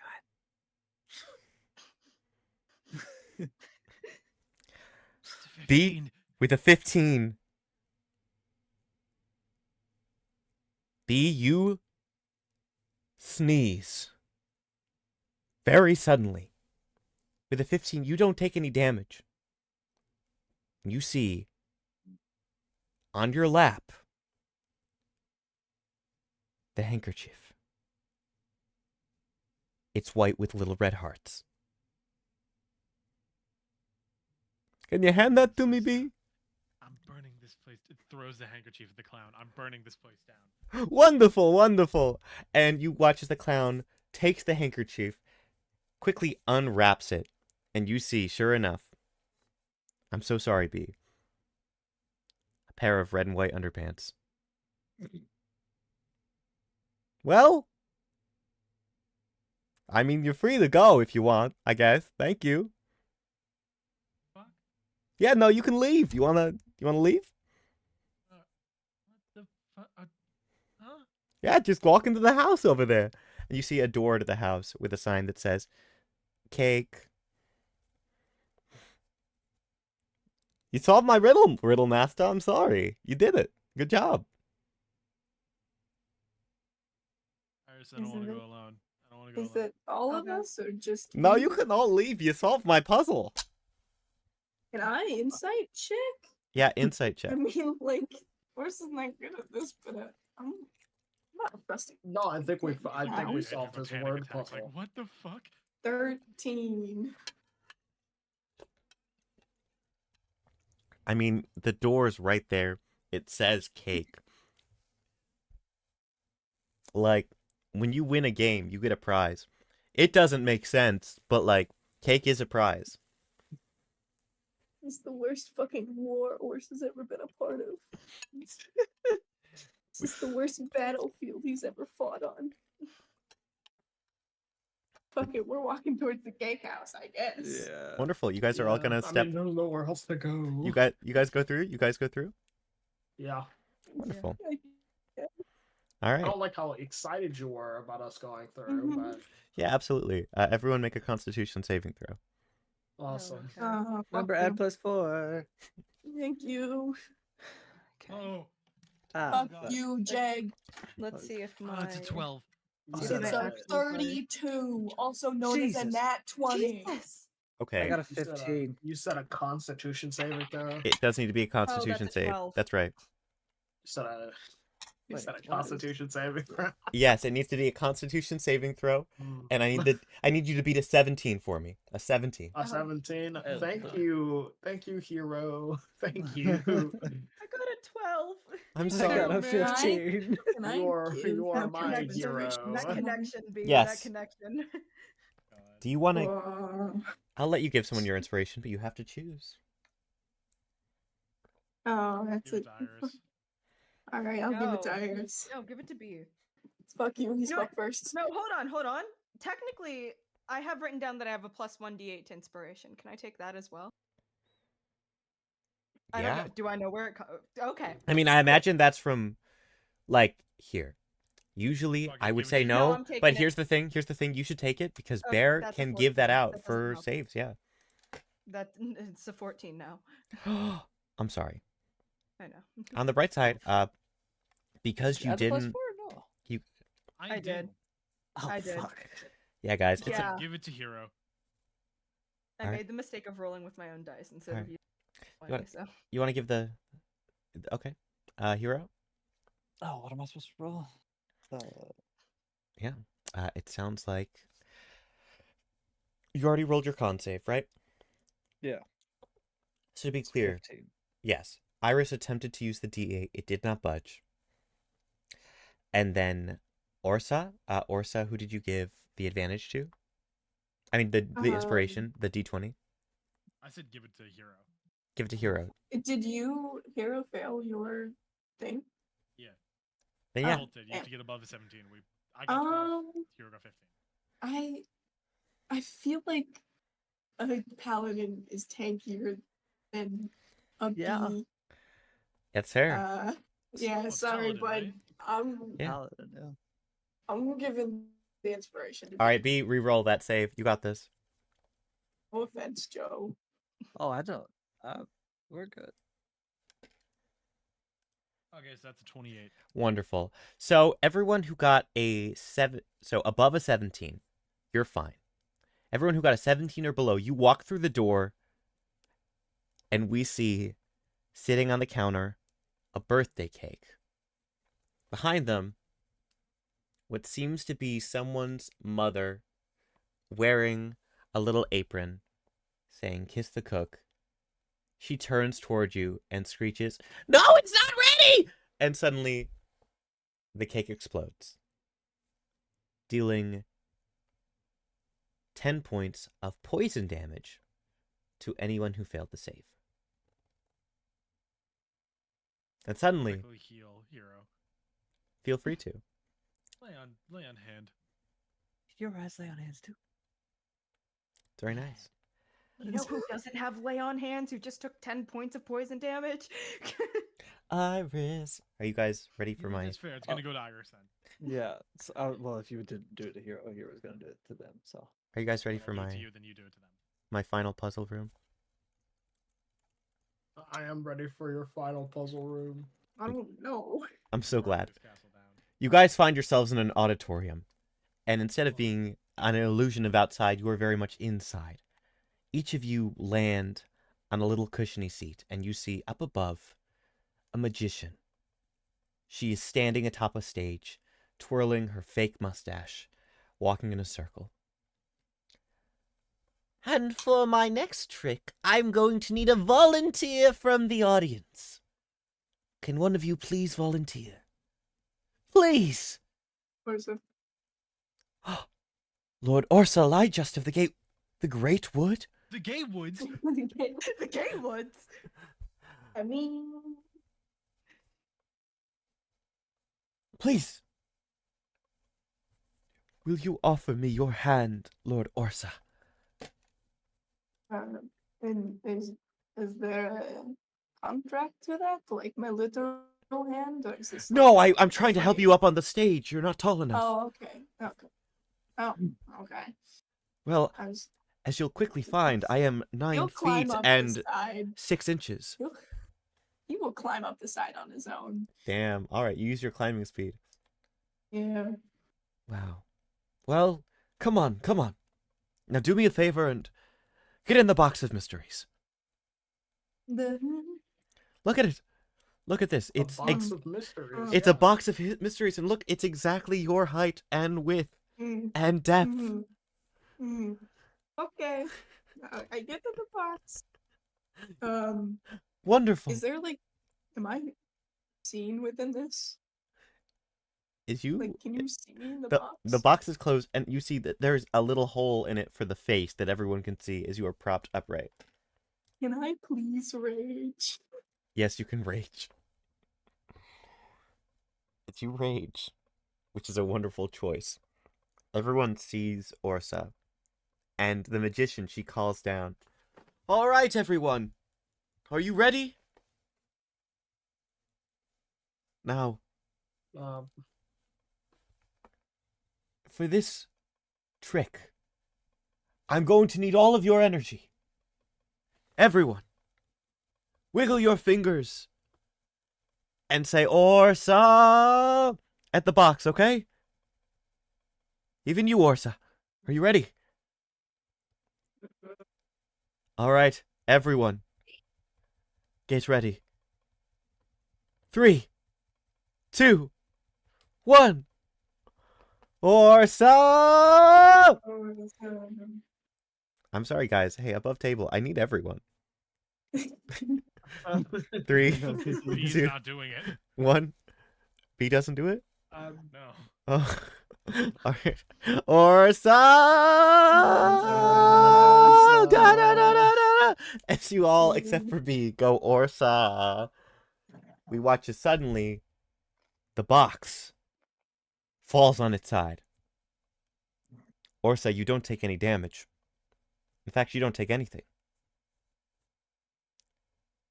It's a B 15. with a 15. B, you sneeze. Very suddenly. With a 15, you don't take any damage. You see on your lap the handkerchief. It's white with little red hearts. Can you hand that to me, B? I'm burning this place. It throws the handkerchief at the clown. I'm burning this place down. Wonderful, wonderful. And you watch as the clown takes the handkerchief, quickly unwraps it, and you see, sure enough, I'm so sorry, B, a pair of red and white underpants. Well, I mean, you're free to go if you want, I guess. Thank you. Fuck. Yeah, no, you can leave. You wanna leave? What the fuck? Huh? Yeah, just walk into the house over there. And you see a door to the house with a sign that says, cake. You solved my riddle master. I'm sorry. You did it. Good job. Iris, I don't Is want to it- go alone. I don't want to go Is alone. it all of Okay. us or just No, you? you can all leave. You solved my puzzle. Can I insight check? Yeah, insight check. I mean, like, Orsa's not good at this, but I'm not trusting. No, I think we Wow. think On we the edge solved of a this panic word attack, like, puzzle. what the fuck? 13. I mean, the door's right there. It says cake. Like, when you win a game, you get a prize. It doesn't make sense, but, like, cake is a prize. It's the worst fucking war Orsa's ever been a part of. This is the worst battlefield he's ever fought on. Fuck it, we're walking towards the cake house, I guess. Yeah. Wonderful. You guys are all Yeah, gonna I step. mean, there's nowhere else to go. You guys go through? You guys go through? Yeah. Wonderful. Yeah. All I right. don't like how excited you were about us going through, Mhm. but Yeah, absolutely. Everyone make a Constitution saving throw. awesome. Okay. Fuck Remember, you. add +4. Thank you. Okay. Oh, Ah, Fuck God. you, Jag. Let's see if my it's a 12. You It's said my a actual card- 32, also known as a Jesus. nat 20. Jesus. Okay. I got a You said 15. You said a Constitution saving throw. It does need to be a Constitution that's a save. 12. That's right. You Wait, said a what is- Constitution saving throw. Yes, it needs to be a Constitution saving throw, and I need you to beat a 17 for me. A 17. A 17. Oh, Thank God. you, hero. Thank you. I got a 12. I'm I sorry. got a man. 15. Can I You are give my connection? hero. That connection, B. Yes. That connection. God. Do you want to? I'll let you give someone your inspiration, but you have to choose. Oh, that's Give it. it to Iris. Alright, I'll give it to No. Iris. No, give it to B. Fuck you, he You know spoke what? first. No, hold on. Technically, I have written down that I have a +1d8 to inspiration. Can I take that as well? I don't Yeah. know. Do I know where it okay. I mean, I imagine that's from, like, here. Usually, Fuck it, I would give it say to you. No, no, I'm taking but it. here's the thing. Here's the thing. You should take it because Okay, Bear that's a can give that 14. out That doesn't for count. saves. Yeah. It's a 14 now. I'm sorry. I know. On the bright side, because Did you add the didn't, +4 or no? I did. Oh, I did. fuck. yeah, guys, I it's said Yeah. give it to Hero. I Alright. made the mistake of rolling with my own dice instead Alright. of you. You want- So you want to give the, okay, Hero. Oh, what am I supposed to roll? It sounds like you already rolled your con save, right? Yeah. So to be It's clear, 15. yes, Iris attempted to use the D8. It did not budge. And then Orsa, who did you give the advantage to? I mean, the inspiration, the D20. I said give it to Hero. Give it to Hero. Did you, Hero, fail your thing? Yeah. Then I yeah, rolled it. You have to get above a 17. I got 12. Hero got 15. I feel like a paladin is tankier than a Yeah. bee. that's fair. Yeah, Well, sorry, paladin, but right? Yeah. Paladin, yeah. I'm giving the inspiration. All right, B, re-roll that save. You got this. No offense, Joe. Oh, I don't. We're good. Okay, so that's a 28. Wonderful. So everyone who got a 7, so above a 17, you're fine. Everyone who got a 17 or below, you walk through the door, and we see, sitting on the counter, a birthday cake. Behind them, what seems to be someone's mother wearing a little apron, saying, "Kiss the cook." She turns toward you and screeches, "No, it's not ready!" And suddenly, the cake explodes, dealing 10 points of poison damage to anyone who failed to save. And suddenly, Quickly heal Hero. feel free to. Lay on hand. Your eyes lay on hands too. It's very nice. you know who doesn't have lay on hands? Who just took 10 points of poison damage? Iris. Are you guys ready for my... That's fair. It's gonna go to Iris then. Yeah. Well, if you did do it to Hero, Hero was gonna do it to them. So. Are you guys ready I'll for do it my to you, then you do it to them. my final puzzle room? I am ready for your final puzzle room. I don't know. I'm so glad. This castle down. You guys find yourselves in an auditorium, and instead of being an illusion of outside, you are very much inside. Each of you land on a little cushiony seat, and you see up above a magician. She is standing atop a stage, twirling her fake mustache, walking in a circle. And for my next trick, I'm going to need a volunteer from the audience. Can one of you please volunteer? Please! Where's it? Lord Orsa Lyjust of the Great Wood? The Gay Woods. the Gay Woods. I mean, Please. Will you offer me your hand, Lord Orsa? and is there a contract to that? Like my literal hand, or is this? No, like I'm trying to help free? you up on the stage. You're not tall enough. Oh, okay. Okay. Oh, okay. Well, I was. as you'll quickly find, I am 9 He'll climb feet up and the side. 6 inches. He will climb up the side on his own. Damn. All right, you use your climbing speed. Yeah. Wow. Well, come on. Now do me a favor and get in the box of mysteries. Look at it. Look at this. A It's box of mysteries. it's a box of mysteries, and look, it's exactly your height and width Mm, and depth. mm, mm. Okay. I get to the box. Wonderful. Is there like, am I seen within this? Is you? Like, can you see me in the the, box? the box is closed, and you see that there's a little hole in it for the face that everyone can see as you are propped upright. Can I please rage? Yes, you can rage. It's you rage, which is a wonderful choice. Everyone sees Orsa, and the magician, she calls down, "All right, everyone. Are you ready? Now, Um, for this trick, I'm going to need all of your energy. Everyone, wiggle your fingers and say Orsa at the box, okay? Even you, Orsa. Are you ready? All right, everyone. Get ready. 3, 2, 1. Orsa! I'm sorry, guys. Hey, above table, I need everyone. 3, B's 2, not doing it. 1. B doesn't do it? No. Oh. All right. Orsa! Orsa. Da, da, da, da, da. As you all, except for B, go Orsa. We watch as suddenly the box falls on its side. Orsa, you don't take any damage. In fact, you don't take anything.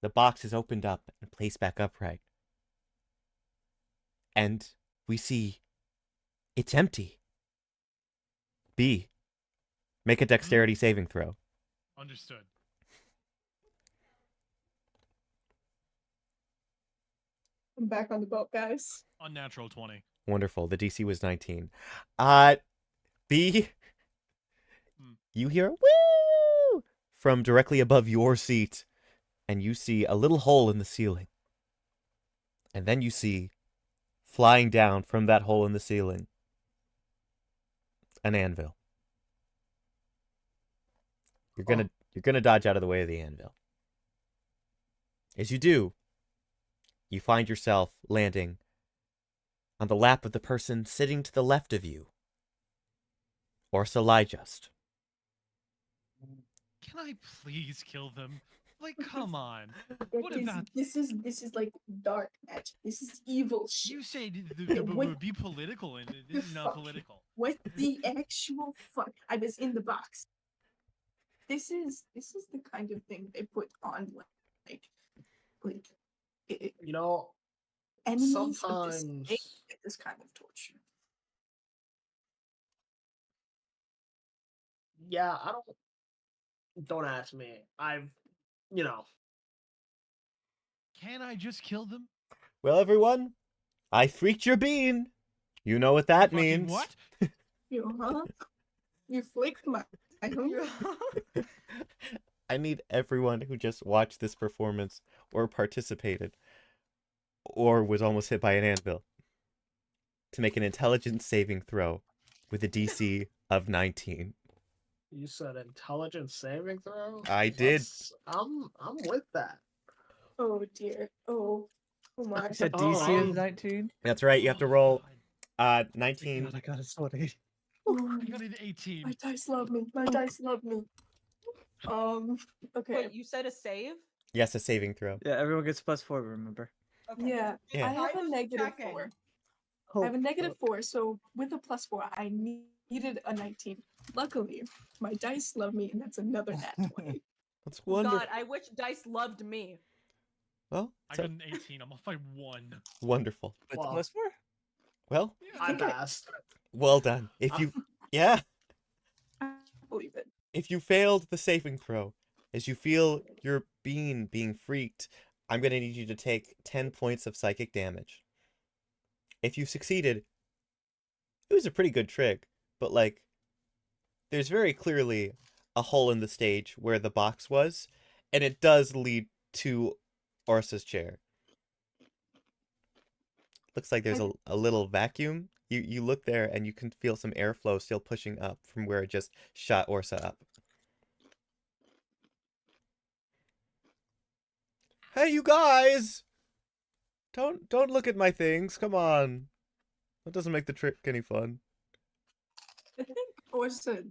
The box is opened up and placed back upright. And we see it's empty. B, make a dexterity saving throw. Understood. I'm back on the boat, guys. Unnatural 20. Wonderful. The DC was 19. B, you hear woo from directly above your seat, and you see a little hole in the ceiling. And then you see, flying down from that hole in the ceiling, an anvil. You're gonna dodge out of the way of the anvil. As you do, you find yourself landing on the lap of the person sitting to the left of you, Orsa Lyjust. Can I please kill them? Like, come on. What about... This is like dark magic. This is evil shit. You say What- be political, and this is not Fuck. political. What the actual fuck? I was in the box. This is the kind of thing they put on like You know, enemies of this sometimes state get this kind of torture. yeah, I don't ask me. You know, Can I just kill them? Well, everyone, I freaked your bean. You know what that Fucking means. What? You flicked my I need everyone who just watched this performance or participated or was almost hit by an anvil to make an intelligence saving throw with a DC of 19. you said intelligence saving throw. I did. I'm with that. Oh dear. Oh my. You said Oh, DC um, of 19? That's right. You have to roll Thank 19. God I got a 20. I got an 18. My dice love me. My dice love me. Okay. Wait, you said a save? Yes, a saving throw. Yeah, everyone gets +4, remember? Okay. Yeah. Yeah. I have a was negative checking. 4. Oh, I have a negative 4, so with a +4, I needed a 19. Luckily, my dice love me, and that's another nat 20. That's wonderful. God, I wish dice loved me. Well, I so- got an 18. I'm off by 1. wonderful. With Wow. +4? Well, I think I- passed. well done. If you, yeah, I believe it. if you failed the saving throw, as you feel your being freaked, I'm going to need you to take 10 points of psychic damage. If you succeeded, it was a pretty good trick, but like, there's very clearly a hole in the stage where the box was, and it does lead to Orsa's chair. Looks like there's a little vacuum. You look there and you can feel some airflow still pushing up from where it just shot Orsa up. Hey, you guys! Don't look at my things. Come on. That doesn't make the trick any fun. I think Orsa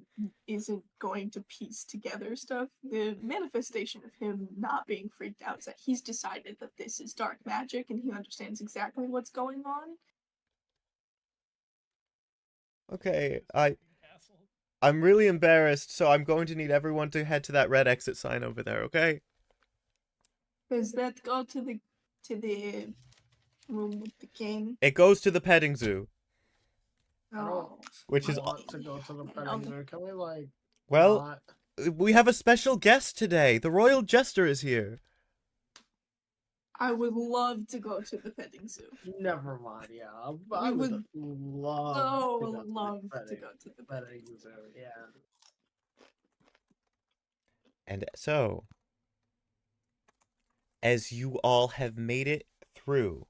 isn't going to piece together stuff. The manifestation of him not being freaked out is that he's decided that this is dark magic and he understands exactly what's going on. Okay, I'm really embarrassed, so I'm going to need everyone to head to that red exit sign over there, okay? Does that go to the room with the king? It goes to the petting zoo. I don't Oh, Which is want to go to the petting Okay. zoo. Can we like well, not? we have a special guest today. The royal jester is here. I would love to go to the petting zoo. Never mind. Yeah, We I would would love so to go to love the to go to the petting zoo. Yeah. And so, as you all have made it through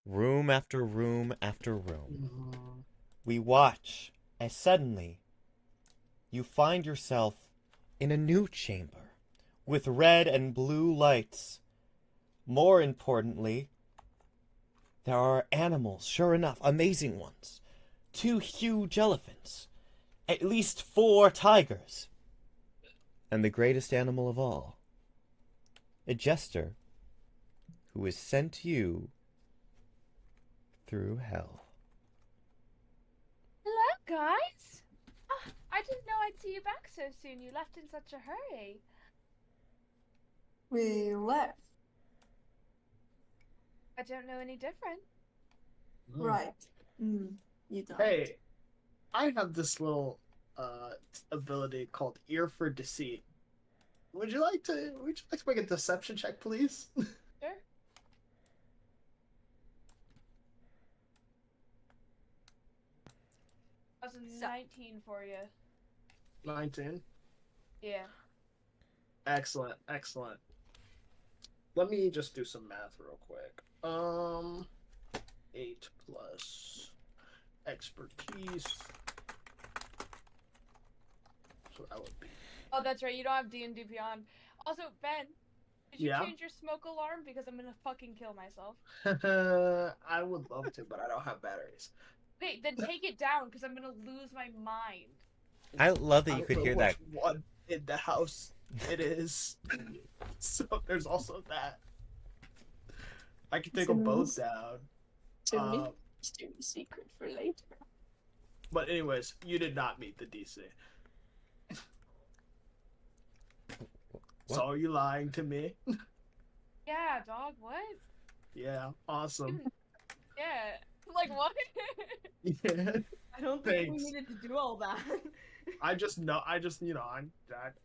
room after room after room, Mhm. we watch as suddenly you find yourself in a new chamber with red and blue lights. More importantly, there are animals, sure enough, amazing ones. 2 huge elephants, at least 4 tigers, and the greatest animal of all, a jester who has sent you through hell. Hello, guys. Oh, I didn't know I'd see you back so soon. You left in such a hurry. We left. I don't know any different. Right. You don't. Hey, I have this little ability called Ear for Deceit. Would you like to make a deception check, please? Sure. That was a 19 for you. 19. Yeah. Excellent, excellent. Let me just do some math real quick. 8 plus expertise. So that would be. Oh, that's right. You don't have D&D Beyond. Also, Ben, did you Yeah? change your smoke alarm? Because I'm gonna fucking kill myself. I would love to, but I don't have batteries. Okay, then take it down, because I'm gonna lose my mind. I love that I you don't could know hear which that. one in the house it is. So there's also that. I can take them both down. To me, do the secret for later. But anyways, you did not meet the DC. So are you lying to me? Yeah, dog, what? Yeah, awesome. Yeah. Like, what? Yeah. I don't think we Thanks. needed to do all that. I just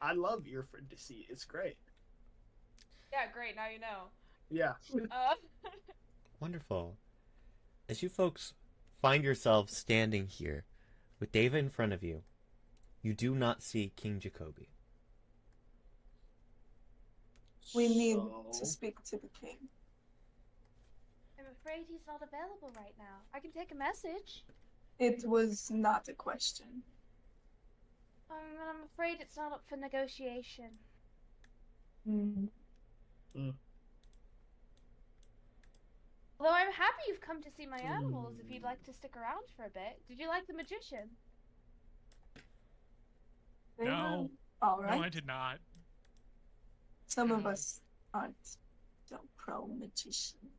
I love Ear for Deceit. It's great. Yeah, great, now you know. Yeah. Wonderful. As you folks find yourselves standing here with Dava in front of you, you do not see King Jacoby. We need So- to speak to the king. I'm afraid he's not available right now. I can take a message. It was not a question. I'm afraid it's not up for negotiation. Although I'm happy you've come to see my animals if you'd like to stick around for a bit. Did you like the magician? No. All right. No, I did not. Some of us aren't so pro magician.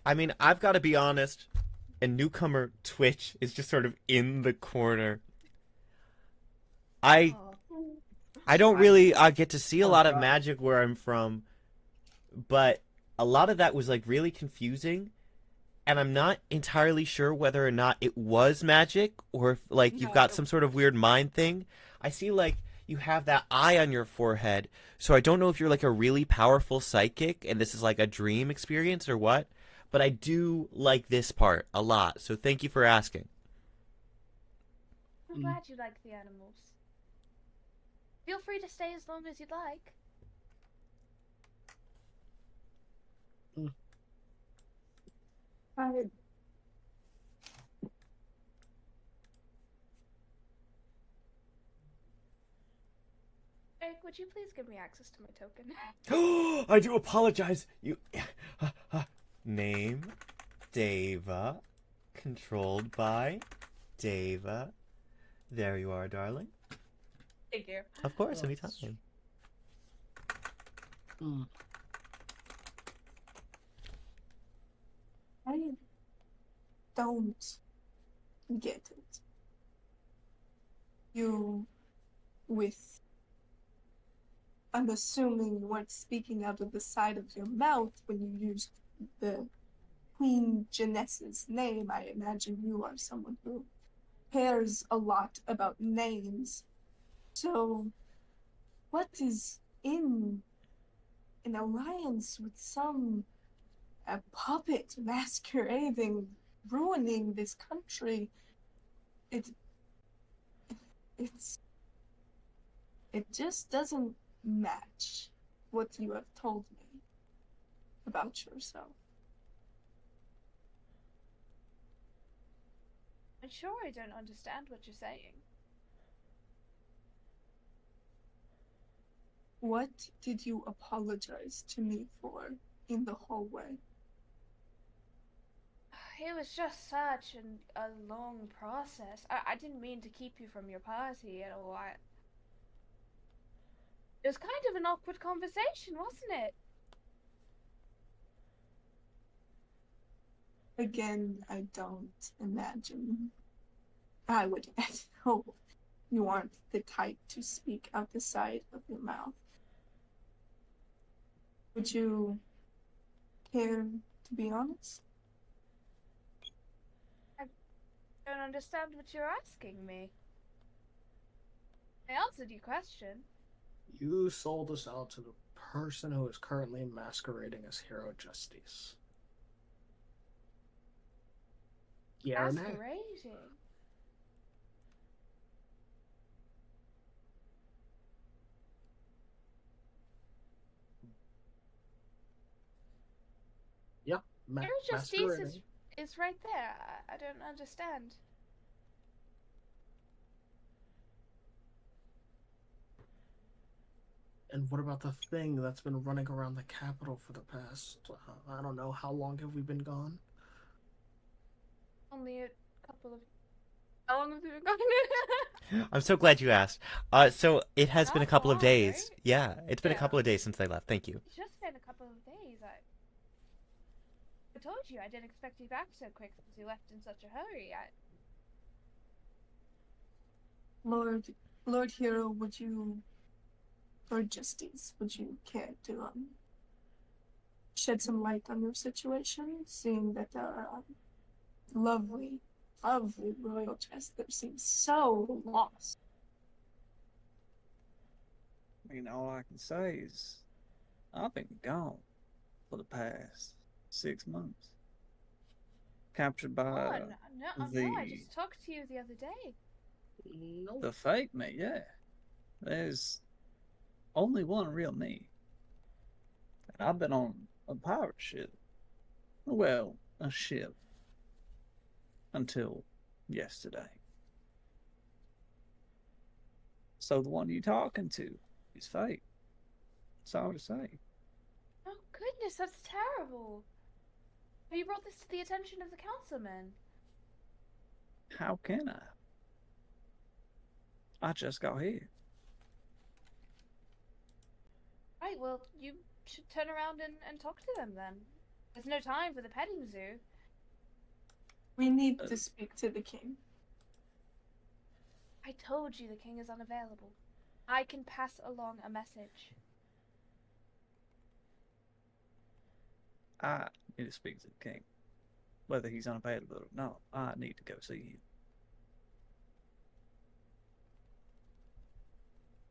I mean, I've got to be honest, and newcomer Twitch is just sort of in the corner. I don't really get to see a lot of magic where I'm from, but a lot of that was like really confusing, and I'm not entirely sure whether or not it was magic or if like you've got some sort of weird mind thing. I see like you have that eye on your forehead, so I don't know if you're like a really powerful psychic and this is like a dream experience or what, but I do like this part a lot, so thank you for asking. I'm glad you like the animals. Feel free to stay as long as you'd like. Eric, would you please give me access to my token? I do apologize. You name Dava, controlled by Dava. There you are, darling. Thank you. Of course, anytime. I don't get it. I'm assuming you weren't speaking out of the side of your mouth when you used the Queen Janessa's name, I imagine you are someone who cares a lot about names. So, what is in an alliance with some puppet masquerading, ruining this country? It's it just doesn't match what you have told me about yourself. I'm sure I don't understand what you're saying. What did you apologize to me for in the hallway? It was just such a long process. I didn't mean to keep you from your party at all. It was kind of an awkward conversation, wasn't it? Again, I don't imagine. I would hope you aren't the type to speak out the side of your mouth. Would you care to be honest? I don't understand what you're asking me. I answered your question. You sold us out to the person who is currently masquerading as Hero Justice. Yeah or nay? Masquerading? Yeah, Hero Justice masquerading. is right there. I don't understand. And what about the thing that's been running around the capital for the past, I don't know, how long have we been gone? Only a couple of... How long have you been gone? I'm so glad you asked. So it has been a Not couple of long, days. right? Yeah, it's been a Yeah. couple of days since I left. Thank you. It's just been a couple of days. I told you I didn't expect you back so quick since you left in such a hurry. Lord Hero, would you, Lord Justice, would you care to shed some light on your situation, seeing that lovely royal jester seems so lost? I mean, all I can say is I've been gone for the past 6 months. Captured by No, I just talked to you the other day. Nope. the fake me, yeah. There's only one real me. And I've been on a pirate ship. Well, a ship. Until yesterday. So the one you're talking to is fake. That's all to say. Oh goodness, that's terrible. Have you brought this to the attention of the councilman? How can I? I just got here. Right, well, you should turn around and talk to them then. There's no time for the petting zoo. We need to speak to the king. I told you the king is unavailable. I can pass along a message. I need to speak to the king. Whether he's unavailable or not, I need to go see him.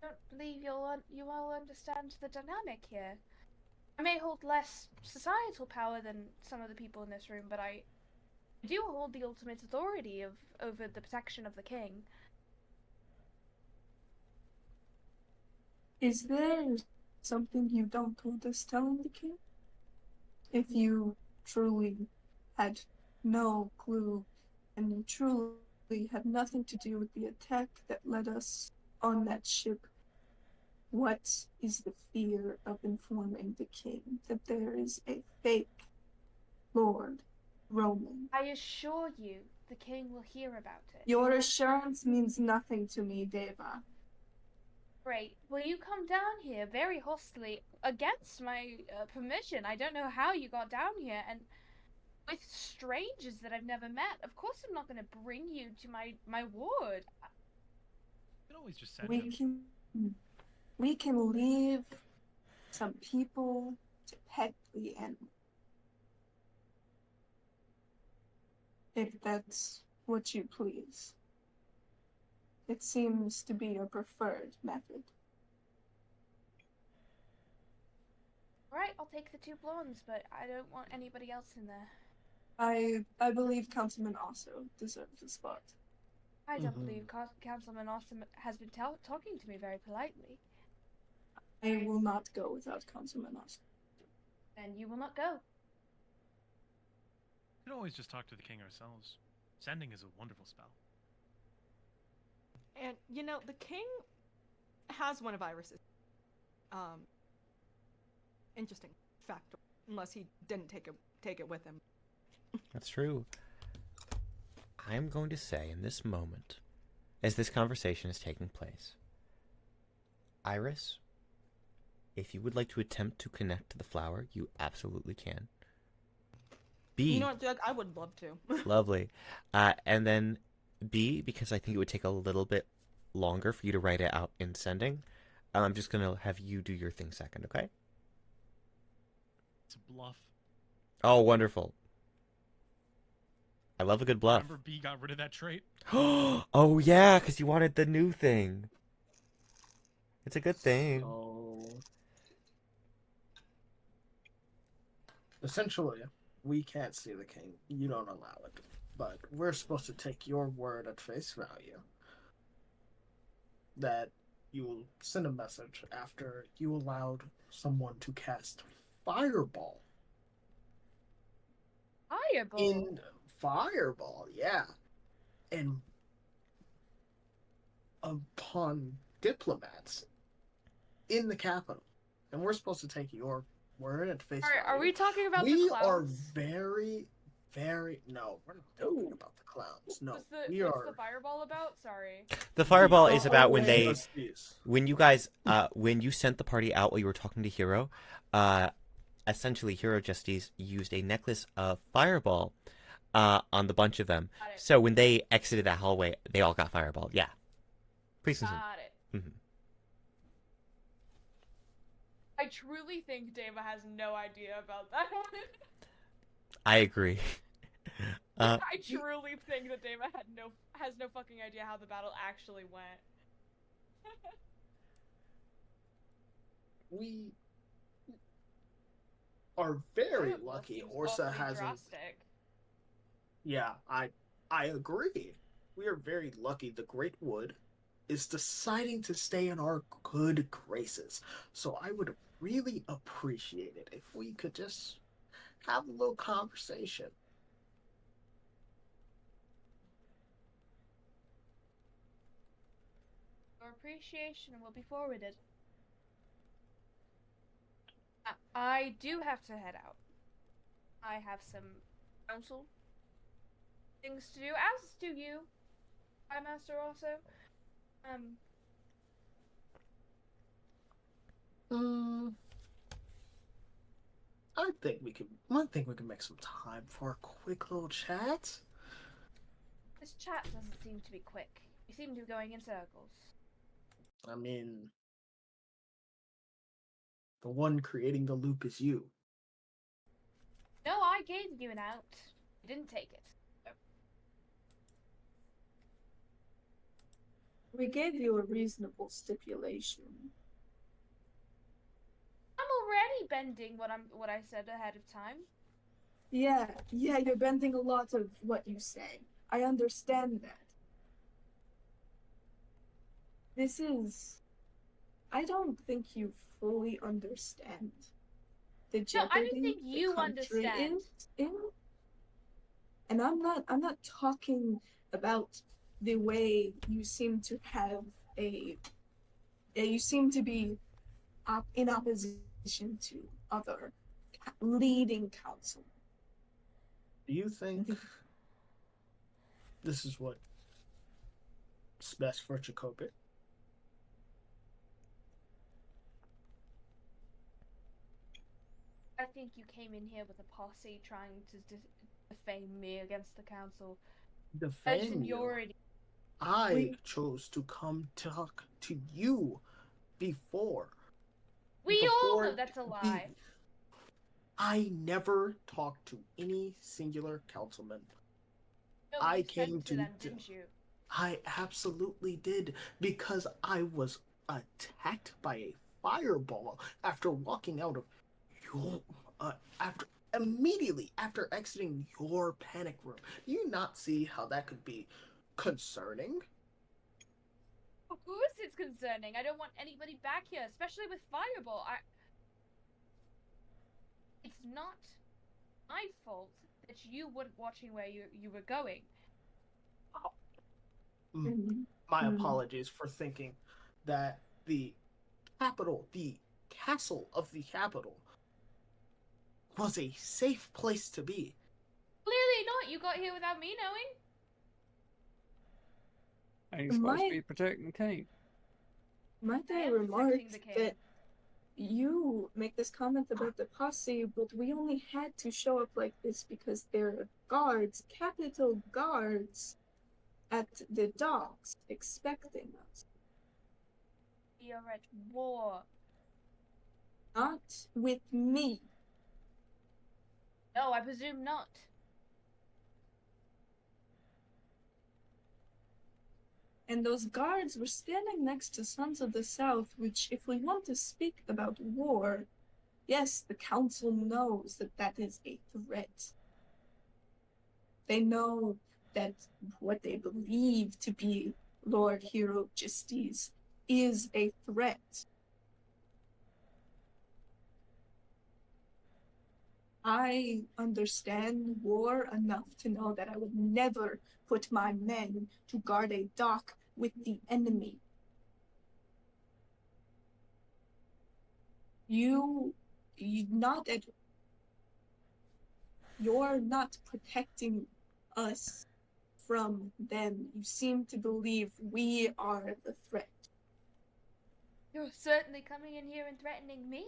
I don't believe you all understand the dynamic here. I may hold less societal power than some of the people in this room, but I do hold the ultimate authority over the protection of the king. Is there something you don't want us telling the king? If you truly had no clue and you truly had nothing to do with the attack that led us on that ship, what is the fear of informing the king that there is a fake Lord Roman? I assure you, the king will hear about it. Your assurance means nothing to me, Deva. Great. Will you come down here very hostily against my permission? I don't know how you got down here, and with strangers that I've never met. Of course, I'm not going to bring you to my ward. You can always just send him. We can leave some people to pet the animal. if that's what you please. It seems to be your preferred method. Alright, I'll take the 2 blondes, but I don't want anybody else in there. I believe Councilman also deserves a spot. I don't Mhm. believe Councilman Austin has been talking to me very politely. I will not go without Councilman Austin. Then you will not go. We can always just talk to the king ourselves. Sending is a wonderful spell. And you know, the king has one of Iris's. Interesting fact, unless he didn't take it with him. That's true. I'm going to say in this moment, as this conversation is taking place, Iris, if you would like to attempt to connect to the flower, you absolutely can. B, You know what, Doug? I would love to. lovely. And then B, because I think it would take a little bit longer for you to write it out in sending, I'm just going to have you do your thing second, okay? It's a bluff. Oh, wonderful. I love a good bluff. Remember B got rid of that trait? Oh, yeah, because you wanted the new thing. It's a good thing. So, essentially, we can't see the king. You don't allow it. But we're supposed to take your word at face value that you will send a message after you allowed someone to cast Fireball. Fireball. In Fireball, yeah. And upon diplomats in the capital. And we're supposed to take your word at face value. Are we talking about we the clowns? are very, very... No, we're not talking about the clowns. No, What's the fireball about? Sorry. The fireball is We about are when they... trustees. When you guys, when you sent the party out while you were talking to Hero, essentially Hero Justice used a necklace of fireball on the bunch of them. Got it. So when they exited that hallway, they all got fireball. Yeah. Please continue. Got it. Mhm. I truly think Deva has no idea about that one. I agree. I truly think that Deva has no fucking idea how the battle actually went. We are very That lucky seems Orsa awfully hasn't... drastic. Yeah, I agree. We are very lucky the Great Wood is deciding to stay in our good graces. So I would really appreciate it if we could just have a little conversation. Your appreciation will be forwarded. I do have to head out. I have some council things to do, as do you, High Master also. I think we can make some time for a quick little chat. This chat doesn't seem to be quick. You seem to be going in circles. I mean, the one creating the loop is you. No, I gave you an out. You didn't take it. So. We gave you a reasonable stipulation. I'm already bending what I said ahead of time. Yeah, you're bending a lot of what you say. I understand that. I don't think you fully understand the No, jeopardy I don't think you the country understand. is in. And I'm not talking about the way you seem to have you seem to be in opposition to other leading council. Do you think this is what's best for Chakotay? I think you came in here with a posse trying to defame me against the council. Defame you? I chose to come talk to you before. We all know that's a lie. I never talked to any singular councilman No, I you came sent to to them, d- didn't you? I absolutely did, because I was attacked by a fireball after walking out of your after immediately after exiting your panic room. Do you not see how that could be concerning? Of course it's concerning. I don't want anybody back here, especially with fireball. It's not my fault that you weren't watching where you were going. My Mhm. apologies for thinking that the castle of the capital, was a safe place to be. Clearly not. You got here without me knowing. And you're supposed My- to be protecting the king. Might I I am remark protecting the king. that you make this comment about the posse, but we only had to show up like this because there are guards, capital guards, at the docks expecting us. We are at war. Not with me. No, I presume not. And those guards were standing next to Sons of the South, which, if we want to speak about war, yes, the council knows that that is a threat. They know that what they believe to be Lord Hero Justice is a threat. I understand war enough to know that I would never put my men to guard a dock with the enemy. You're not protecting us from them. You seem to believe we are the threat. You're certainly coming in here and threatening me.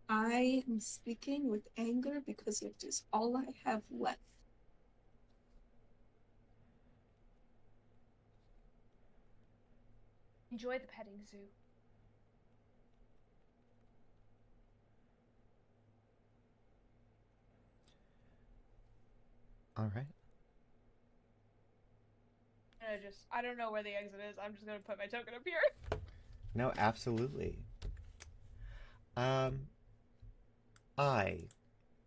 I am speaking with anger because it is all I have left. Enjoy the petting zoo. All right. I don't know where the exit is. I'm just gonna put my token up here. No, absolutely. I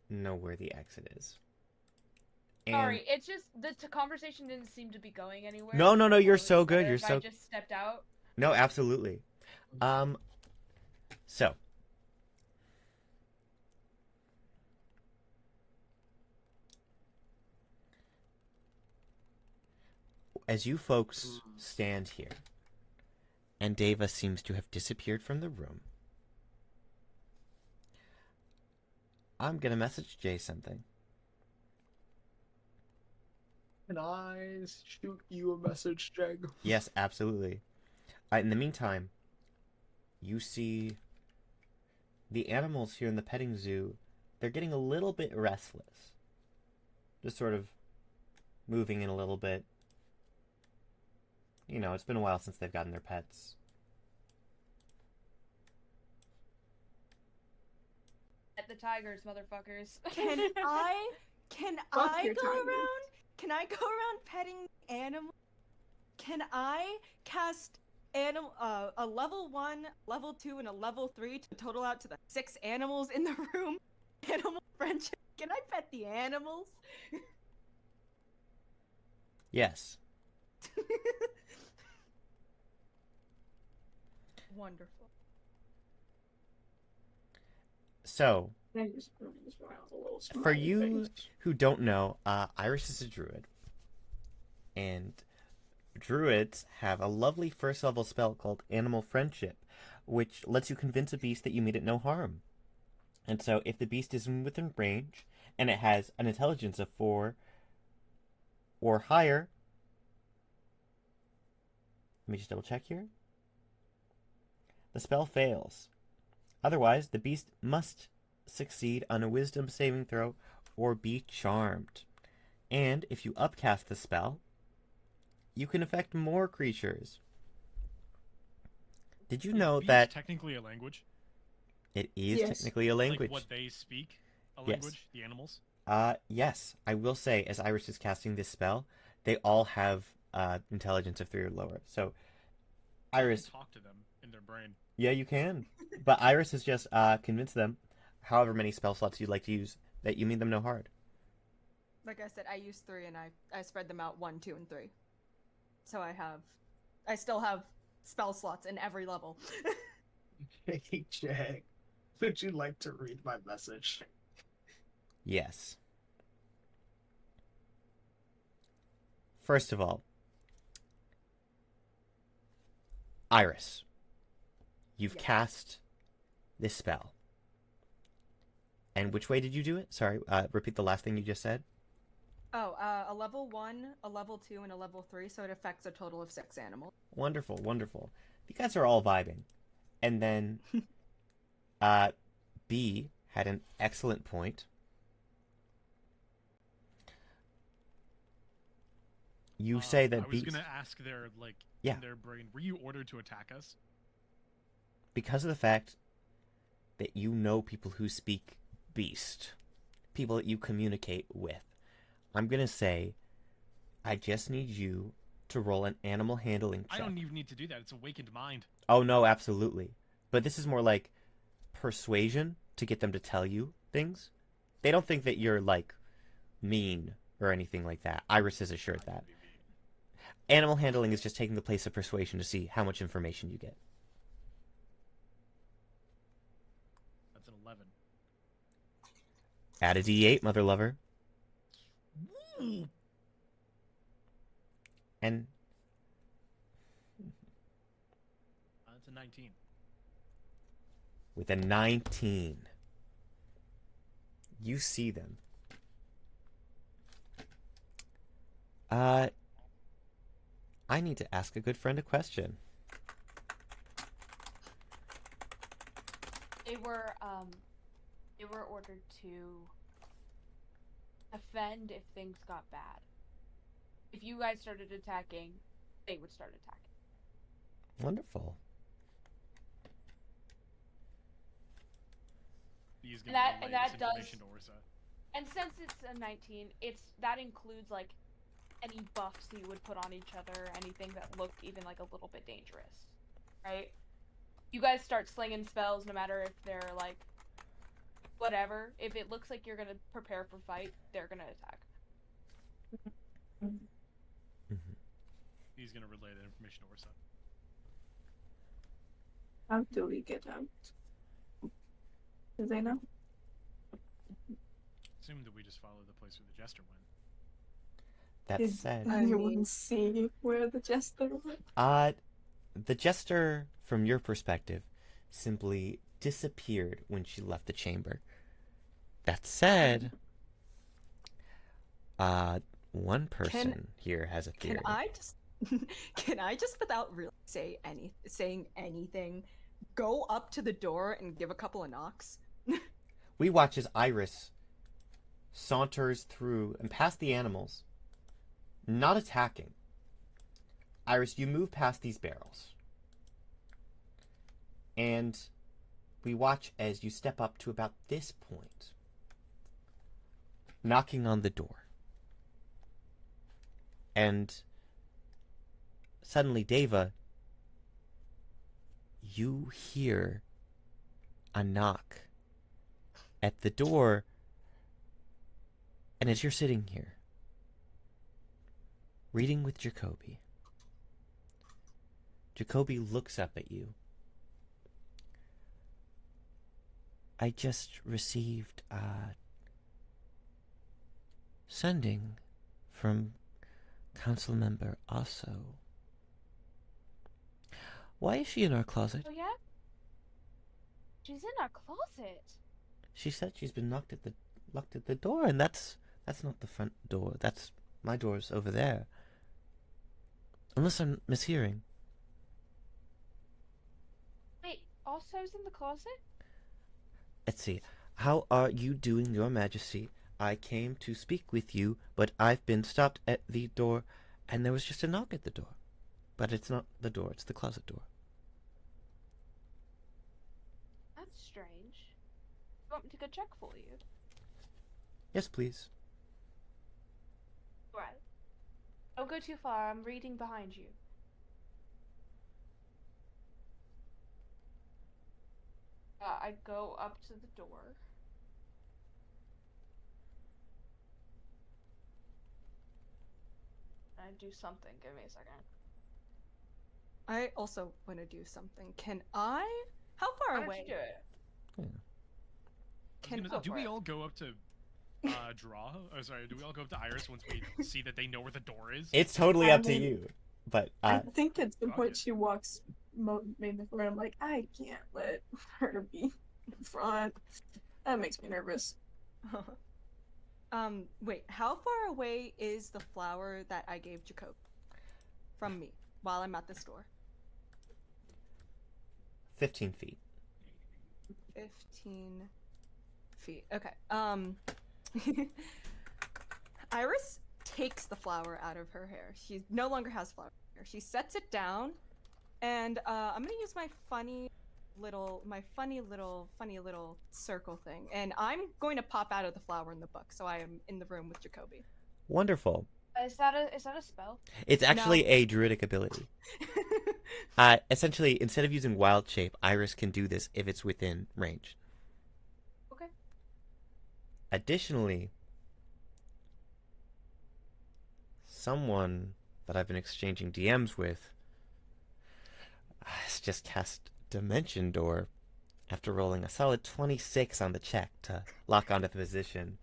know where the exit is. And Sorry, it's just the conversation didn't seem to be going anywhere. No, so I you're thought it so was good. better You're if so I just stepped out. No, absolutely. So as you folks stand here, and Deva seems to have disappeared from the room, I'm gonna message Jay something. Can I shoot you a message, Jag? Yes, absolutely. In the meantime, you see the animals here in the petting zoo, they're getting a little bit restless. Just sort of moving in a little bit. You know, it's been a while since they've gotten their pets. At the tigers, motherfuckers. Can I Fuck your go tigers. around? Can I go around petting animals? Can I cast a level 1, level 2, and a level 3 to total out to the 6 animals in the room? Animal friendship. Can I pet the animals? Yes. Wonderful. So, I just smiled a little for smiley you face. who don't know, Iris is a druid. And druids have a lovely first level spell called Animal Friendship, which lets you convince a beast that you mean it no harm. And so if the beast is within range, and it has an intelligence of 4 or higher, let me just double check here. The spell fails. Otherwise, the beast must succeed on a wisdom saving throw or be charmed. And if you upcast the spell, you can affect more creatures. Did you know Beast that technically a language? it is Yes. technically a language? Like what they speak? A Yes. language? The animals? Yes, I will say, as Iris is casting this spell, they all have intelligence of 3 or lower. So, I can Iris, talk to them in their brain. yeah, you can. But Iris has just convinced them, however many spell slots you'd like to use, that you mean them no harm. Like I said, I used 3 and I spread them out 1, 2, and 3. So I still have spell slots in every level. Hey, Jack, would you like to read my message? Yes. First of all, Iris, you've Yes. cast this spell. And which way did you do it? Sorry, repeat the last thing you just said. Oh, a level 1, a level 2, and a level 3, so it affects a total of 6 animals. Wonderful, wonderful. You guys are all vibing. And then B had an excellent point. You say that I was beast, gonna ask their Yeah. in their brain, were you ordered to attack us? because of the fact that you know people who speak beast, people that you communicate with, I'm going to say I just need you to roll an animal handling I check. don't even need to do that. It's awakened mind. Oh, no, absolutely. But this is more like persuasion to get them to tell you things. They don't think that you're, like, mean or anything like that. Iris has assured that. Animal handling is just taking the place of persuasion to see how much information you get. That's an 11. Add a d8, mother lover. Woo! And That's a 19. with a 19, you see them. I need to ask a good friend a question. They were ordered to defend if things got bad. If you guys started attacking, they would start attacking. Wonderful. He's And gonna that- relay and that this does- information to Orsa. And since it's a 19, that includes like any buffs you would put on each other, anything that looked even like a little bit dangerous, right? You guys start slinging spells, no matter if they're like whatever. If it looks like you're gonna prepare for fight, they're gonna attack. He's gonna relay that information to Orsa. How do we get out? Do they know? Assume that we just follow the place where the jester went. That Did said, anyone see where the jester went? the jester, from your perspective, simply disappeared when she left the chamber. That said, one person here has a theory. Can I just without really saying anything, go up to the door and give a couple of knocks? We watch as Iris saunters through and past the animals, not attacking. Iris, you move past these barrels. And we watch as you step up to about this point, knocking on the door. And suddenly, Deva, you hear a knock at the door. And as you're sitting here, reading with Jacoby, Jacoby looks up at you. I just received a sending from council member Aso. Why is she in our closet? Oh yeah? She's in our closet. She said she's been locked at the door, and that's not the front door. That's my door's over there. Unless I'm mishearing. Wait, Also's in the closet? Let's see. How are you doing, Your Majesty? I came to speak with you, but I've been stopped at the door, and there was just a knock at the door. But it's not the door, it's the closet door. That's strange. You want me to go check for you? Yes, please. Right. Don't go too far. I'm reading behind you. I go up to the door. I do something. Give me a second. I also want to do something. Can I? How far Why don't away? you do it? Can Go do for we it. all go up to draw? Oh, sorry. Do we all go up to Iris once we see that they know where the door is? It's totally I up to mean, you. But I think at some fuck point it. she walks mainly forward. I'm like, I can't let her be in front. That makes me nervous. Wait, how far away is the flower that I gave Jacob from me while I'm at the store? 15 feet. 15 feet. Okay. Iris takes the flower out of her hair. She no longer has flower hair. She sets it down, and I'm gonna use my funny little circle thing, and I'm going to pop out of the flower in the book, so I am in the room with Jacoby. Wonderful. Is that a spell? It's actually No. a druidic ability. Essentially, instead of using wild shape, Iris can do this if it's within range. Okay. Additionally, someone that I've been exchanging DMs with has just cast Dimension Door after rolling a solid 26 on the check to lock onto the position.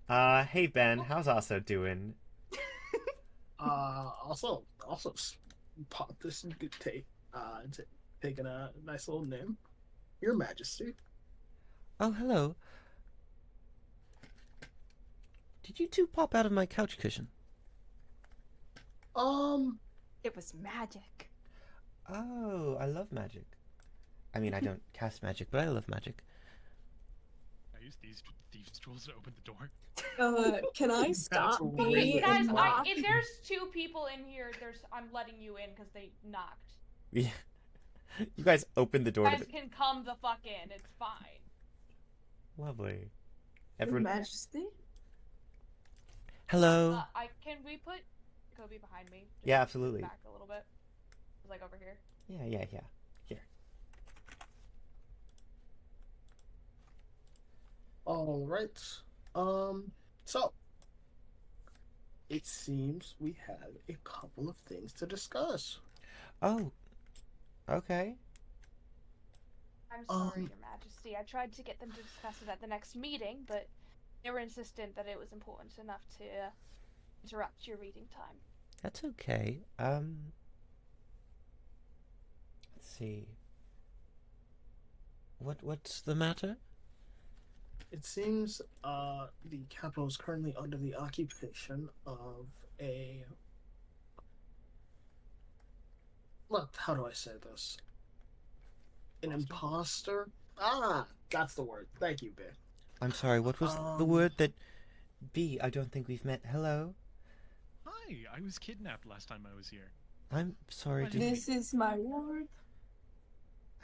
Hey Ben, how's also doing? Also pop this and taking a nice little name. Your Majesty. Oh, hello. Did you two pop out of my couch cushion? It was magic. Oh, I love magic. I mean, I don't cast magic, but I love magic. I use these thieves' tools to open the door. Can I stop weird. being Guys, and knock? if there's 2 people in here, I'm letting you in because they knocked. Yeah. You guys opened the You door guys to the... can come the fuck in. It's fine. Lovely. Your Everyone... Majesty? Hello. Can we put Kobe behind me? Just Yeah, absolutely. Back a little bit. Like over here. Yeah. Here. All right. So it seems we have a couple of things to discuss. Oh. Okay. I'm sorry, Your Majesty. I tried to get them to discuss it at the next meeting, but they were insistent that it was important enough to interrupt your reading time. That's okay. Let's see. What's the matter? It seems the capital is currently under the occupation of a... Look, how do I say this? An imposter? Ah, that's the word. Thank you, Ben. I'm sorry, what was the word that... B, I don't think we've met. Hello? Hi, I was kidnapped last time I was here. I'm sorry, What did is This is my ward.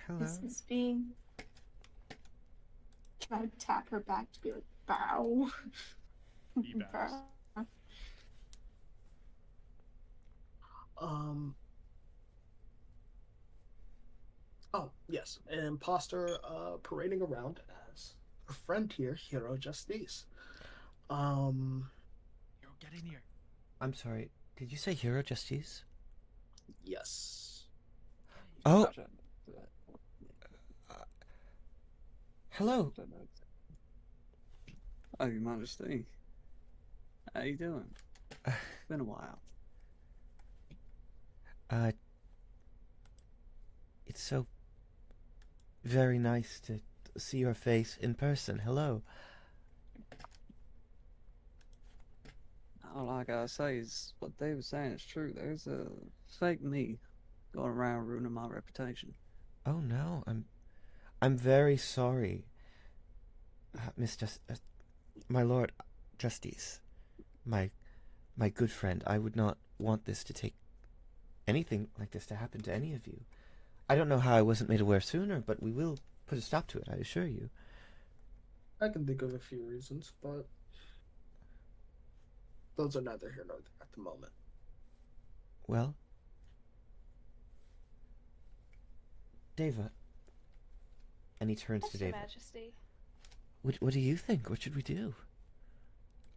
Hello? This is being. Try to tap her back to be like, bow. He bows. Oh, yes. An imposter parading around as a friend here, Hero Justice. Hero, get in here. I'm sorry, did you say Hero Justice? Yes. Oh! Hello! Oh, Your Majesty. How you doing? Been a while. It's so very nice to see your face in person. Hello. All I gotta say is what they were saying is true. There's a fake me going around ruining my reputation. Oh no, I'm very sorry, my Lord Justice, my good friend. I would not want this to take anything like this to happen to any of you. I don't know how I wasn't made aware sooner, but we will put a stop to it, I assure you. I can think of a few reasons, but those are neither here nor there at the moment. Well, Deva. And he turns Yes, to Your Deva. Majesty. What do you think? What should we do?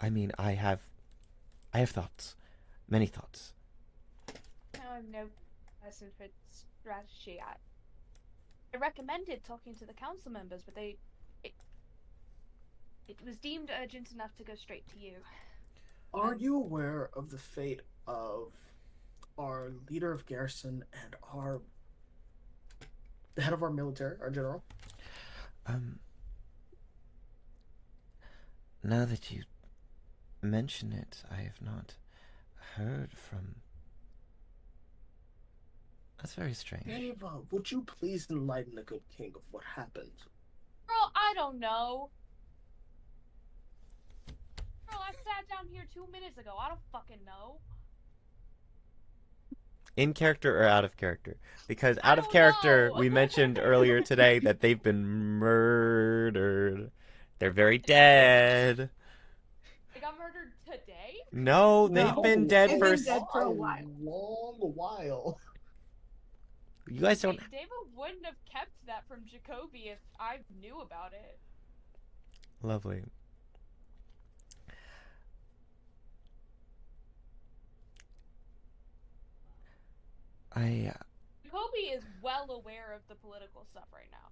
I mean, I have thoughts. Many thoughts. I'm no person for strategy. I recommended talking to the council members, but it was deemed urgent enough to go straight to you. Are you aware of the fate of our leader of garrison and the head of our military, our general? Now that you mention it, I have not heard from... That's very strange. Deva, would you please enlighten the good king of what happened? Girl, I don't know. Girl, I sat down here 2 minutes ago. I don't fucking know. In character or out of character? Because I out of don't character, know. we mentioned earlier today that they've been murdered. They're very dead. They got murdered today? No, they've No. been dead They've for... been dead for a while. long while. You guys don't... David wouldn't have kept that from Jacoby if I knew about it. Lovely. Jacoby is well aware of the political stuff right now.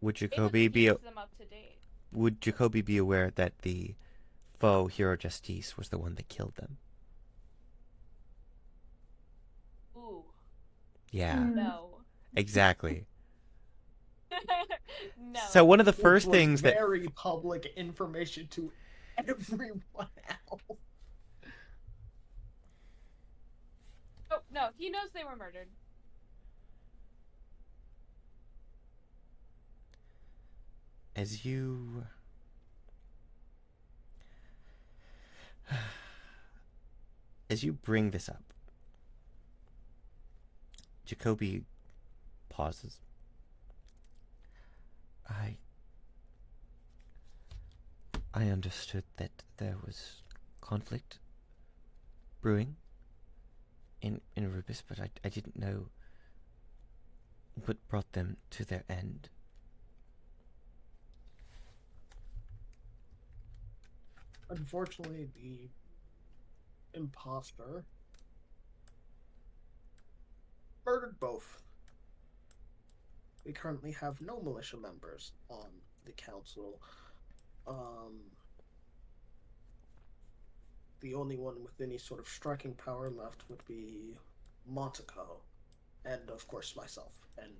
Would David Jacoby be... keeps them up to date. Would Jacoby be aware that the foe, Hero Justice, was the one that killed them? Ooh, Yeah, no. exactly. No. So one of the Which first was things that... very public information to everyone else. Oh, no, he knows they were murdered. As you... As you bring this up, Jacoby pauses. I understood that there was conflict brewing in Rubeus, but I didn't know what brought them to their end. Unfortunately, the imposter murdered both. We currently have no militia members on the council. The only one with any sort of striking power left would be Monteko, and of course myself. And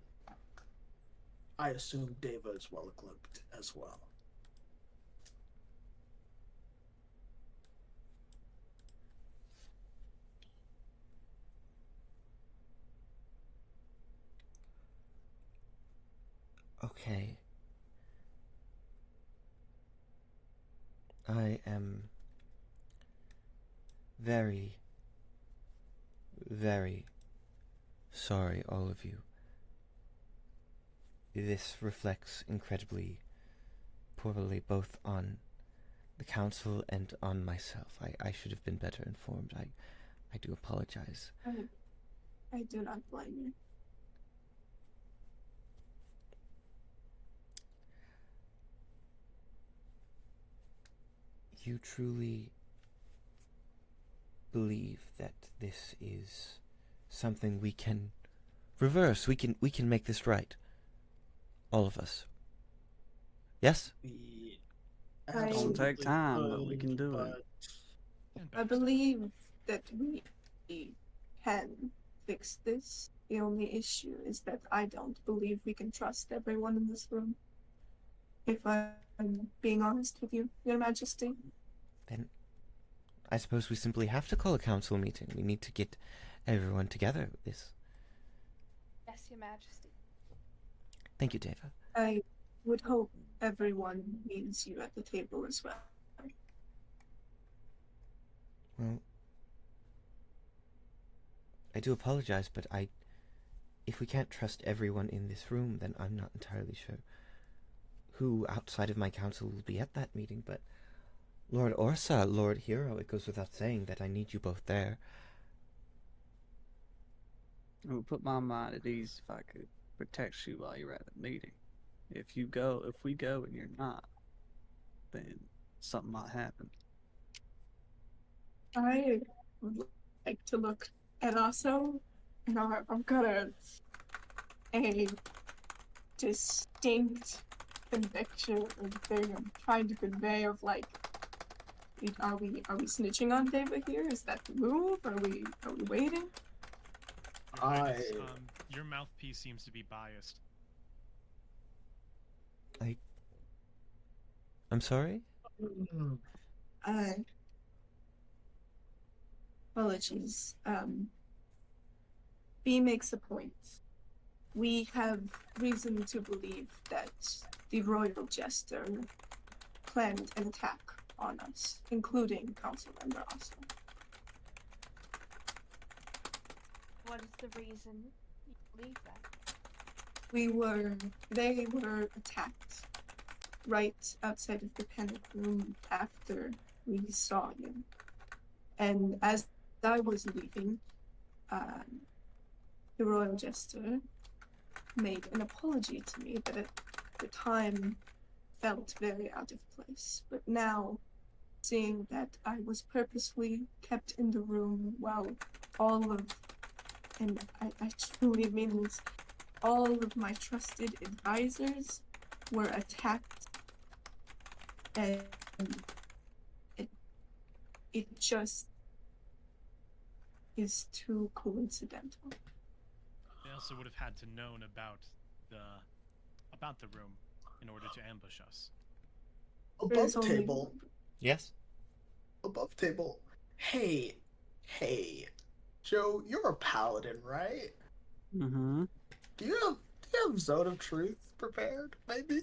I assume Deva is well equipped as well. Okay. I am very, very sorry, all of you. This reflects incredibly poorly both on the council and on myself. I should have been better informed. I do apologize. I do not blame you. You truly believe that this is something we can reverse. We can make this right. All of us. Yes? We It'll take absolutely time, but we could, can do it. but I believe that we can fix this. The only issue is that I don't believe we can trust everyone in this room. If I'm being honest with you, Your Majesty. Then I suppose we simply have to call a council meeting. We need to get everyone together with this. Yes, Your Majesty. Thank you, Deva. I would hope everyone needs you at the table as well. Well, I do apologize, but if we can't trust everyone in this room, then I'm not entirely sure who outside of my council will be at that meeting, but Lord Orsa, Lord Hero, it goes without saying that I need you both there. It would put my mind at ease if I could protect you while you're at the meeting. If we go and you're not, then something might happen. I would like to look at also, and I've got a distinct conviction or thing I'm trying to convey of like, are we snitching on Deva here? Is that the move? Are we waiting? Your Highness, your mouthpiece seems to be biased. I'm sorry? Apologies. B makes a point. We have reason to believe that the royal jester planned an attack on us, including council member also. What is the reason you believe that? They were attacked right outside of the panic room after we saw you. And as I was leaving, the royal jester made an apology to me that at the time felt very out of place. But now, seeing that I was purposefully kept in the room while and I truly mean this, all of my trusted advisors were attacked, and it just is too coincidental. They also would have had to known about the room in order to ambush us. Above table. Yes? Above table. Hey, Joe, you're a paladin, right? Mm-hmm. Do you have Zone of Truth prepared, maybe?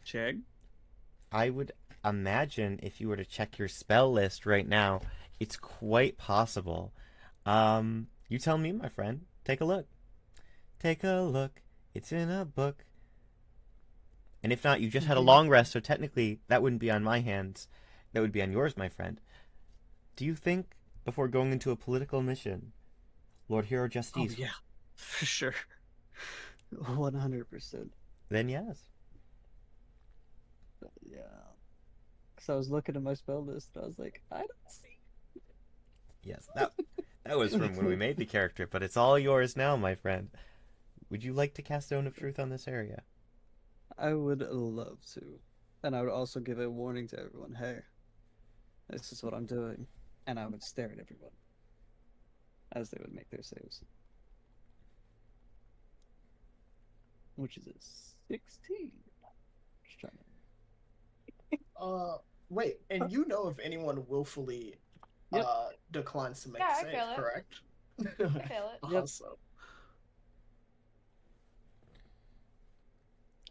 Check. I would imagine if you were to check your spell list right now, it's quite possible. You tell me, my friend. Take a look. Take a look. It's in a book. And if not, you just had a long rest, so technically that wouldn't be on my hands. That would be on yours, my friend. Do you think, before going into a political mission, Lord Hero Justice... Oh, yeah. For sure. 100%. Then yes. Yeah. Because I was looking at my spell list, and I was like, I don't see. Yes, that was from when we made the character, but it's all yours now, my friend. Would you like to cast Zone of Truth on this area? I would love to. And I would also give a warning to everyone, hey, this is what I'm doing. And I would stare at everyone as they would make their saves. Which is a 16. Just trying to... Wait, and you know if anyone willfully declines to make Yeah, a I save, feel it. correct? I feel it. Yep. Awesome.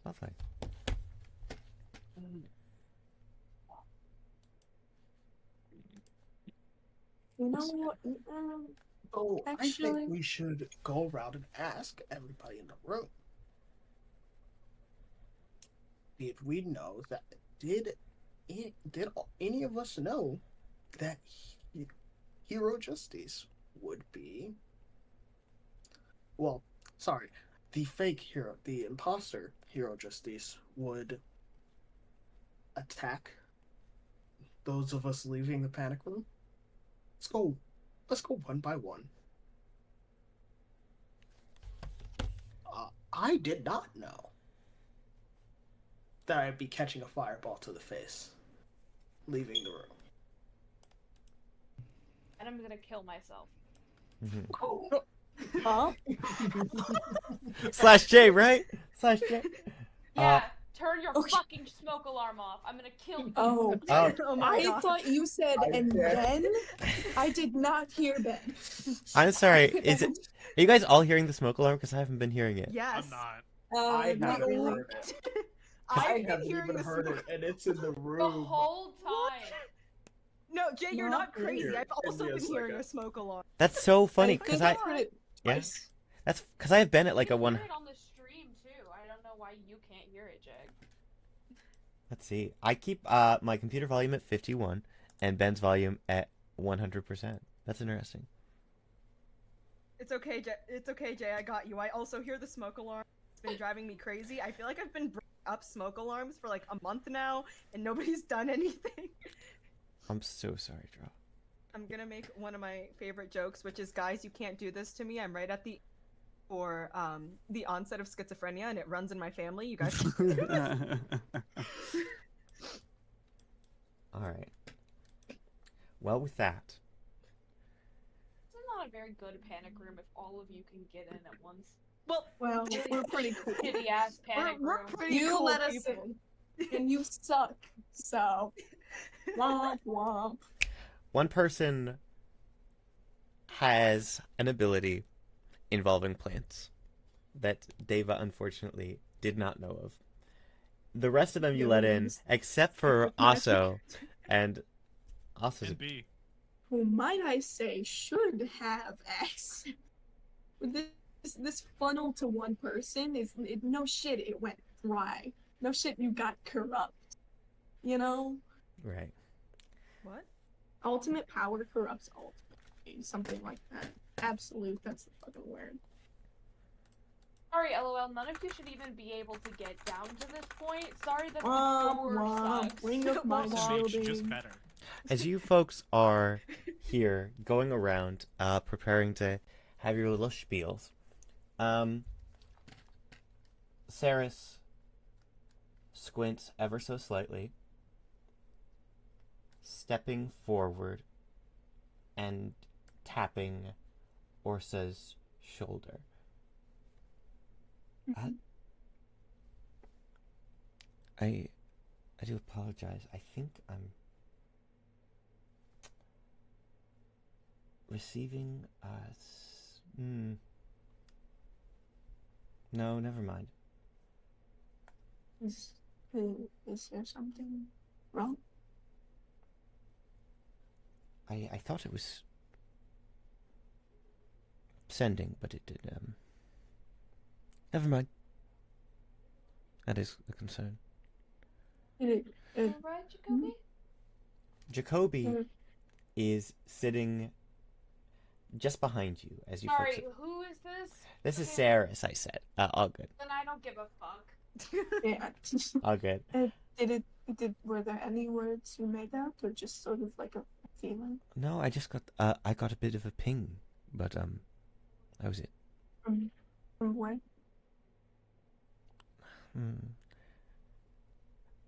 Lovely. You know what? So I Actually- think we should go around and ask everybody in the room. Did we know that? Did any of us know that Hero Justice would be? Well, sorry, the fake hero, the imposter Hero Justice would attack those of us leaving the panic room. Let's go one by one. I did not know that I'd be catching a fireball to the face, leaving the room. And I'm gonna kill myself. Huh? /J, right? /J. Yeah, turn your okay. fucking smoke alarm off. I'm gonna kill you. Oh, Oh my I god. thought you said, and then I did not hear Ben. I'm sorry. Are you guys all hearing the smoke alarm? Because I haven't been hearing it. Yes. I'm not. I Not haven't really. heard it. I've I been haven't hearing even the heard smoke. it, and it's in the The room. whole time. No, Jay, you're Not not crazy. here. I've also Give me a been hearing second. a smoke alarm. That's so funny think because I've heard it yeah. twice. That's because I've been at like you a one. hear it on the stream too. I don't know why you can't hear it, Jag. Let's see. I keep my computer volume at 51 and Ben's volume at 100%. That's interesting. It's okay, Jay. It's okay, Jay. I got you. I also hear the smoke alarm. It's been driving me crazy. I feel like I've been bringing up smoke alarms for like a month now, and nobody's done anything. I'm so sorry, Draw. I'm gonna make one of my favorite jokes, which is, guys, you can't do this to me. I'm right at the onset of schizophrenia, and it runs in my family. You guys can't do this. All right. Well, with that, It's not a very good panic room if all of you can get in at once. Well, we're pretty cool. Shitty ass panic we're room. pretty You cool let us people. in, and you suck. So, womp womp. one person has an ability involving plants that Deva unfortunately did not know of. The rest of them you let in, except for Aso, and Aso's And B. Who might I say should have X. This funnel to one person is no shit. It went dry. No shit. You got corrupt. You know, right. What? ultimate power corrupts ultimate. Something like that. Absolute. That's the fucking word. Sorry, LOL, none of you should even be able to get down to this point. Sorry that the Womp door womp. sucks. Bring up my The beach just building. better. As you folks are here going around, preparing to have your little spiels, Saris squints ever so slightly, stepping forward and tapping Orsa's shoulder. I do apologize. I think I'm receiving No, never mind. Is there something wrong? I thought it was sending, but it did never mind. That is a concern. It, Right, Jacoby? Jacoby is sitting just behind you as you folks. Sorry, who is this? This is Okay. Saris, I said. All good. Then I don't give a fuck. yeah. All good. Were there any words you made out, or just sort of like a feeling? No, I just got I got a bit of a ping, but that was it. From where?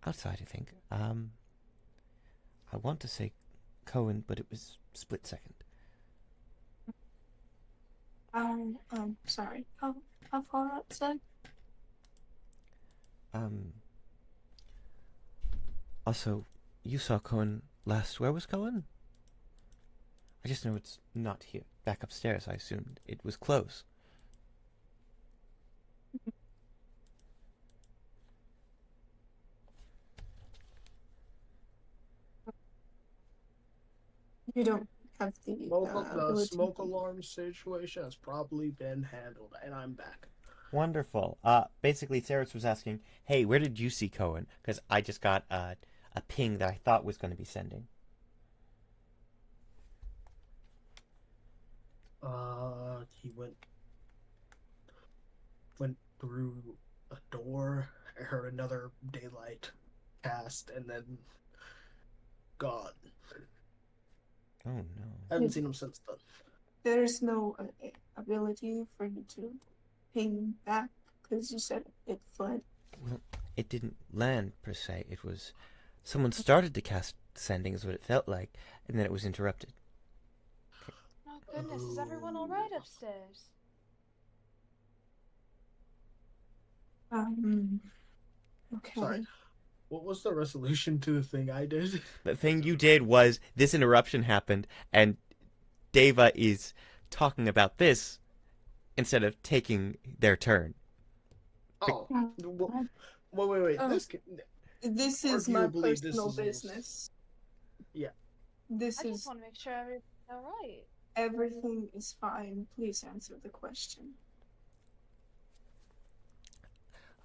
Outside, I think. I want to say Cohen, but it was split second. Sorry. How far outside? Also, you saw Cohen last. Where was Cohen? I just know it's not here. Back upstairs, I assumed. It was close. You don't have the The ability smoke to- alarm situation has probably been handled, and I'm back. Wonderful. Basically, Saris was asking, hey, where did you see Cohen? Because I just got a ping that I thought was going to be sending. He went through a door. I heard another daylight cast, and then gone. Oh, no. I haven't seen him since then. There's no ability for you to ping back because you said it fled. Well, it didn't land, per se. It was... Someone started to cast sending, is what it felt like, and then it was interrupted. Oh goodness, is everyone alright upstairs? Okay. Sorry. What was the resolution to the thing I did? The thing you did was, this interruption happened, and Deva is talking about this instead of taking their turn. Oh, wait. Oh. This is my Arguably, this personal is- business. Yeah. This I is just want to make sure everything's alright. everything is fine. Please answer the question.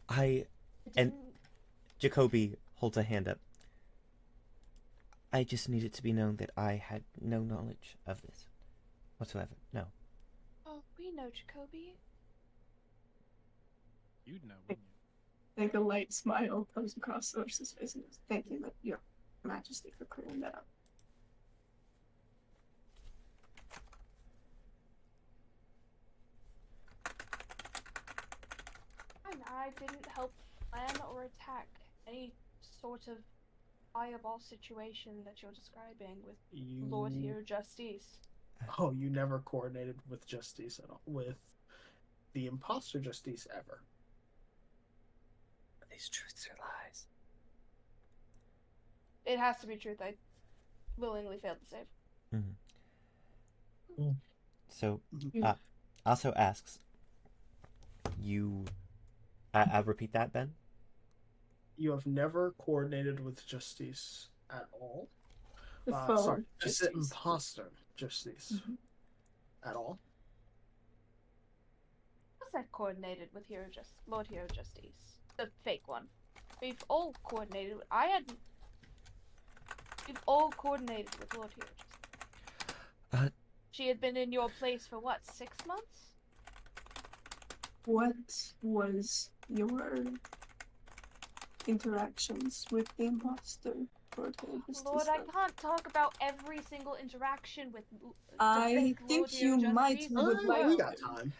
And Didn't- Jacoby holds a hand up. I just need it to be known that I had no knowledge of this whatsoever. No. Oh, we know, Jacoby. You'd know, wouldn't you? I think a light smile comes across Orsa's face and goes, "Thank you, Your Majesty, for clearing that up." And I didn't help plan or attack any sort of fireball situation that you're describing with Lord Hero Justice. Oh, you never coordinated with Justice at all, with the imposter Justice ever. Are these truths or lies? It has to be truth. I willingly failed to save. Mm-hmm. So, also asks, you... I'll repeat that, Ben? You have never coordinated with Justice at all? The foe Sorry, just the Justice. imposter Justice. At all? What's that coordinated with Lord Hero Justice? The fake one. We've all coordinated. We've all coordinated with Lord Hero Justice. She had been in your place for what, 6 months? What was your interactions with the imposter, Lord Hero Justice? Lord, I can't talk about every single interaction with the I fake think Lord you Hero might Justice. would like. We got time.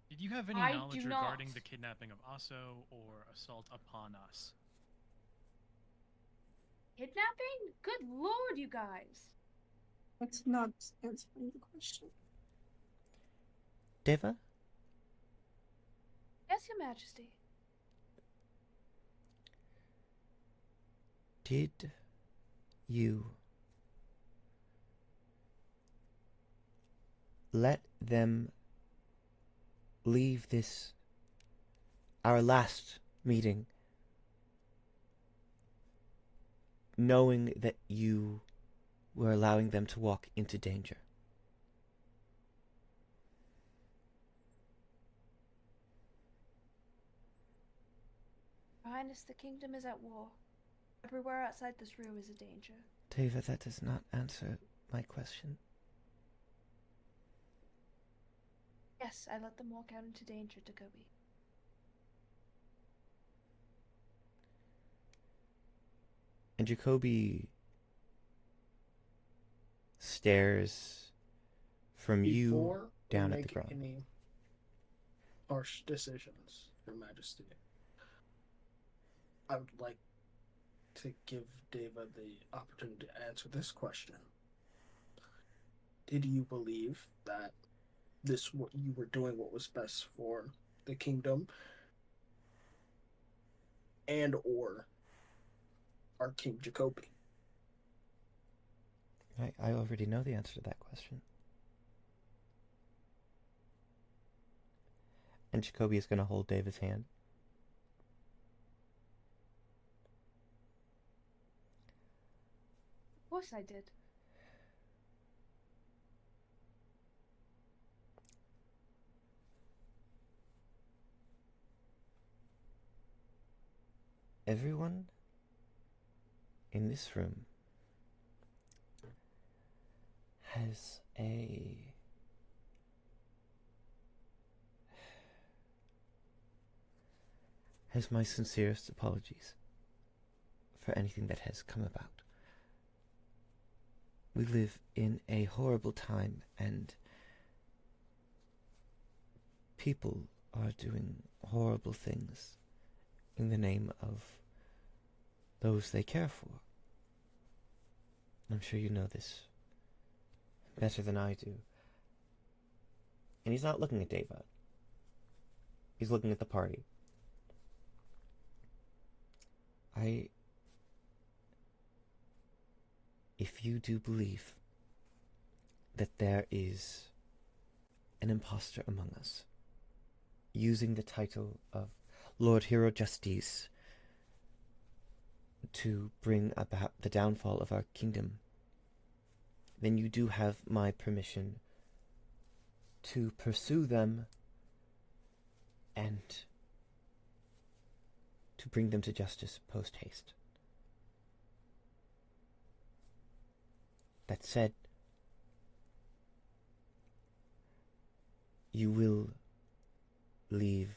Did you have any I knowledge do regarding not. the kidnapping of Aso or assault upon us? Kidnapping? Good lord, you guys. That's not answering the question. Deva? Yes, Your Majesty. Did you let them leave our last meeting, knowing that you were allowing them to walk into danger? Your Highness, the kingdom is at war. Everywhere outside this room is a danger. Deva, that does not answer my question. Yes, I let them walk out into danger, Jacoby. And Jacoby stares from you down at the ground. Any harsh decisions, Your Majesty, I would like to give Deva the opportunity to answer this question. Did you believe that what you were doing what was best for the kingdom and or our King Jacoby? I already know the answer to that question. And Jacoby is going to hold David's hand. Of course I did. Everyone in this room has my sincerest apologies for anything that has come about. We live in a horrible time, and people are doing horrible things in the name of those they care for. I'm sure you know this better than I do. And he's not looking at Deva. He's looking at the party. If you do believe that there is an imposter among us, using the title of Lord Hero Justice to bring about the downfall of our kingdom, then you do have my permission to pursue them and to bring them to justice post haste. That said, you will leave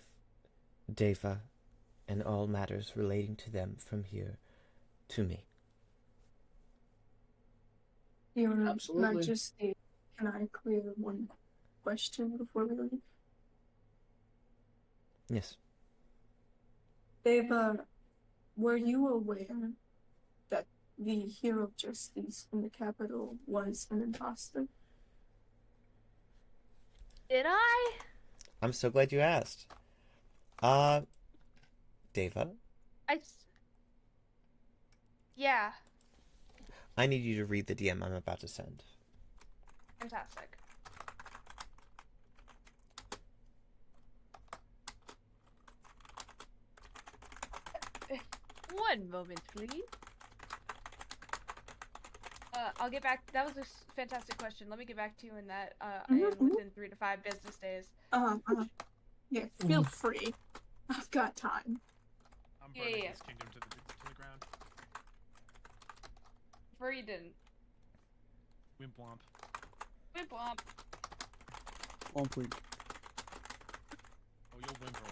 Deva and all matters relating to them from here to me. Your Absolutely. Majesty, can I clear one question before we leave? Yes. Deva, were you aware that the hero of justice in the capital was an imposter? Did I? I'm so glad you asked. Deva, Yeah. I need you to read the DM I'm about to send. Fantastic. One moment, please. I'll get back. That was a fantastic question. Let me get back to you in that. Within 3 to 5 business days. Yeah, feel free. I've got time. I'm burning Yeah. this kingdom to the ground. Furry didn't. Wimp womp. Wimp womp. Womp. Oh, you'll whimper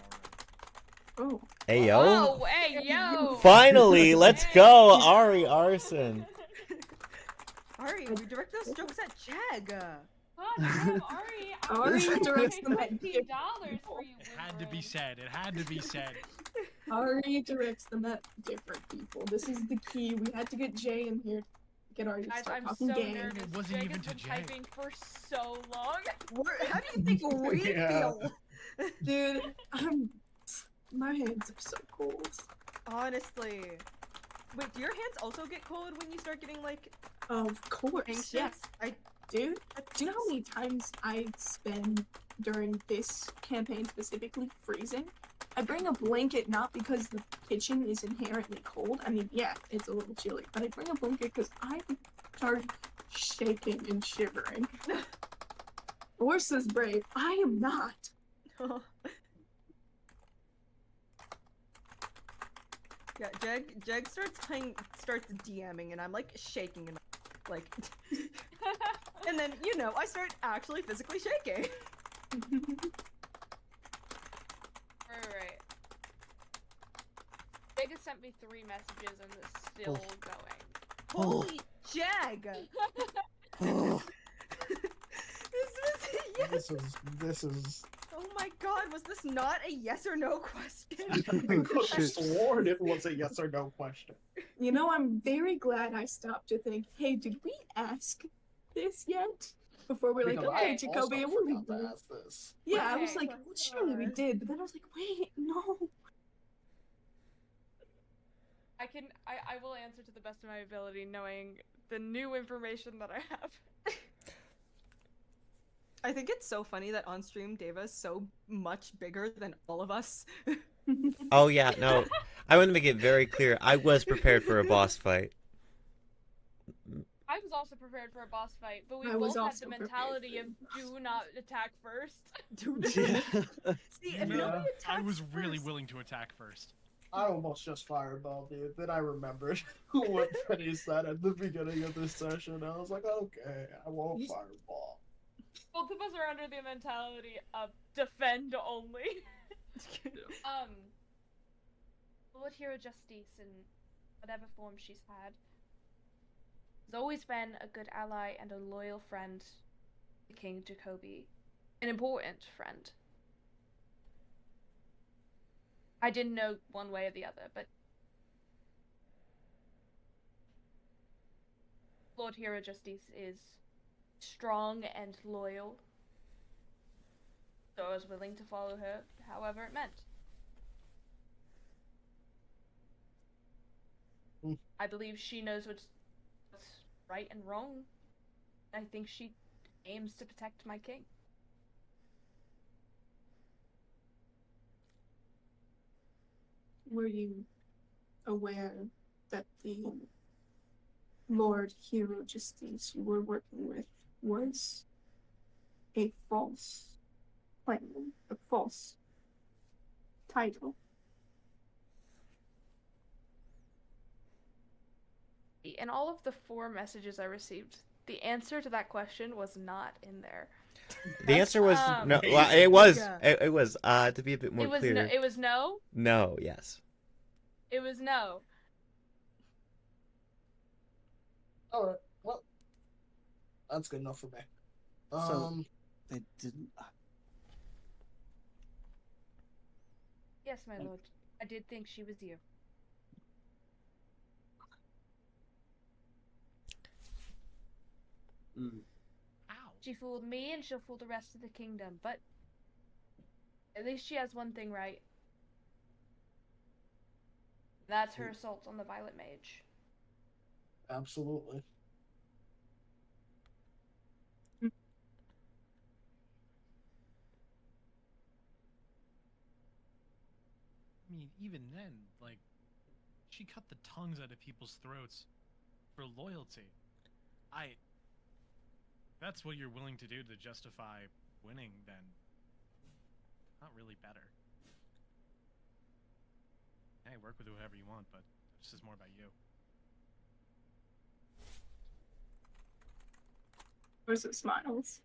already. Oh. Hey yo! Oh, hey yo! Finally, let's Hey. go, Ari Arson. Ari, we direct those jokes at Chag. God damn, Ari! I Ari was gonna directs pay them at $15 for you. It had to be whimpering. said. It had to be said. Ari directs them at different people. This is the key. We had to get Jay in here to get Ari to Guys, start I'm talking so game. nervous. It wasn't Jake even has been to Jay. typing for so long. How do you think we Yeah. feel? Dude, my hands are so cold. Honestly. Wait, do your hands also get cold when you start getting, like, Of course, anxious? yes. Dude, do you know how many times I spend during this campaign specifically freezing? I bring a blanket not because the kitchen is inherently cold. I mean, yeah, it's a little chilly, but I bring a blanket because I start shaking and shivering. Orsa's brave. I am not. Yeah, Jeg starts DMing, and I'm like shaking and like, and then I start actually physically shaking. Right. Jake has sent me 3 messages and it's still going. Holy Jag! This is. Oh my God! Was this not a yes or no question? I could have sworn it was a yes or no question. You know, I'm very glad I stopped to think, hey, did we ask this yet? Before we're like, Because okay, I Jacoby, also we'll leave forgot to you. ask this. Yeah, I was Okay. like, well, surely we did, but then I was like, wait, no. I will answer to the best of my ability, knowing the new information that I have. I think it's so funny that on stream Deva is so much bigger than all of us. Oh yeah, no. I want to make it very clear. I was prepared for a boss fight. I was also prepared for a boss fight, but we I was both had also the prepared mentality for of a do not attack first. See, if No, nobody I attacks was really first- willing to attack first. I almost just fireballed, dude. Then I remembered what Benni said at the beginning of this session. I was like, okay, I won't fireball. Both of us are under the mentality of defend only. Lord Hero Justice, in whatever form she's had, has always been a good ally and a loyal friend to King Jacoby. An important friend. I didn't know one way or the other, but Lord Hero Justice is strong and loyal. So I was willing to follow her however it meant. I believe she knows what's right and wrong. I think she aims to protect my king. Were you aware that the Lord Hero Justice you were working with was a false claim, a false title? In all of the 4 messages I received, the answer to that question was not in there. The answer was no. Well, amazing. it was. Yeah. It was. To be a bit more It was clear. no. It was no. No. Yes. It was no. All right. Well, that's good enough for me. So they didn't. Yes, my lord. I did think she was you. Ow. She fooled me, and she'll fool the rest of the kingdom. But at least she has one thing right. That's her assault on the Violet Mage. Absolutely. I mean, even then, like, she cut the tongues out of people's throats for loyalty. If that's what you're willing to do to justify winning, then not really better. Hey, work with whoever you want, but this is more about you. Ursa smiles.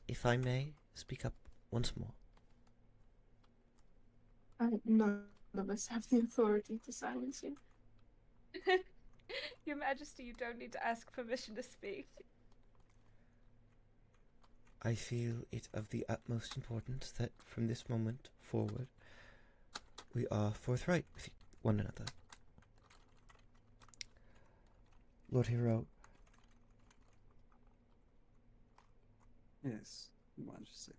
If I may speak up once more. None of us have the authority to silence you. Your Majesty, you don't need to ask permission to speak. I feel it of the utmost importance that from this moment forward we are forthright with one another. Lord Hero, Yes, Your Majesty.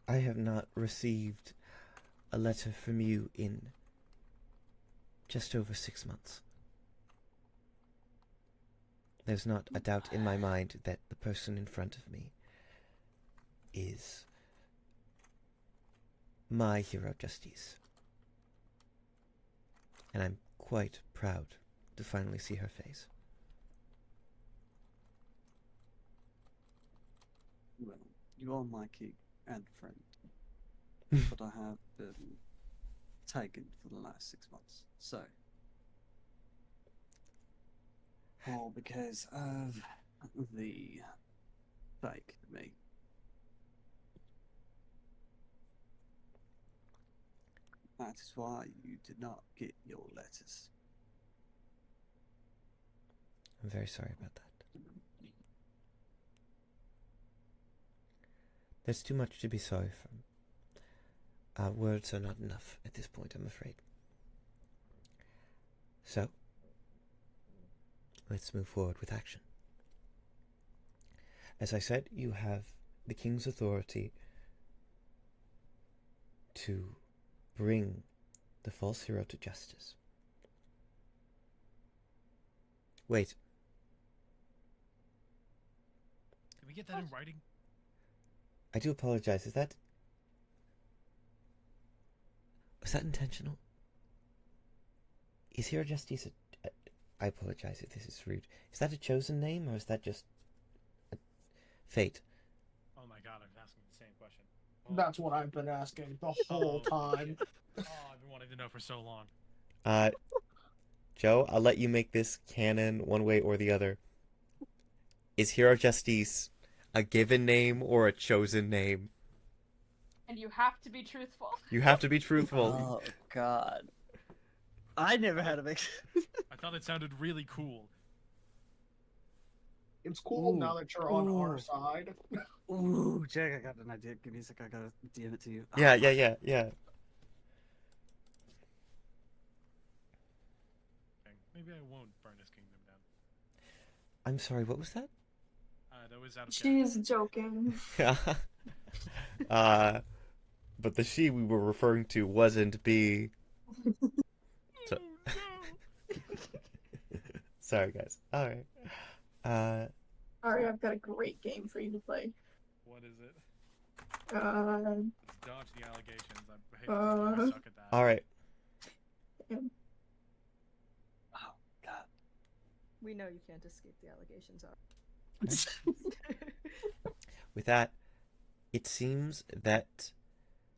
I have not received a letter from you in just over 6 months. There's not a doubt in my mind that the person in front of me is my hero Justice. And I'm quite proud to finally see her face. Well, you are my king and friend, but I have been taken for the last 6 months. So, all because of the fake me. That is why you did not get your letters. I'm very sorry about that. There's too much to be sorry for. Words are not enough at this point, I'm afraid. So, let's move forward with action. As I said, you have the king's authority to bring the false hero to justice. Wait. Can we get that in writing? I do apologize. Was that intentional? Is Hero Justice I apologize if this is rude. Is that a chosen name, or is that just a fate? Oh my god, I'm asking the same question. That's what I've been asking the whole time. Oh, I've been wanting to know for so long. Joe, I'll let you make this canon one way or the other. Is Hero Justice a given name or a chosen name? And you have to be truthful. You have to be truthful. Oh God. I never had a mix. I thought it sounded really cool. It's cool Ooh. now that you're on our Ooh. side. Ooh, Jack, I got an idea. Give me a sec. I gotta DM it to you. Yeah. Okay, maybe I won't burn his kingdom down. I'm sorry, what was that? That was out of She's joking. But the she we were referring to wasn't B. So... Sorry, guys. All right. Alright, I've got a great game for you to play. What is it? Uh, Let's dodge the allegations. I hate to think I suck at that. All right. Oh God. We know you can't escape the allegations. With that, it seems that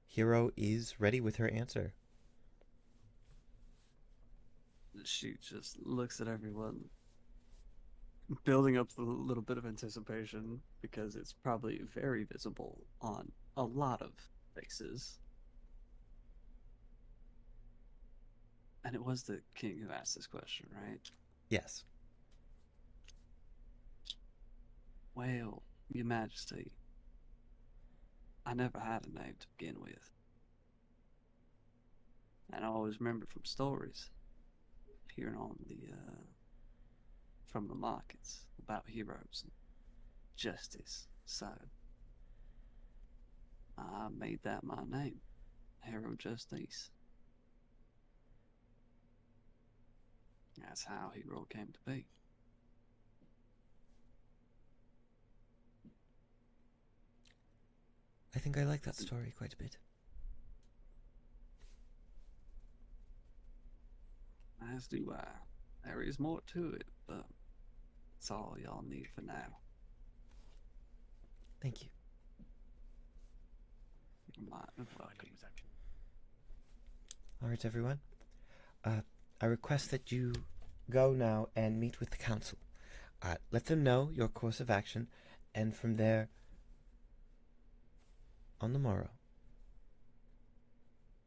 Hero is ready with her answer. she just looks at everyone, building up a little bit of anticipation because it's probably very visible on a lot of faces. And it was the king who asked this question, right? Yes. Well, Your Majesty, I never had a name to begin with. And I always remember from stories, hearing on from the markets about heroes and justice. So, I made that my name, Hero Justice. That's how Hero came to be. I think I like that story quite a bit. As do I. There is more to it, but that's all y'all need for now. Thank you. You might have welcome. All right, everyone. I request that you go now and meet with the council. Let them know your course of action, and from there, on the morrow,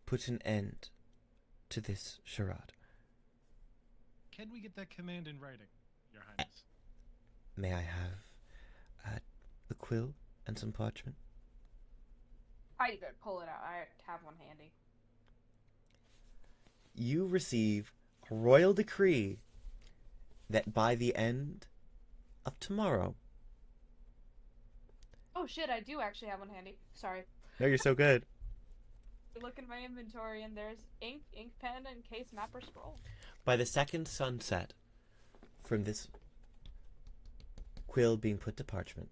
put an end to this charade. Can we get that command in writing, Your Highness? May I have a quill and some parchment? I could pull it out. I have one handy. You receive a royal decree that by the end of tomorrow... Oh shit, I do actually have one handy. Sorry. No, you're so good. Look in my inventory and there's ink pen, and case, map, or scroll. By the second sunset from this quill being put to parchment,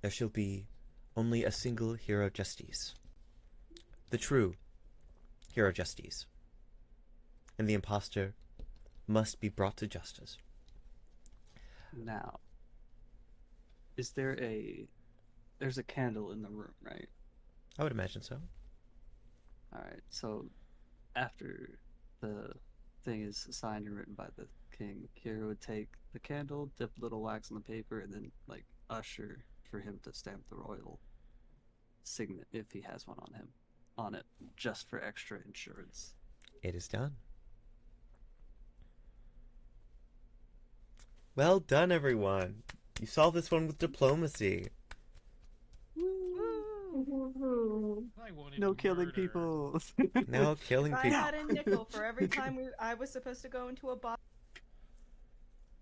there shall be only a single Hero Justice. The true Hero Justice. And the imposter must be brought to justice. Now, there's a candle in the room, right? I would imagine so. Alright, so after the thing is signed and written by the king, Kira would take the candle, dip a little wax on the paper, and then, like, usher for him to stamp the royal signet, if he has one on it, just for extra insurance. It is done. Well done, everyone. You solved this one with diplomacy. No killing people. No killing If I people. had a nickel for every time I was supposed to go into a box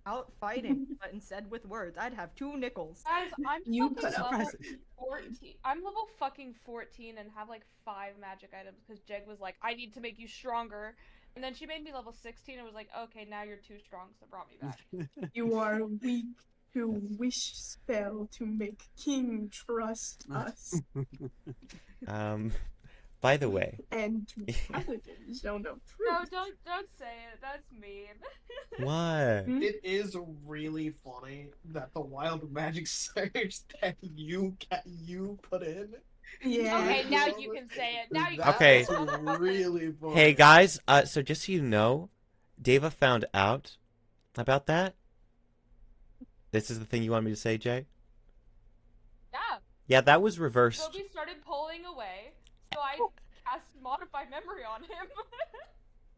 out fighting, but instead with words, I'd have 2 nickels. Guys, I'm You fucking put up level with 14. I'm level fucking 14 and have like 5 magic items because Jeg was like, I need to make you stronger. And then she made me level 16 and was like, okay, now you're too strong, so brought me back. You are weak to wish spell to make king trust us. By the way, And to paladins don't No, approve. don't say it. That's mean. what? It is really funny that the wild magic surge that you put in. Yeah. Okay, now you can say it. Now you can Okay. say it. That's really funny. Hey guys, so just so you know, Deva found out about that. This is the thing you want me to say, Jay? Yeah. Yeah, that was reversed. Toby started pulling away, so I cast Modify Memory on him.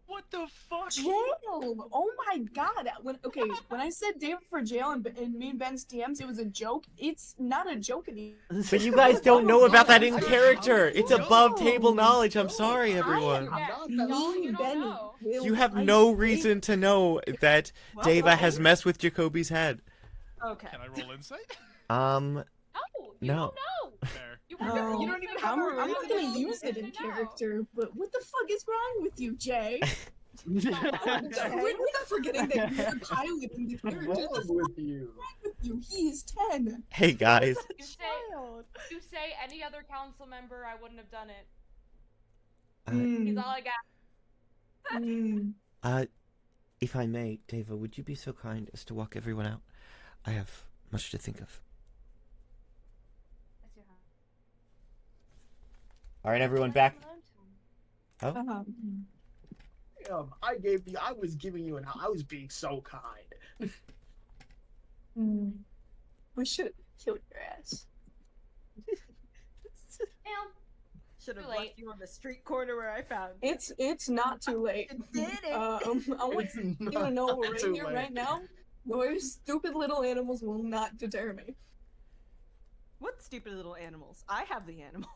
What the fuck? Jail! Oh my god! When I said David for jail and me and Ben's DMs, it was a joke. It's not a joke anymore. But you guys don't know about that in I- character. It's No. above table knowledge. I'm sorry, everyone. Yeah, not y'all, that- you Me, don't Benny, know. will You have fight no David. reason to know that Well, Deva has okay. messed with Jacoby's head. Okay. Can I roll insight? No, you No. don't know. Fair. You No, You don't even have I'm a not reason gonna to use it in know. character, but what the fuck is wrong with you, Jay? Oh, We're not forgetting that you're a pilot in the character. What's What's wrong with you? wrong with you? He is 10. Hey guys, You say Child. you say any other council member, I wouldn't have done it. Mm, He's all I got. mm. if I may, Deva, would you be so kind as to walk everyone out? I have much to think of. All right, everyone, back. Oh, I was giving you I was being so kind. We should have killed your ass. Damn. Should have Too left late. you on the street corner where I found you. It's not too late. You did it. I want It's you to not know right too here, late. right now, your stupid little animals will not deter me. What stupid little animals? I have the animals.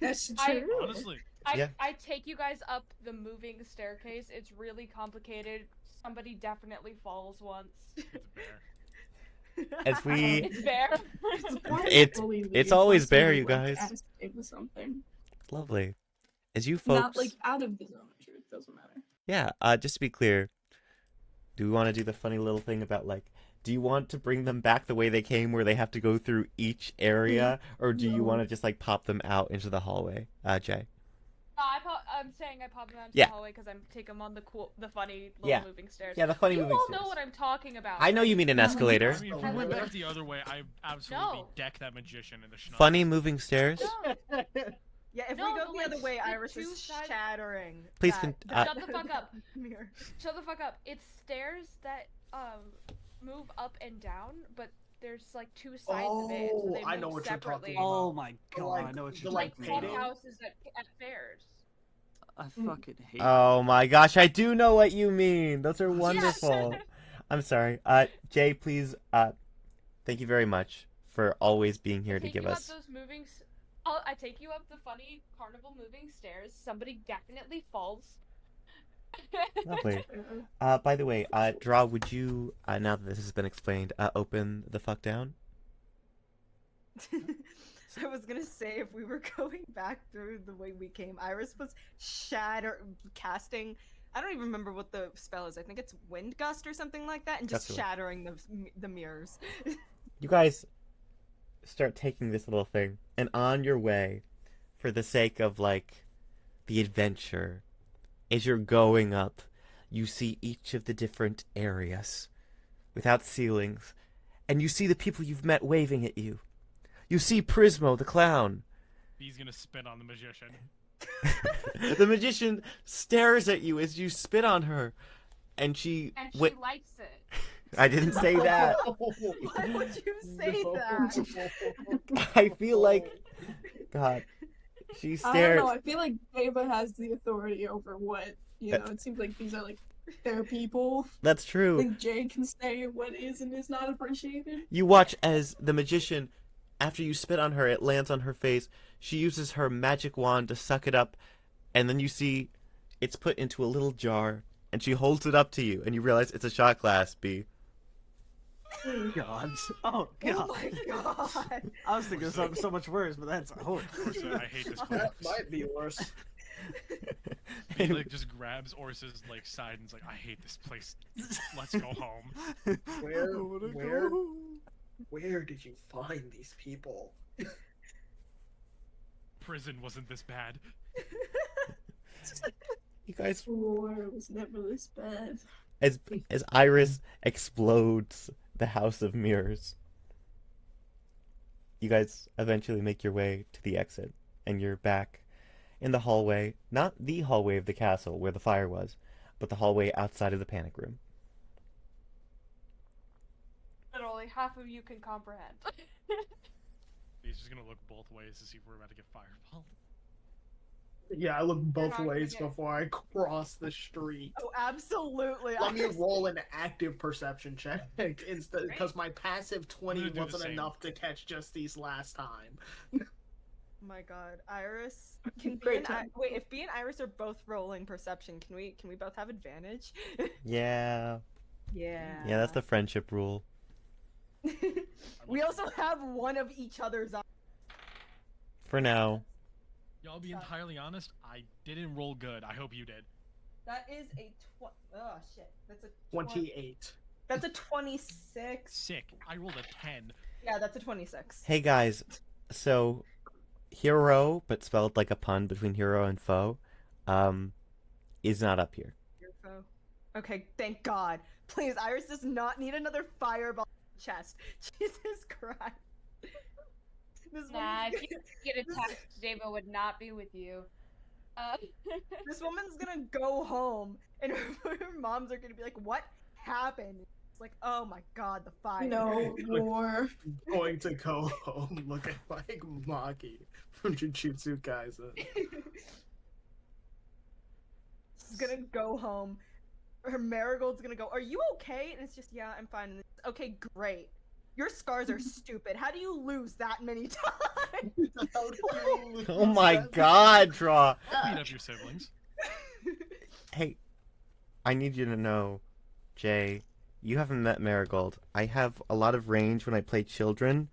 That's I- true. Honestly, Yeah. I take you guys up the moving staircase. It's really complicated. Somebody definitely falls once. it's a bear. As we It's Bear. It's always bear, you guys. It was something. lovely. As you Not folks, like out of the zone of truth. Doesn't matter. yeah. Just to be clear, do we want to do the funny little thing about like, do you want to bring them back the way they came, where they have to go through each area, or do you No. want to just like pop them out into the hallway, Jay? No, I'm saying I pop them out into Yeah. the hallway because I'm take them on the funny little Yeah. moving stairs. Yeah, the funny You moving all stairs. know what I'm talking about. I know you mean an No. escalator. I mean, if we went back the other way, I absolutely No. deck that magician in the schnoz. Funny moving stairs. No, Yeah, if No, we go the, the like, other way, the Iris two is sides- shattering. Please Shut the fuck up. Mirror. Shut the fuck up. It's stairs that move up and down, but there's like two sides of it, so they I know move what you're talking separately. about. Oh my god, like- I know what the, you're Like like, talking painting? about. houses at fairs. I fucking hate Oh my gosh, I do know what you mean. Those are wonderful. I'm sorry. Jay, please. Thank you very much for always being here to Take give you us. up those moving. I take you up the funny carnival moving stairs. Somebody definitely falls. Lovely. By the way, Draw, would you, now that this has been explained, open the fuck down? I was gonna say if we were going back through the way we came, Iris was casting. I don't even remember what the spell is. I think it's wind gust or something like that, and just That's right. shattering the mirrors. You guys start taking this little thing, and on your way, for the sake of, like, the adventure, as you're going up, you see each of the different areas without ceilings, and you see the people you've met waving at you. You see Prismo, the clown. He's gonna spit on the magician. The magician stares at you as you spit on her, and she. And she Wait, likes it. I didn't say that. Why would you say that? I feel like, God, she I don't stares. know. I feel like Ava has the authority over what It seems like these are like their people. That's I true. think Jay can say what is and is not appreciated. You watch as the magician, after you spit on her, it lands on her face. She uses her magic wand to suck it up, and then you see it's put into a little jar, and she holds it up to you, and you realize it's a shot glass, B. God. Oh god. Oh my god. I was thinking of something so much worse, but that's horrible. Orsa, I hate this That place. might be worse. He like just grabs Orsa's like side and's like, I hate this place. Let's go home. Where did you find these people? Prison wasn't this bad. You guys, War was never this bad. as Iris explodes the House of Mirrors, you guys eventually make your way to the exit, and you're back in the hallway, not the hallway of the castle where the fire was, but the hallway outside of the panic room. Literally, half of you can comprehend. He's just gonna look both ways to see if we're about to get fireballed. Yeah, I look both not gonna ways get- before I cross the street. Oh, absolutely. Let me roll an active perception check instead, because my passive 20 gonna do the wasn't same. enough to catch just these last time. Oh my god, Iris. Can B Great and time. Wait, if B and Iris are both rolling perception, can we both have advantage? Yeah, Yeah. yeah, that's the friendship rule. We also have one of each other's eyes. For now. Y'all be entirely honest, I didn't roll good. I hope you did. That is a oh shit. That's a 28. That's a 26. Sick. I rolled a 10. Yeah, that's a 26. Hey guys, so hero, but spelled like a pun between hero and foe, is not up here. Your foe. Okay, thank God. Please, Iris does not need another fireball in the chest. Jesus Christ. This Nah, woman- if you get attacked, Deva would not be with you. Uh, This woman's gonna go home, and her moms are gonna be like, "What happened?" It's like, "Oh my god, the fire." You know, war. Going to go home looking like Maki from Jujutsu Kaisen. She's gonna go home. Her marigold's gonna go, "Are you okay?" And it's just, "Yeah, I'm fine." And it's, "Okay, great. Your scars are stupid. How do you lose that many times?" How do you lose Oh my that? god, Draw. Beat up your siblings. Hey, I need you to know, Jay, you haven't met Marigold. I have a lot of range when I play children.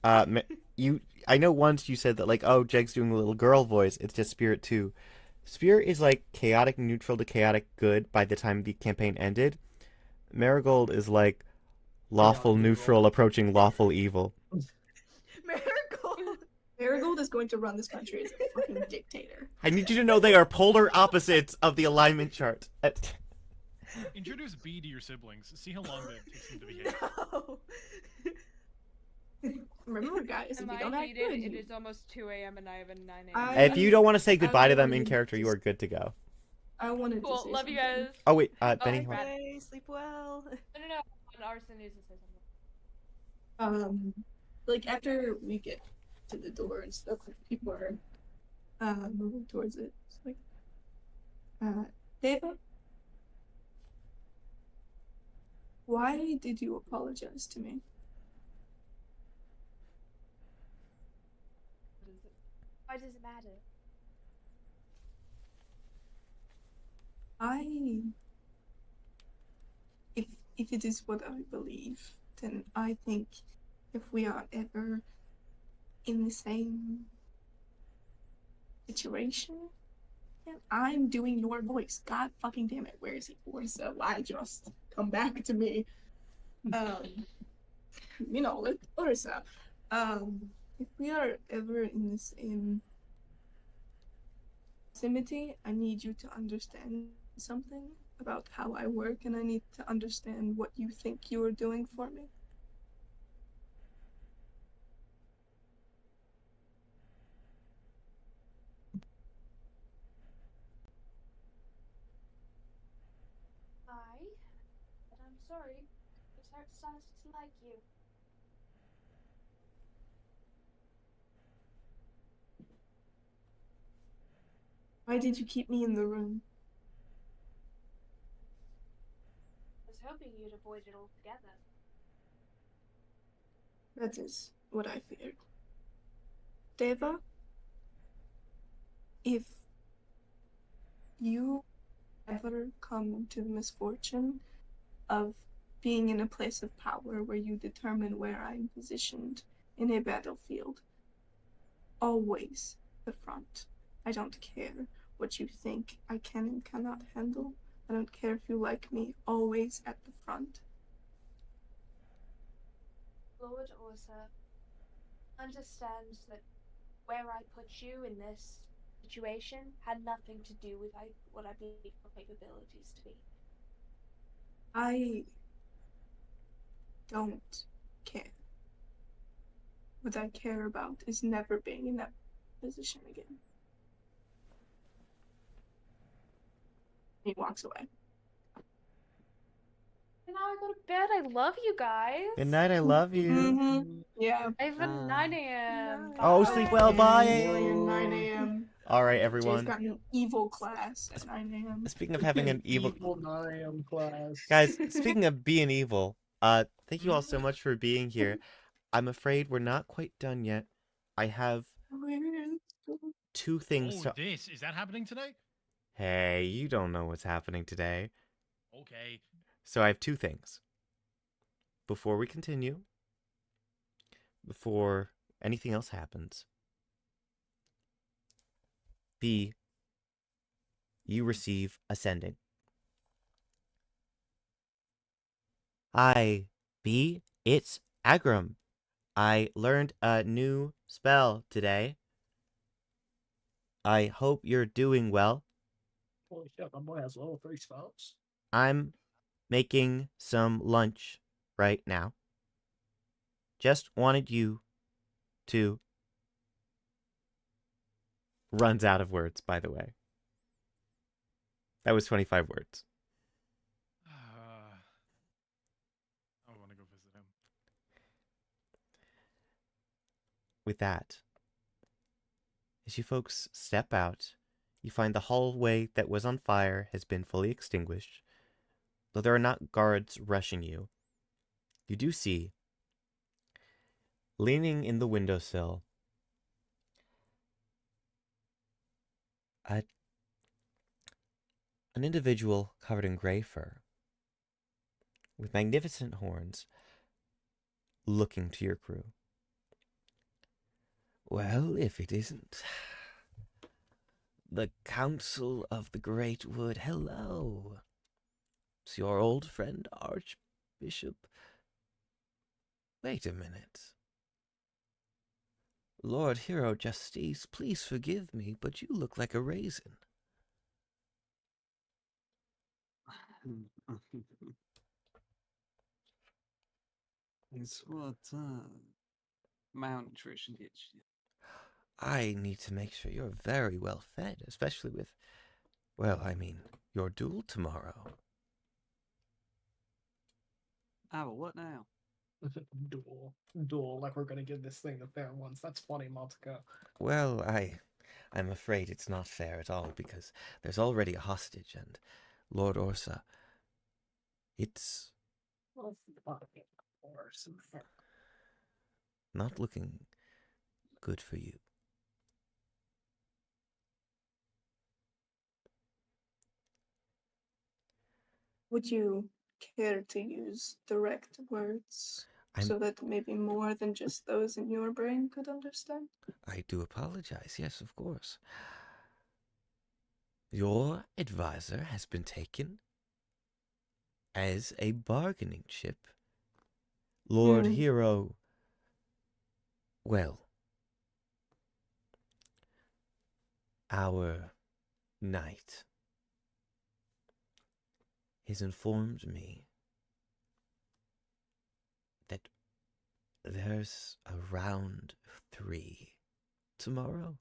I know once you said that, like, oh, Jeg's doing a little girl voice. It's just Spirit 2. Spirit is like chaotic neutral to chaotic good by the time the campaign ended. Marigold is like lawful Chaotic neutral evil. approaching lawful evil. Marigold. Marigold is going to run this country as a fucking dictator. I need you to know they are polar opposites of the alignment chart. Introduce B to your siblings. See how long that takes them to behave. No. Remember, guys, if am you I don't act dated? good, It you- is almost 2 a.m. and I have a 9 a.m. I- If you don't want to say goodbye to them in wanted character, you to are good to go. I wanted to Cool. say Love you something. guys. Oh wait, Benny. Bye. hold on. Okay, sleep well. No. Arson needs to say something. Like after we get to the door and stuff, like, people are moving towards it. It's like, Deva, why did you apologize to me? Why does it matter? If it is what I believe, then I think if we are ever in the same situation, then I'm doing your voice. God fucking damn it, where is he? Orsa Lyjust, come back to me. You know, with Orsa. If we are ever in the same proximity, I need you to understand something about how I work, and I need to understand what you think you are doing for me. Hi. But I'm sorry. It hurts to like you. Why did you keep me in the room? I was hoping you'd avoid it altogether. That is what I feared. Deva, if you ever come to the misfortune of being in a place of power where you determine where I'm positioned in a battlefield, always the front. I don't care what you think I can and cannot handle. I don't care if you like me, always at the front. Lord Orsa understands that where I put you in this situation had nothing to do with what I believe your capabilities to be. I don't care. What I care about is never being in that position again. He walks away. And now I go to bed. I love you guys. Good night. I love you. Mm-hmm. Yeah. I have a 9 a.m. Oh, sleep well. Bye. Warrior 9 a.m. All right, Jay's everyone. got an evil class at 9 a.m. Speaking of having an evil, 9 a.m. class. guys. Speaking of being evil, thank you all so much for being here. I'm afraid we're not quite done yet. I have two things Oh, to. is that happening today? Hey, you don't know what's happening today. Okay. So I have two things. Before we continue, before anything else happens, B, you receive ascending. Hi, B, it's Agram. I learned a new spell today. I hope you're doing well. Holy shit, my boy has level 3 spells. I'm making some lunch right now. Just wanted you to runs out of words, by the way. That was 25 words. I want to go visit him. With that, as you folks step out, you find the hallway that was on fire has been fully extinguished. Though there are not guards rushing you, you do see, leaning in the windowsill, an individual covered in gray fur, with magnificent horns, looking to your crew. Well, if it isn't the Council of the Great Wood, hello. It's your old friend, Archbishop. Wait a minute. Lord Hero Justice, please forgive me, but you look like a raisin. It's what malnutrition gets you. I need to make sure you're very well fed, especially with, well, I mean, your duel tomorrow. Ah, but what now? Duel, like we're gonna give this thing a fair once. That's funny, Maltica. Well, I'm afraid it's not fair at all, because there's already a hostage, and Lord Orsa, it's not looking good for you. Would you care to use direct words so that maybe more than just those in your brain could understand? I do apologize, yes, of course. Your advisor has been taken as a bargaining chip. Lord Hero, well, our knight has informed me that there's a round 3 tomorrow.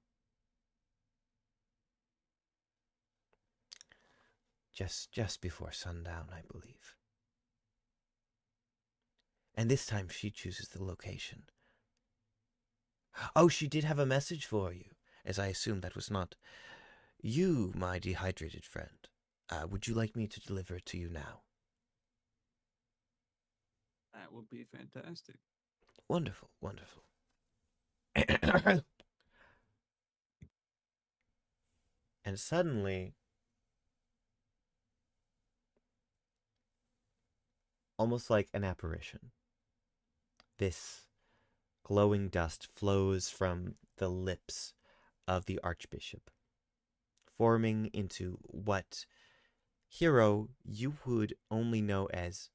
Just before sundown, I believe. And this time she chooses the location. Oh, she did have a message for you, as I assume that was not you, my dehydrated friend. Would you like me to deliver it to you now? That would be fantastic. Wonderful, wonderful. And suddenly, almost like an apparition, this glowing dust flows from the lips of the Archbishop, forming into what, Hero, you would only know as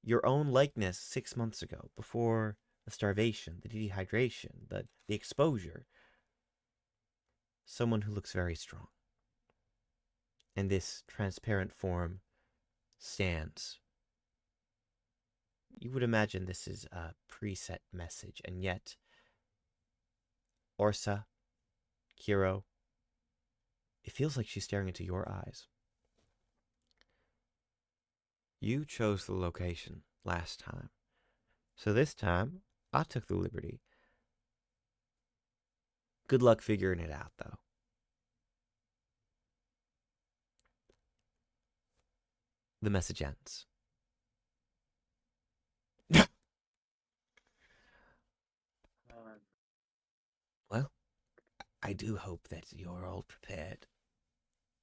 your own likeness 6 months ago, before the starvation, the dehydration, the exposure. Someone who looks very strong. And this transparent form stands. You would imagine this is a preset message, and yet, Orsa, Hero, it feels like she's staring into your eyes. You chose the location last time, so this time, I took the liberty. Good luck figuring it out, though. The message ends. Well, I do hope that you're all prepared.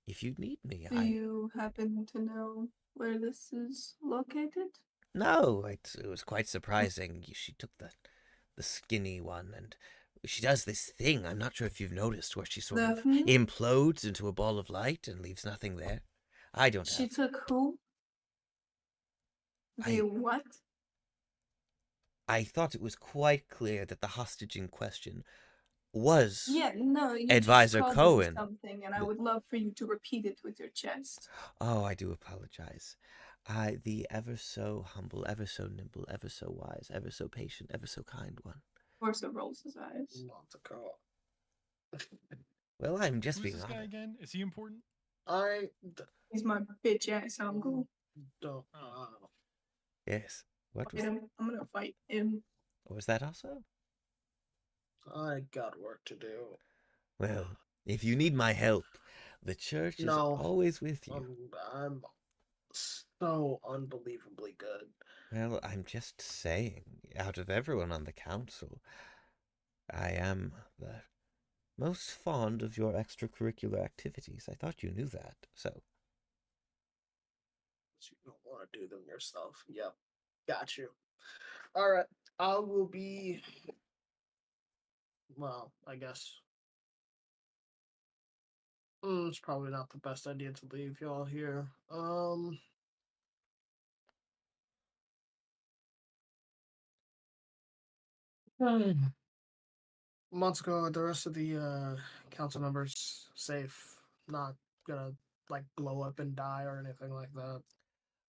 If you need me, Do you happen to know where this is located? No, it was quite surprising. She took the skinny one, and she does this thing. I'm not sure if you've noticed, where she sort of implodes into a ball of light and leaves nothing there. I don't know. She took who? The what? I thought it was quite clear that the hostage in question was You Advisor just called Cohen. me something, and I would love for you to repeat it with your chest. Oh, I do apologize. The ever so humble, ever so nimble, ever so wise, ever so patient, ever so kind one. Orsa rolls his eyes. Well, I'm just Who's being this guy honest. again? Is he important? He's my bitch ass uncle. Don't. Yes. What was? Fight him. I'm gonna fight him. Was that also? I got work to do. Well, if you need my help, the church is No. always with you. I'm so unbelievably good. Well, I'm just saying, out of everyone on the council, I am the most fond of your extracurricular activities. I thought you knew that, so. You don't want to do them yourself. Yep. Got you. Alright. I will be. Well, I guess. It's probably not the best idea to leave y'all here. Months ago, the rest of the council members safe, not gonna like blow up and die or anything like that.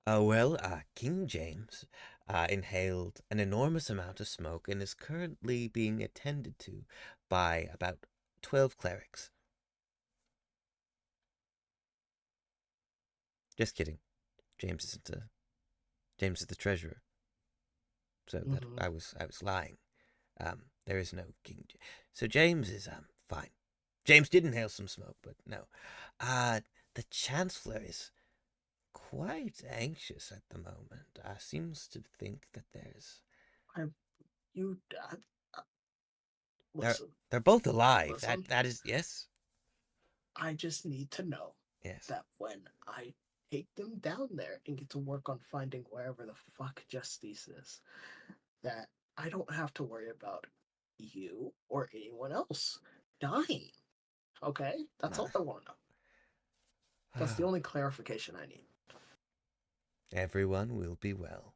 Well, King James inhaled an enormous amount of smoke and is currently being attended to by about 12 clerics. Just kidding. James is the treasurer. So that I was lying. There is no King. So James is fine. James did inhale some smoke, but no. The chancellor is quite anxious at the moment. Seems to think that there's. Listen. They're both alive. Listen. That is yes. I just need to know that when I take them down there and get to work on finding wherever the fuck Justice is, that I don't have to worry about you or anyone else dying. Okay? That's all I want to know. That's the only clarification I need. Everyone will be well.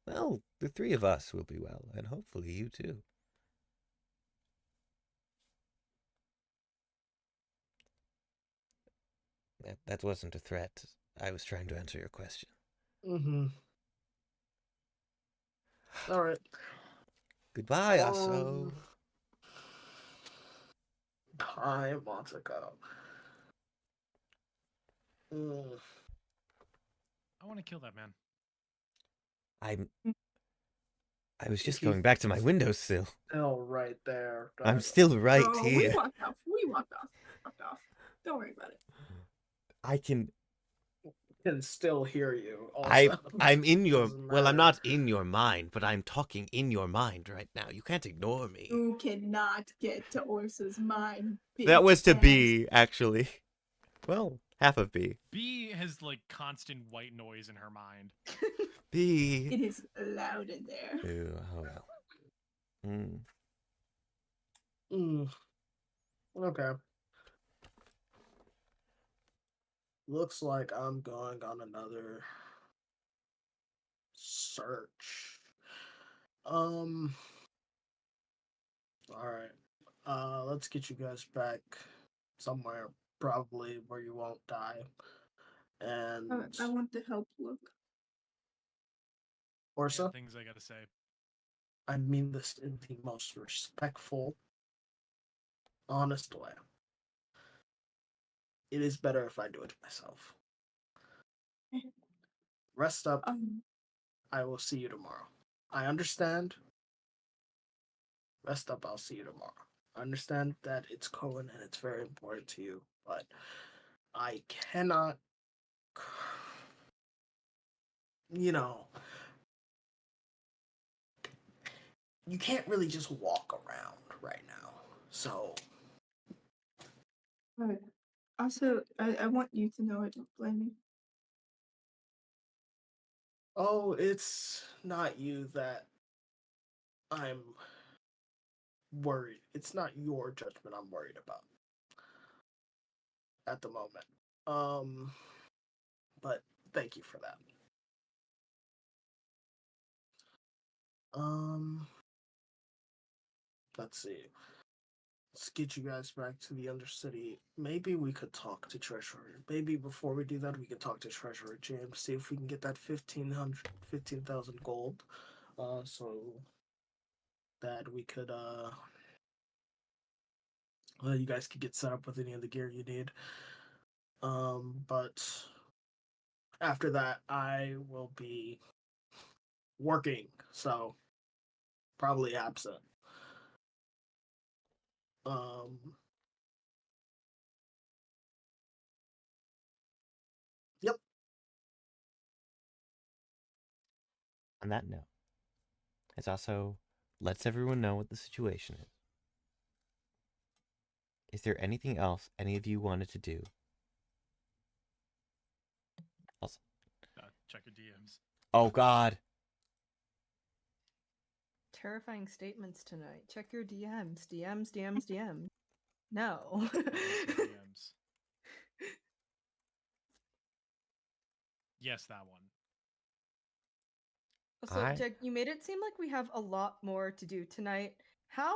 Well, the three of us will be well, and hopefully you too. That wasn't a threat. I was trying to answer your question. All right. Goodbye, Aso. Bye, Montego. I want to kill that man. I was just going back to my windowsill. Still right there. I'm still right We here. walked off. Don't worry about it. I can still hear you. Also. I'm in your. Well, I'm not in your mind, but I'm talking in your mind right now. You can't ignore me. You cannot get to Orsa's mind. That was to B, actually. Well, half of B. B has like constant white noise in her mind. B. It is loud in there. Ooh, oh well. Okay. Looks like I'm going on another search. All right. Let's get you guys back somewhere, probably where you won't die. And I want to help look. Orsa? Things I gotta say. I mean this in the most respectful, honest way. It is better if I do it myself. Rest up. I will see you tomorrow. I understand. Rest up. I'll see you tomorrow. I understand that it's Cohen and it's very important to you, but I cannot, you can't really just walk around right now. So. Right. Also, I want you to know I don't blame you. Oh, it's not you that I'm worried. It's not your judgment I'm worried about at the moment. But thank you for that. Let's see. Let's get you guys back to the Undercity. Maybe we could talk to Treasurer. Maybe before we do that, we could talk to Treasurer James, see if we can get that 15,000 gold, so that we could You guys can get set up with any of the gear you need. But after that, I will be working, so probably absent. Yep. On that note, it also lets everyone know what the situation is. Is there anything else any of you wanted to do? Also, Check your DMs. oh God. Terrifying statements tonight. Check your DMs. DMs. No. DMs. Yes, that one. So, Jack, you made it seem like we have a lot more to do tonight. How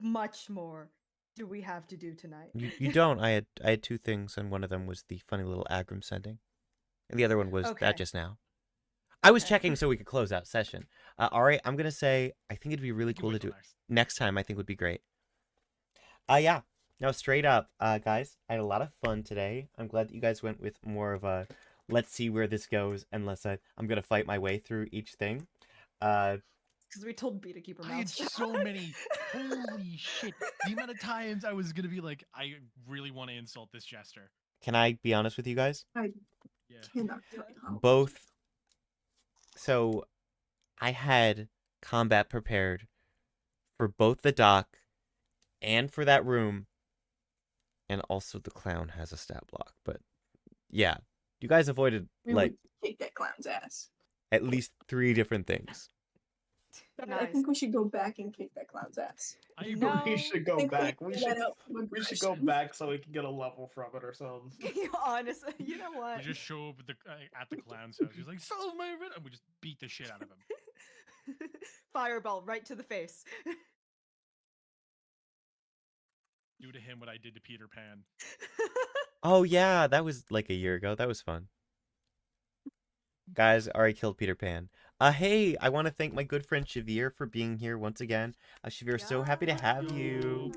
much more do we have to do tonight? You don't. I had two things, and one of them was the funny little Agrim sending, and the other one was that just now. I was checking so we could close out session. Ari, I'm gonna say I think it'd be really cool to do next time. I think would be great. Yeah. No, straight up, guys, I had a lot of fun today. I'm glad that you guys went with more of a let's see where this goes, and I'm gonna fight my way through each thing. Because we told B to keep her mouth shut. I had so many. Holy shit! The amount of times I was gonna be like, I really want to insult this jester. Can I be honest with you guys? I cannot tell you how. Both. So, I had combat prepared for both the dock and for that room, and also the clown has a stat block. But yeah, you guys avoided We would kick that clown's ass. at least 3 different things. I think we should go back and kick that clown's ass. We should go back. We should go back so we can get a level from it or something. Honestly, you know what? We just show up at the clown's house. He's like, "Solve my riddle," and we just beat the shit out of him. Fireball right to the face. Do to him what I did to Peter Pan. Oh yeah, that was like a year ago. That was fun. Guys, Ari killed Peter Pan. Hey, I want to thank my good friend Shavir for being here once again. Shavir, so happy to have you.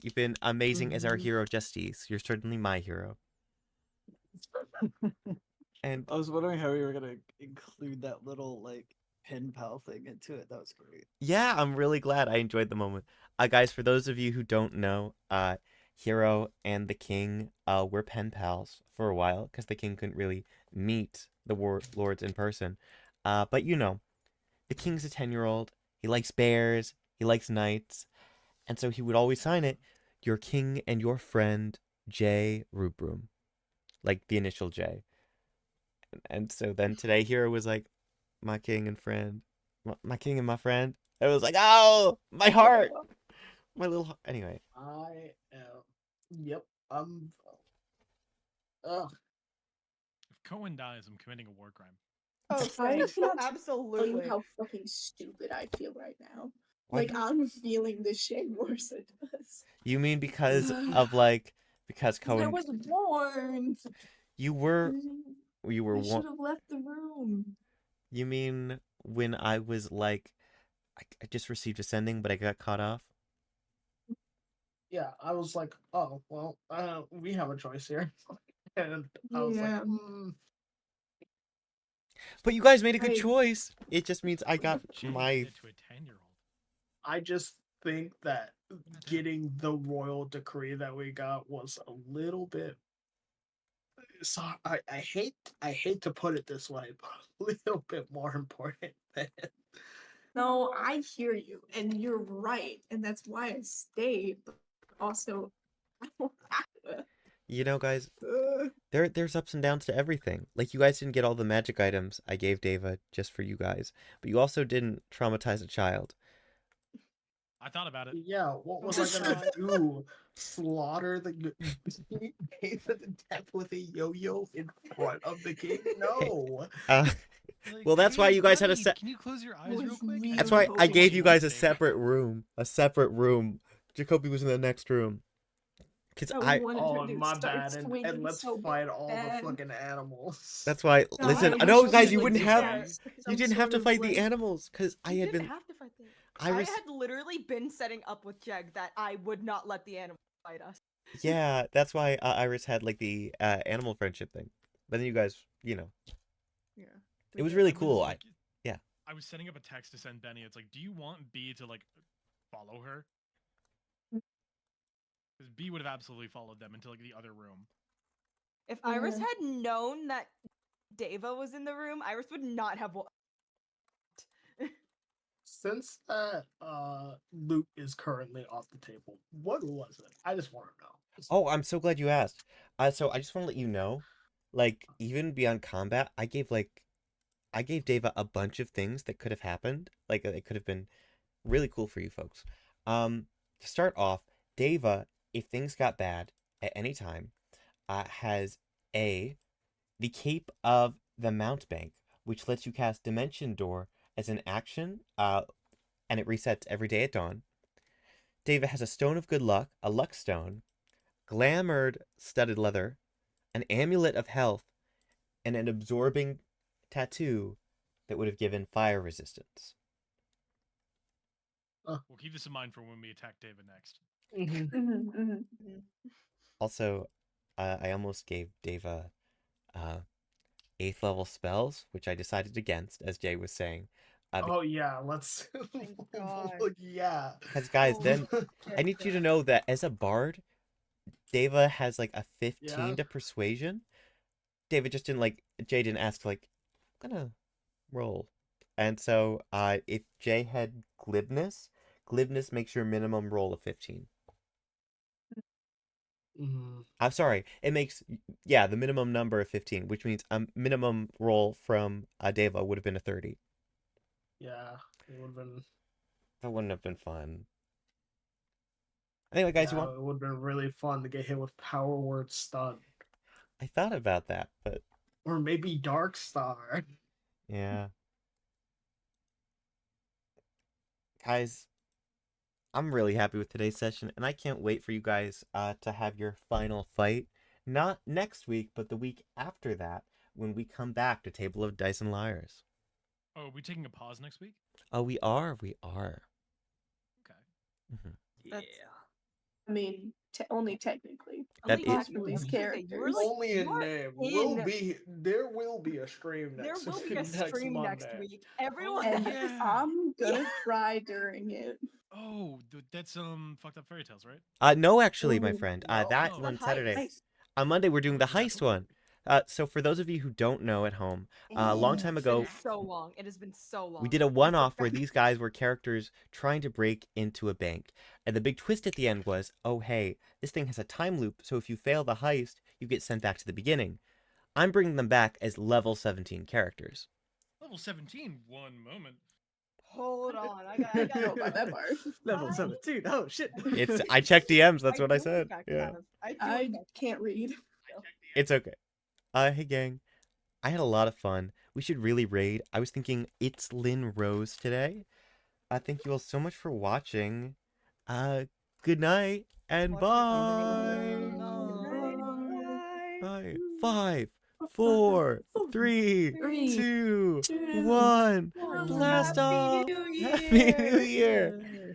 You've been amazing as our hero, Justice. You're certainly my hero. And I was wondering how we were gonna include that little like pen pal thing into it. That was great. Yeah, I'm really glad. I enjoyed the moment. Guys, for those of you who don't know, Hero and the King were pen pals for a while because the King couldn't really meet the warlords in person. But you know, the King's a 10-year-old. He likes bears. He likes knights. And so he would always sign it, your king and your friend, J. Rubrum. Like the initial J. And so then today, Hero was like, my king and friend. My king and my friend. It was like, oh, my heart. My little heart. Anyway. I am. Yep. Ugh. If Cohen dies, I'm committing a war crime. Oh, I cannot absolutely. tell you how fucking stupid I feel right now. Why Like I'm feeling the shame Orsa does. You mean because of like because Cohen? I was warned. You were I should warned. have left the room. You mean when I was like, I just received a sending, but I got caught off? Yeah, I was like, oh well, we have a choice here, and I was like, But you guys made a good choice. It just means I got my. To a 10-year-old. I just think that getting the royal decree that we got was a little bit. So I hate to put it this way, but a little bit more important than. No, I hear you, and you're right, and that's why I stayed. But also, I don't have to. You know, guys, there's ups and downs to everything. Like, you guys didn't get all the magic items I gave Deva just for you guys, but you also didn't traumatize a child. I thought about it. Yeah, what was I gonna do? Slaughter the Deva to death with a yo-yo in front of the king? No. Well, that's why you guys had a set. Can you close your eyes real quick? That's why I gave you guys a separate room. Jacoby was in the next room. Cause my bad, and let's fight all the fucking animals. That's why. Listen, I know, guys, you didn't have to fight the animals, cause I Iris, I had literally been setting up with Jeg that I would not let the animal fight us. yeah, that's why Iris had like the animal friendship thing. But then you guys, Yeah. it was really I was, cool. like, yeah. I was setting up a text to send Benny. It's like, do you want B to like follow her? Because B would have absolutely followed them into like the other room. If Iris had known that Deva was in the room, Iris would not have. Since that loot is currently off the table, what was it? I just want to know. Oh, I'm so glad you asked. So I just want to let you know, like, even beyond combat, I gave Deva a bunch of things that could have happened. Like, it could have been really cool for you folks. To start off, Deva, if things got bad at any time, has the Cape of the Mountebank, which lets you cast Dimension Door as an action, and it resets every day at dawn. Deva has a Stone of Good Luck, a Luck Stone, Glamored Studded Leather, an Amulet of Health, and an Absorbing Tattoo that would have given fire resistance. We'll keep this in mind for when we attack David next. Also, I almost gave Deva 8th level spells, which I decided against, as Jay was saying. Oh yeah, let's. Yeah. Because guys, then I need you to know that as a bard, Deva has like a 15 to persuasion. David just didn't Jay didn't ask I'm gonna roll. And so if Jay had glibness makes your minimum roll of 15. I'm sorry, it makes the minimum number of 15, which means a minimum roll from Deva would have been a 30. Yeah, it would have been. That wouldn't have been fun. Anyway, guys, it would have been really fun to get hit with Power Word Stun. I thought about that, but or maybe Dark Star. Yeah. Guys, I'm really happy with today's session, and I can't wait for you guys to have your final fight. Not next week, but the week after that, when we come back to Table of Dice and Liars. Oh, are we taking a pause next week? Oh, we are. Okay. Mm-hmm. Yeah. I mean, only technically. That Only is these characters. Only in name. There will be a stream next. There will be a stream next week. Everyone, and I'm gonna cry during it. Oh, that's fucked up fairy tales, right? No, actually, my friend. That one Saturday. Heist. On Monday, we're doing the heist one. So for those of you who don't know at home, a long time ago, so long. It has been so long. we did a one-off where these guys were characters trying to break into a bank. And the big twist at the end was, oh, hey, this thing has a time loop, so if you fail the heist, you get sent back to the beginning. I'm bringing them back as level 17 characters. Level 17? One moment. Hold on. I got know about that part. Level 17. Oh, shit. I checked DMs, that's what I said. Yeah. I can't read. It's okay. Hey, gang. I had a lot of fun. We should really raid. I was thinking it's Lynn Rose today. Thank you all so much for watching. Good night and bye. Bye. 5, 4, 3, 2, 1. Blast off. Happy New Year.